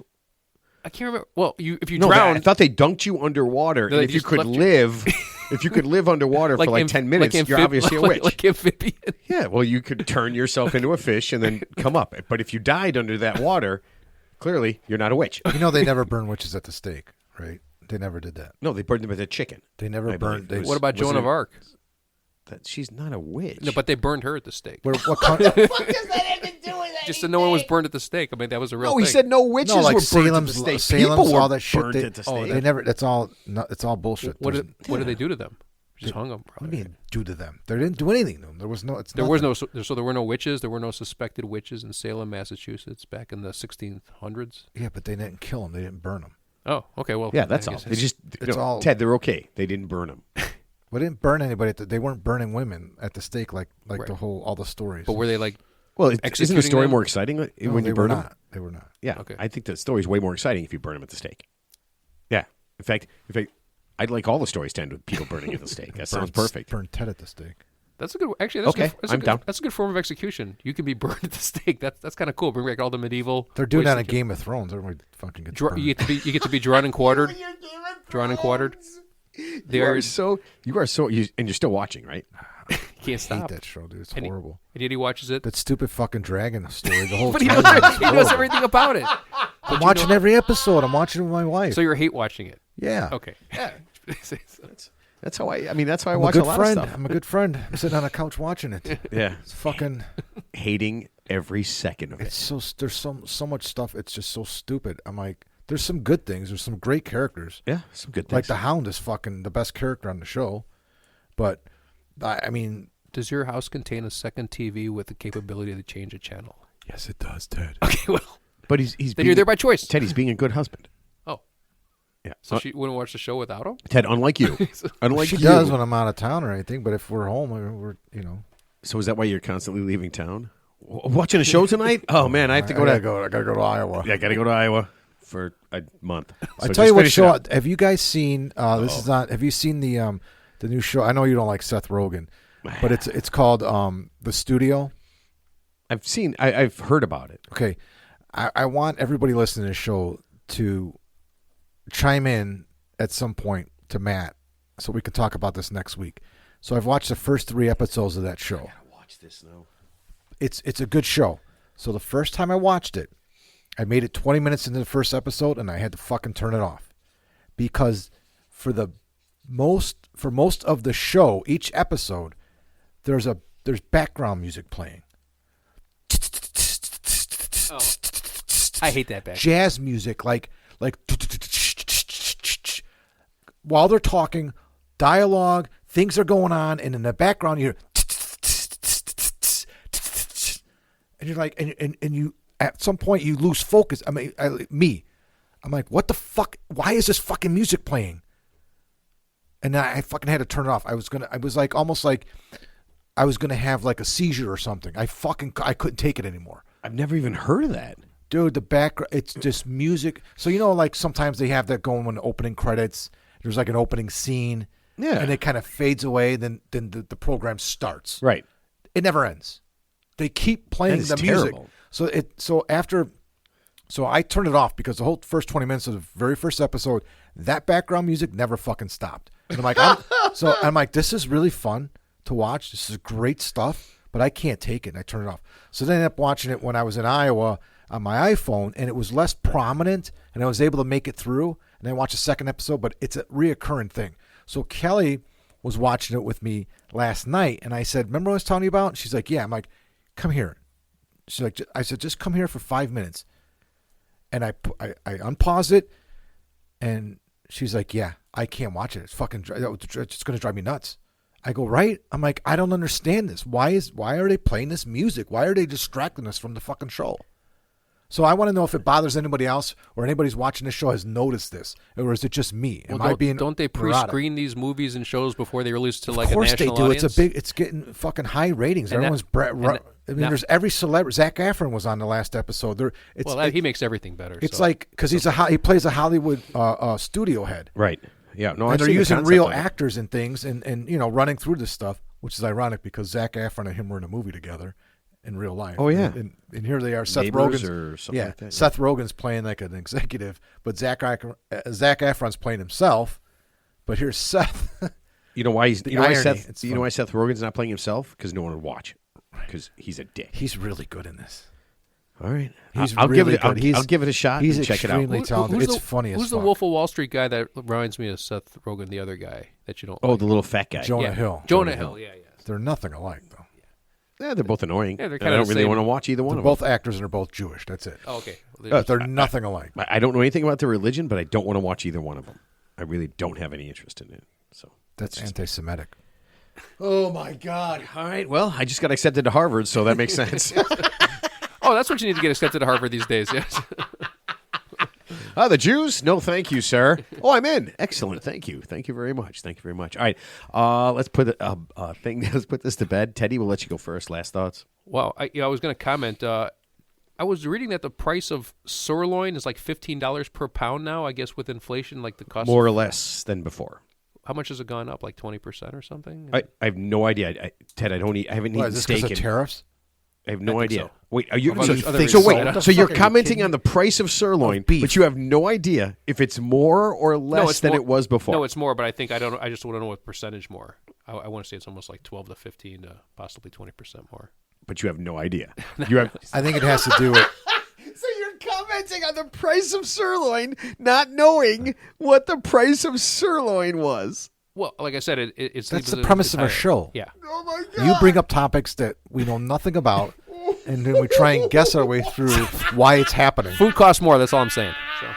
Speaker 3: I can't remember. Well, if you
Speaker 2: No,
Speaker 3: drowned,
Speaker 2: I thought they dunked you underwater,
Speaker 3: No,
Speaker 2: and
Speaker 3: they
Speaker 2: if you
Speaker 3: just
Speaker 2: could
Speaker 3: left you-
Speaker 2: live, if you could live underwater for like 10 minutes, you're obviously a witch.
Speaker 3: Like amphibian.
Speaker 2: Yeah, well, you could turn yourself into a fish and then come up. But if you died under that water, clearly you're not a witch.
Speaker 1: You know they never burn witches at the stake, right? They never did that.
Speaker 2: No, they burned them as a chicken.
Speaker 1: They never
Speaker 2: I
Speaker 1: burned.
Speaker 2: believe.
Speaker 1: They,
Speaker 3: What about
Speaker 2: wasn't
Speaker 3: Joan of
Speaker 2: it-
Speaker 3: Arc?
Speaker 2: That she's not a witch.
Speaker 3: No, but they burned her at the stake.
Speaker 1: what kind,
Speaker 3: Just so no one was burned at the stake. I mean, that was a real
Speaker 2: no,
Speaker 3: thing.
Speaker 2: he said no witches
Speaker 1: no, like
Speaker 2: were burned at the
Speaker 1: Salem's,
Speaker 2: stake.
Speaker 1: Salem's,
Speaker 2: People were
Speaker 1: all that shit.
Speaker 2: burned at the stake.
Speaker 1: They never. That's all. No, it's all bullshit.
Speaker 3: What
Speaker 1: There's-
Speaker 3: did they do to them? Just hung them.
Speaker 1: What do you mean do to them? They didn't do anything to them. There was no. It's
Speaker 3: There was
Speaker 1: nothing.
Speaker 3: no so there were no witches. There were no suspected witches in Salem, Massachusetts, back in the 1600s.
Speaker 1: Yeah, but they didn't kill them. They didn't burn them.
Speaker 3: Oh, okay. Well,
Speaker 2: Yeah, that's
Speaker 3: I
Speaker 2: all.
Speaker 3: guess
Speaker 2: They just
Speaker 1: it's all-
Speaker 2: Ted. They're okay. They didn't burn them.
Speaker 1: Well, they didn't burn anybody. They weren't burning women at the stake like
Speaker 3: Right.
Speaker 1: all the stories.
Speaker 3: But were they like?
Speaker 2: Well, isn't the
Speaker 3: Executing
Speaker 2: story
Speaker 3: them?
Speaker 2: more exciting
Speaker 1: No,
Speaker 2: when
Speaker 1: they
Speaker 2: you
Speaker 1: were
Speaker 2: burn them?
Speaker 1: not. They were not.
Speaker 2: Yeah,
Speaker 3: Okay.
Speaker 2: I think the story's way more exciting if you burn them at the stake. Yeah, in fact, I'd like all the stories to end with people burning at the stake. That sounds perfect.
Speaker 1: Burn Ted at the stake.
Speaker 3: That's a good. Actually, that's
Speaker 2: Okay,
Speaker 3: good, that's
Speaker 2: I'm
Speaker 3: a good,
Speaker 2: down.
Speaker 3: That's a good form of execution. You can be burned at the stake. That's kind of cool. Bring back all the medieval.
Speaker 1: They're doing
Speaker 3: ways
Speaker 1: that
Speaker 3: to
Speaker 1: in
Speaker 3: kill-
Speaker 1: Game of Thrones. Everybody fucking gets burned.
Speaker 3: You get to be drawn and quartered. Drawn and quartered.
Speaker 2: You are so, and you're still watching, right?
Speaker 3: Can't
Speaker 1: I hate
Speaker 3: stop.
Speaker 1: that show, dude. It's
Speaker 3: And he-
Speaker 1: horrible.
Speaker 3: And yet he watches it.
Speaker 1: That stupid fucking dragon story. The whole
Speaker 3: But he
Speaker 1: time.
Speaker 3: knows,
Speaker 1: It's
Speaker 3: he knows
Speaker 1: horrible.
Speaker 3: everything about it.
Speaker 1: I'm watching every episode. I'm watching it with my wife.
Speaker 3: So you're hate watching it.
Speaker 1: yeah.
Speaker 3: Okay. Yeah.
Speaker 2: That's how I mean, that's how I
Speaker 1: I'm a
Speaker 2: watch a
Speaker 1: good
Speaker 2: lot
Speaker 1: friend.
Speaker 2: of stuff.
Speaker 1: I'm a good friend. I'm sitting on a couch watching it.
Speaker 2: Yeah,
Speaker 1: It's fucking.
Speaker 2: hating every second of it.
Speaker 1: It's so. There's so much stuff. It's just so stupid. I'm like, there's some good things. There's some great characters.
Speaker 2: Yeah, some good
Speaker 1: Like
Speaker 2: things.
Speaker 1: the Hound is fucking the best character on the show, but I mean,
Speaker 3: Does your house contain a second TV with the capability to change a channel?
Speaker 1: yes, it does, Ted.
Speaker 3: Okay, well,
Speaker 2: but he's
Speaker 3: then
Speaker 2: being,
Speaker 3: you're there by choice.
Speaker 2: Ted. He's being a good husband.
Speaker 3: Oh,
Speaker 2: Yeah.
Speaker 3: so she wouldn't watch the show without him?
Speaker 2: Ted, unlike you, unlike
Speaker 1: She
Speaker 2: you.
Speaker 1: does when I'm out of town or anything, but if we're home, we're
Speaker 2: So is that why you're constantly leaving town? Watching a show tonight? Oh man, I have to go to.
Speaker 1: I gotta go to Iowa.
Speaker 2: Yeah, I got to go to Iowa for a month.
Speaker 1: I
Speaker 2: So
Speaker 1: tell you
Speaker 2: just
Speaker 1: what
Speaker 2: finish it
Speaker 1: show.
Speaker 2: up.
Speaker 1: Have you guys seen? This is not. Have you seen the new show? I know you don't like Seth Rogen, but it's called The Studio.
Speaker 2: I've heard about it.
Speaker 1: Okay, I want everybody listening to the show to chime in at some point to Matt, so we can talk about this next week. So I've watched the first 3 episodes of that show.
Speaker 2: Watch this now.
Speaker 1: It's a good show. So the first time I watched it, I made it 20 minutes into the first episode and I had to fucking turn it off. Because for most of the show, each episode, there's background music playing.
Speaker 3: I hate that back.
Speaker 1: Jazz music like while they're talking, dialogue, things are going on, and in the background you hear and you're like, and you at some point you lose focus. I mean, I'm like, what the fuck? Why is this fucking music playing? And then I fucking had to turn it off. I was like almost like I was gonna have like a seizure or something. I couldn't take it anymore.
Speaker 2: I've never even heard of that.
Speaker 1: Dude, the background, it's just music. So, like sometimes they have that going when the opening credits, there's like an opening scene.
Speaker 2: Yeah.
Speaker 1: And it kind of fades away. Then the program starts.
Speaker 2: Right.
Speaker 1: It never ends. They keep playing
Speaker 2: That
Speaker 1: the
Speaker 2: is
Speaker 1: music.
Speaker 2: terrible.
Speaker 1: So I turned it off because the whole first 20 minutes of the very first episode, that background music never fucking stopped. And I'm like, this is really fun to watch. This is great stuff, but I can't take it. And I turned it off. So then I ended up watching it when I was in Iowa on my iPhone, and it was less prominent, and I was able to make it through. And I watched the second episode, but it's a reoccurring thing. So Kelly was watching it with me last night, and I said, remember what I was telling you about? And she's like, yeah. I'm like, come here. She's like, I said, just come here for 5 minutes. And I unpaused it, and she's like, yeah, I can't watch it. It's fucking, it's going to drive me nuts. I go, right? I'm like, I don't understand this. Why are they playing this music? Why are they distracting us from the fucking show? So I want to know if it bothers anybody else or anybody's watching this show has noticed this, or is it just me? Am I being
Speaker 3: don't they
Speaker 1: neurotic?
Speaker 3: pre-screen these movies and shows before they release to like
Speaker 1: Of course
Speaker 3: a national
Speaker 1: they do.
Speaker 3: audience?
Speaker 1: It's getting fucking high ratings.
Speaker 3: And
Speaker 1: Everyone's. There's every celebrity. Zach Efron was on the last episode.
Speaker 3: He makes everything better.
Speaker 1: It's
Speaker 3: so.
Speaker 1: like because he plays a Hollywood studio head.
Speaker 2: Right. Yeah. No,
Speaker 1: And
Speaker 2: I've
Speaker 1: they're
Speaker 2: seen the
Speaker 1: using
Speaker 2: concept
Speaker 1: real
Speaker 2: of it.
Speaker 1: actors and things, and running through this stuff, which is ironic because Zach Efron and him were in a movie together in real life.
Speaker 2: Oh, yeah.
Speaker 1: and here they are. Seth
Speaker 2: Neighbors
Speaker 1: Rogen's
Speaker 2: or something like that, yeah.
Speaker 1: Seth Rogen's playing like an executive, but Zach Efron's playing himself. But here's Seth.
Speaker 2: You know why
Speaker 1: The irony, it's
Speaker 2: You know why Seth Rogen's not playing himself? Because no one would watch. Because he's a dick.
Speaker 1: He's really good in this.
Speaker 2: All right.
Speaker 1: He's
Speaker 2: I'll
Speaker 1: really
Speaker 2: give it.
Speaker 1: good.
Speaker 2: I'll give it a shot.
Speaker 1: He's
Speaker 2: and check it out.
Speaker 1: extremely talented. It's funny as
Speaker 3: Who's the
Speaker 1: fuck.
Speaker 3: Wolf of Wall Street guy that reminds me of Seth Rogen, the other guy that you don't
Speaker 2: Oh,
Speaker 3: like?
Speaker 2: the little fat guy.
Speaker 1: Jonah Hill.
Speaker 3: Jonah Hill, yeah.
Speaker 1: They're nothing alike though.
Speaker 2: Yeah, they're both annoying.
Speaker 3: Yeah, they're
Speaker 2: And
Speaker 3: kinda
Speaker 2: I don't
Speaker 3: the
Speaker 2: really
Speaker 3: same.
Speaker 2: want to watch either one
Speaker 1: They're
Speaker 2: of them.
Speaker 1: both actors and they're both Jewish. That's it.
Speaker 3: Oh, okay. Well,
Speaker 1: They're nothing alike.
Speaker 2: I don't know anything about their religion, but I don't want to watch either one of them. I really don't have any interest in it. So
Speaker 1: That's anti-Semitic.
Speaker 2: Oh my God! All right. Well, I just got accepted to Harvard, so that makes sense.
Speaker 3: Oh, that's what you need to get accepted to Harvard these days. Yes.
Speaker 2: The Jews? No, thank you, sir. Oh, I'm in. Excellent. Thank you. Thank you very much. Thank you very much. All right. Let's put Let's put this to bed. Teddy, we'll let you go first. Last thoughts.
Speaker 3: Wow. I was going to comment. I was reading that the price of sirloin is like $15 per pound now. I guess with inflation, like the cost.
Speaker 2: More or less than before.
Speaker 3: How much has it gone up? Like 20% or something?
Speaker 2: I have no idea. Ted, I haven't
Speaker 1: What,
Speaker 2: eaten
Speaker 1: is this
Speaker 2: steak
Speaker 1: because of
Speaker 2: in
Speaker 1: tariffs?
Speaker 2: I have no
Speaker 3: think
Speaker 2: idea.
Speaker 3: so.
Speaker 2: Wait, are you?
Speaker 3: Of other
Speaker 2: So
Speaker 3: reasons.
Speaker 2: wait. So you're
Speaker 1: Fuck, are you
Speaker 2: commenting
Speaker 1: kidding
Speaker 2: on the price of sirloin,
Speaker 1: Of beef.
Speaker 2: but you have no idea if it's more or less
Speaker 3: it's
Speaker 2: than
Speaker 3: more-
Speaker 2: it was before.
Speaker 3: No, it's more, but I think I don't. I just want to know what percentage more. I want to say it's almost like 12 to 15 to possibly 20% more.
Speaker 2: but you have no idea. You have.
Speaker 1: I think it has to do with.
Speaker 2: So you're commenting on the price of sirloin, not knowing what the price of sirloin was.
Speaker 3: Well, like I said, it's
Speaker 1: That's the premise of our
Speaker 3: higher.
Speaker 1: show.
Speaker 3: Yeah.
Speaker 2: Oh my God!
Speaker 1: You bring up topics that we know nothing about, and then we try and guess our way through why it's happening.
Speaker 3: Food costs more. That's all I'm saying. So.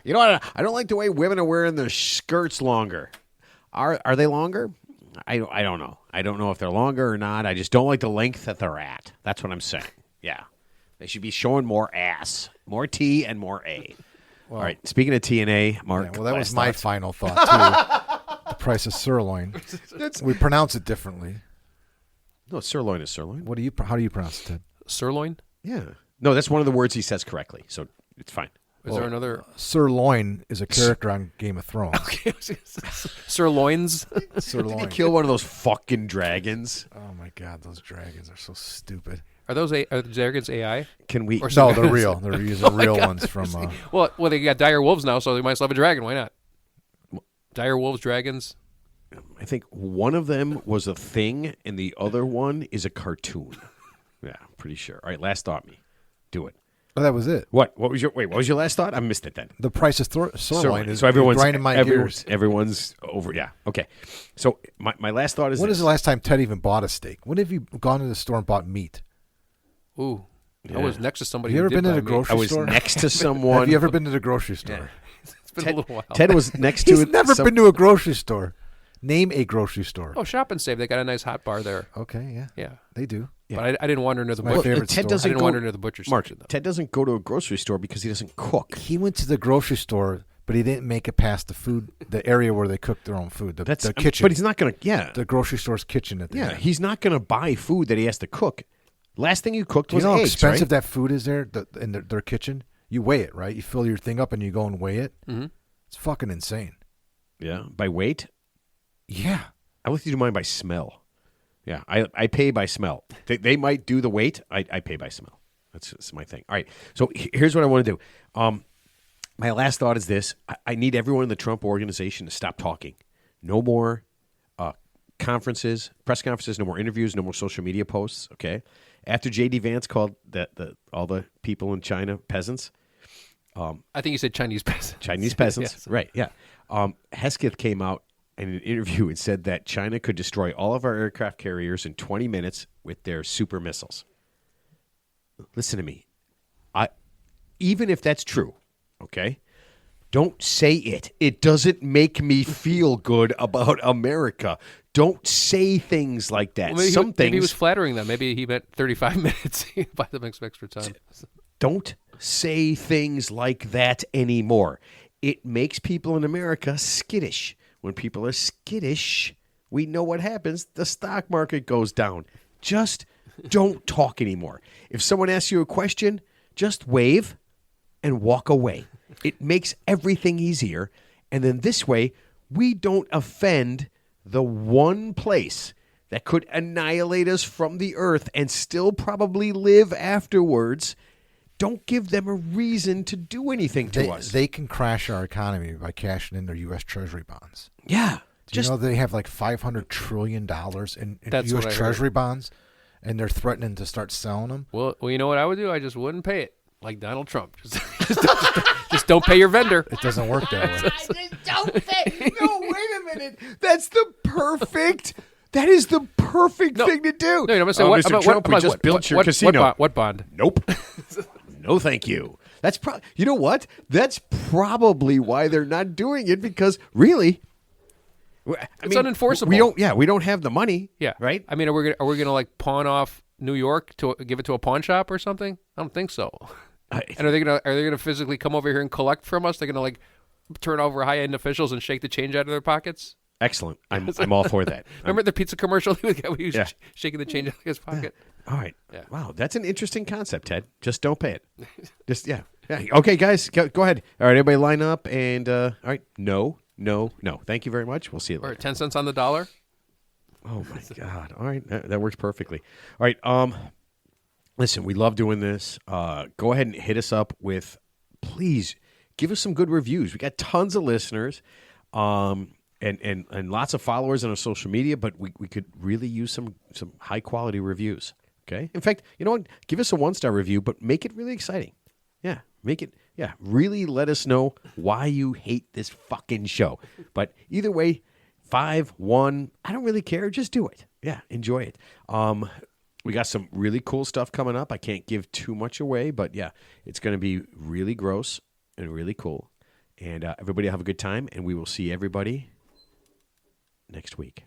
Speaker 2: You know what? I don't like the way women are wearing their skirts longer. Are they longer? I don't know. I don't know if they're longer or not. I just don't like the length that they're at. That's what I'm saying. Yeah. They should be showing more ass, more T and more A. All right. Speaking of T and A, Mark.
Speaker 1: Yeah, well, that was
Speaker 2: last
Speaker 1: my
Speaker 2: thoughts?
Speaker 1: final thought too. The price of sirloin. We pronounce it differently.
Speaker 2: No, sirloin is sirloin.
Speaker 1: How do you pronounce it, Ted?
Speaker 3: Sirloin?
Speaker 2: Yeah. No, that's one of the words he says correctly, so it's fine.
Speaker 3: Is there another?
Speaker 1: Sirloin is a character on Game of Thrones.
Speaker 3: Sirloins?
Speaker 1: Sirloin.
Speaker 2: Kill one of those fucking dragons.
Speaker 1: Oh my God, those dragons are so stupid.
Speaker 3: Are the dragons AI?
Speaker 2: Can we?
Speaker 3: Or
Speaker 1: No, they're real. They're using real ones from.
Speaker 3: Well, they got dire wolves now, so they might as well have a dragon. Why not? Dire wolves, dragons.
Speaker 2: I think one of them was a thing, and the other one is a cartoon. Yeah, I'm pretty sure. All right, last thought, me. Do it.
Speaker 1: Oh, that was it.
Speaker 2: What was your last thought? I missed it then.
Speaker 1: The price of sirloin is
Speaker 2: so everyone's
Speaker 1: grinding my gears.
Speaker 2: Everyone's over. Yeah. Okay. So my last thought is
Speaker 1: When
Speaker 2: this.
Speaker 1: is the last time Ted even bought a steak? When have you gone to the store and bought meat?
Speaker 3: Ooh.
Speaker 2: Yeah.
Speaker 3: I was next to somebody
Speaker 1: Have you
Speaker 3: who
Speaker 1: ever
Speaker 3: did
Speaker 1: been to
Speaker 3: buy
Speaker 1: the
Speaker 3: meat.
Speaker 1: grocery
Speaker 2: I was
Speaker 1: store?
Speaker 2: next to someone.
Speaker 1: Have you ever been to the grocery store?
Speaker 3: It's been a little while.
Speaker 2: Ted was next to
Speaker 1: He's
Speaker 2: it.
Speaker 1: never been to a grocery store. Name a grocery store.
Speaker 3: Oh, Shop and Save. They got a nice hot bar there.
Speaker 1: Okay, yeah.
Speaker 3: Yeah.
Speaker 1: They do.
Speaker 2: Yeah.
Speaker 3: But I didn't wander near the
Speaker 1: my
Speaker 3: butcher.
Speaker 1: favorite
Speaker 2: Ted
Speaker 1: store.
Speaker 2: doesn't
Speaker 3: I didn't
Speaker 2: go,
Speaker 3: wander near the butcher's
Speaker 2: Mark,
Speaker 3: section, though.
Speaker 2: Ted doesn't go to a grocery store because he doesn't cook.
Speaker 1: He went to the grocery store, but he didn't make it past the area where they cook their own food, the kitchen.
Speaker 2: But he's not going to. Yeah.
Speaker 1: the grocery store's kitchen at the
Speaker 2: Yeah.
Speaker 1: end.
Speaker 2: He's not going to buy food that he has to cook. Last thing you cooked
Speaker 1: Do you
Speaker 2: was
Speaker 1: know how
Speaker 2: eggs,
Speaker 1: expensive
Speaker 2: right?
Speaker 1: that food is there in their kitchen? You weigh it, right? You fill your thing up and you go and weigh it.
Speaker 3: Mm-hmm.
Speaker 1: It's fucking insane.
Speaker 2: Yeah. By weight.
Speaker 1: Yeah.
Speaker 2: I like to do mine by smell. Yeah, I pay by smell. They might do the weight. I pay by smell. That's my thing. All right. So here's what I want to do. My last thought is this. I need everyone in the Trump organization to stop talking. No more conferences, press conferences, no more interviews, no more social media posts, okay? After J.D. Vance called all the people in China peasants.
Speaker 3: I think you said Chinese peasants.
Speaker 2: Chinese peasants.
Speaker 3: Yes.
Speaker 2: Right, yeah. Hesketh came out in an interview and said that China could destroy all of our aircraft carriers in 20 minutes with their super missiles. Listen to me. Even if that's true, okay, don't say it. It doesn't make me feel good about America. Don't say things like that.
Speaker 3: Well, maybe
Speaker 2: Some
Speaker 3: maybe he was
Speaker 2: things.
Speaker 3: flattering them. Maybe he meant 35 minutes. Buy them some extra time.
Speaker 2: Don't say things like that anymore. It makes people in America skittish. When people are skittish, we know what happens. The stock market goes down. Just don't talk anymore. If someone asks you a question, just wave and walk away. It makes everything easier. And then this way, we don't offend the one place that could annihilate us from the earth and still probably live afterwards. Don't give them a reason to do anything to us.
Speaker 1: They can crash our economy by cashing in their U.S. Treasury bonds.
Speaker 2: Yeah.
Speaker 1: Do you know they have like $500 trillion in
Speaker 3: That's what I
Speaker 1: U.S.
Speaker 3: heard.
Speaker 1: Treasury bonds, and they're threatening to start selling them?
Speaker 3: Well, you know what I would do? I just wouldn't pay it, like Donald Trump. Just don't pay your vendor.
Speaker 1: It doesn't work that way.
Speaker 2: I just don't say. No, wait a minute. That's the perfect. That is the perfect thing to do.
Speaker 3: No, I'm gonna say what?
Speaker 2: Mr. Trump, we just built your casino.
Speaker 3: What bond?
Speaker 2: Nope. No, thank you. That's you know what? That's probably why they're not doing it, because really,
Speaker 3: It's unenforceable.
Speaker 2: We don't have the money.
Speaker 3: Yeah.
Speaker 2: Right.
Speaker 3: I mean, are we gonna like pawn off New York to give it to a pawn shop or something? I don't think so. And are they gonna physically come over here and collect from us? They're gonna like turn over high end officials and shake the change out of their pockets?
Speaker 2: Excellent. I'm all for that.
Speaker 3: Remember the pizza commercial? He was
Speaker 2: Yeah.
Speaker 3: shaking the change out of his pocket.
Speaker 2: All right.
Speaker 3: Yeah.
Speaker 2: Wow, that's an interesting concept, Ted. Just don't pay it. Just yeah. Okay, guys, go ahead. All right, everybody line up and all right. No. Thank you very much. We'll see you
Speaker 3: Or
Speaker 2: later.
Speaker 3: 10 cents on the dollar.
Speaker 2: Oh my God. All right, that works perfectly. All right. Listen, we love doing this. Go ahead and hit us up with, please give us some good reviews. We got tons of listeners. And lots of followers on our social media, but we could really use some high quality reviews. Okay. In fact, you know what? Give us a 1-star review, but make it really exciting. Yeah. Make it. Yeah. Really let us know why you hate this fucking show. But either way, 5, 1, I don't really care. Just do it. Yeah. Enjoy it. We got some really cool stuff coming up. I can't give too much away, but yeah, it's going to be really gross and really cool. And everybody have a good time, and we will see everybody next week.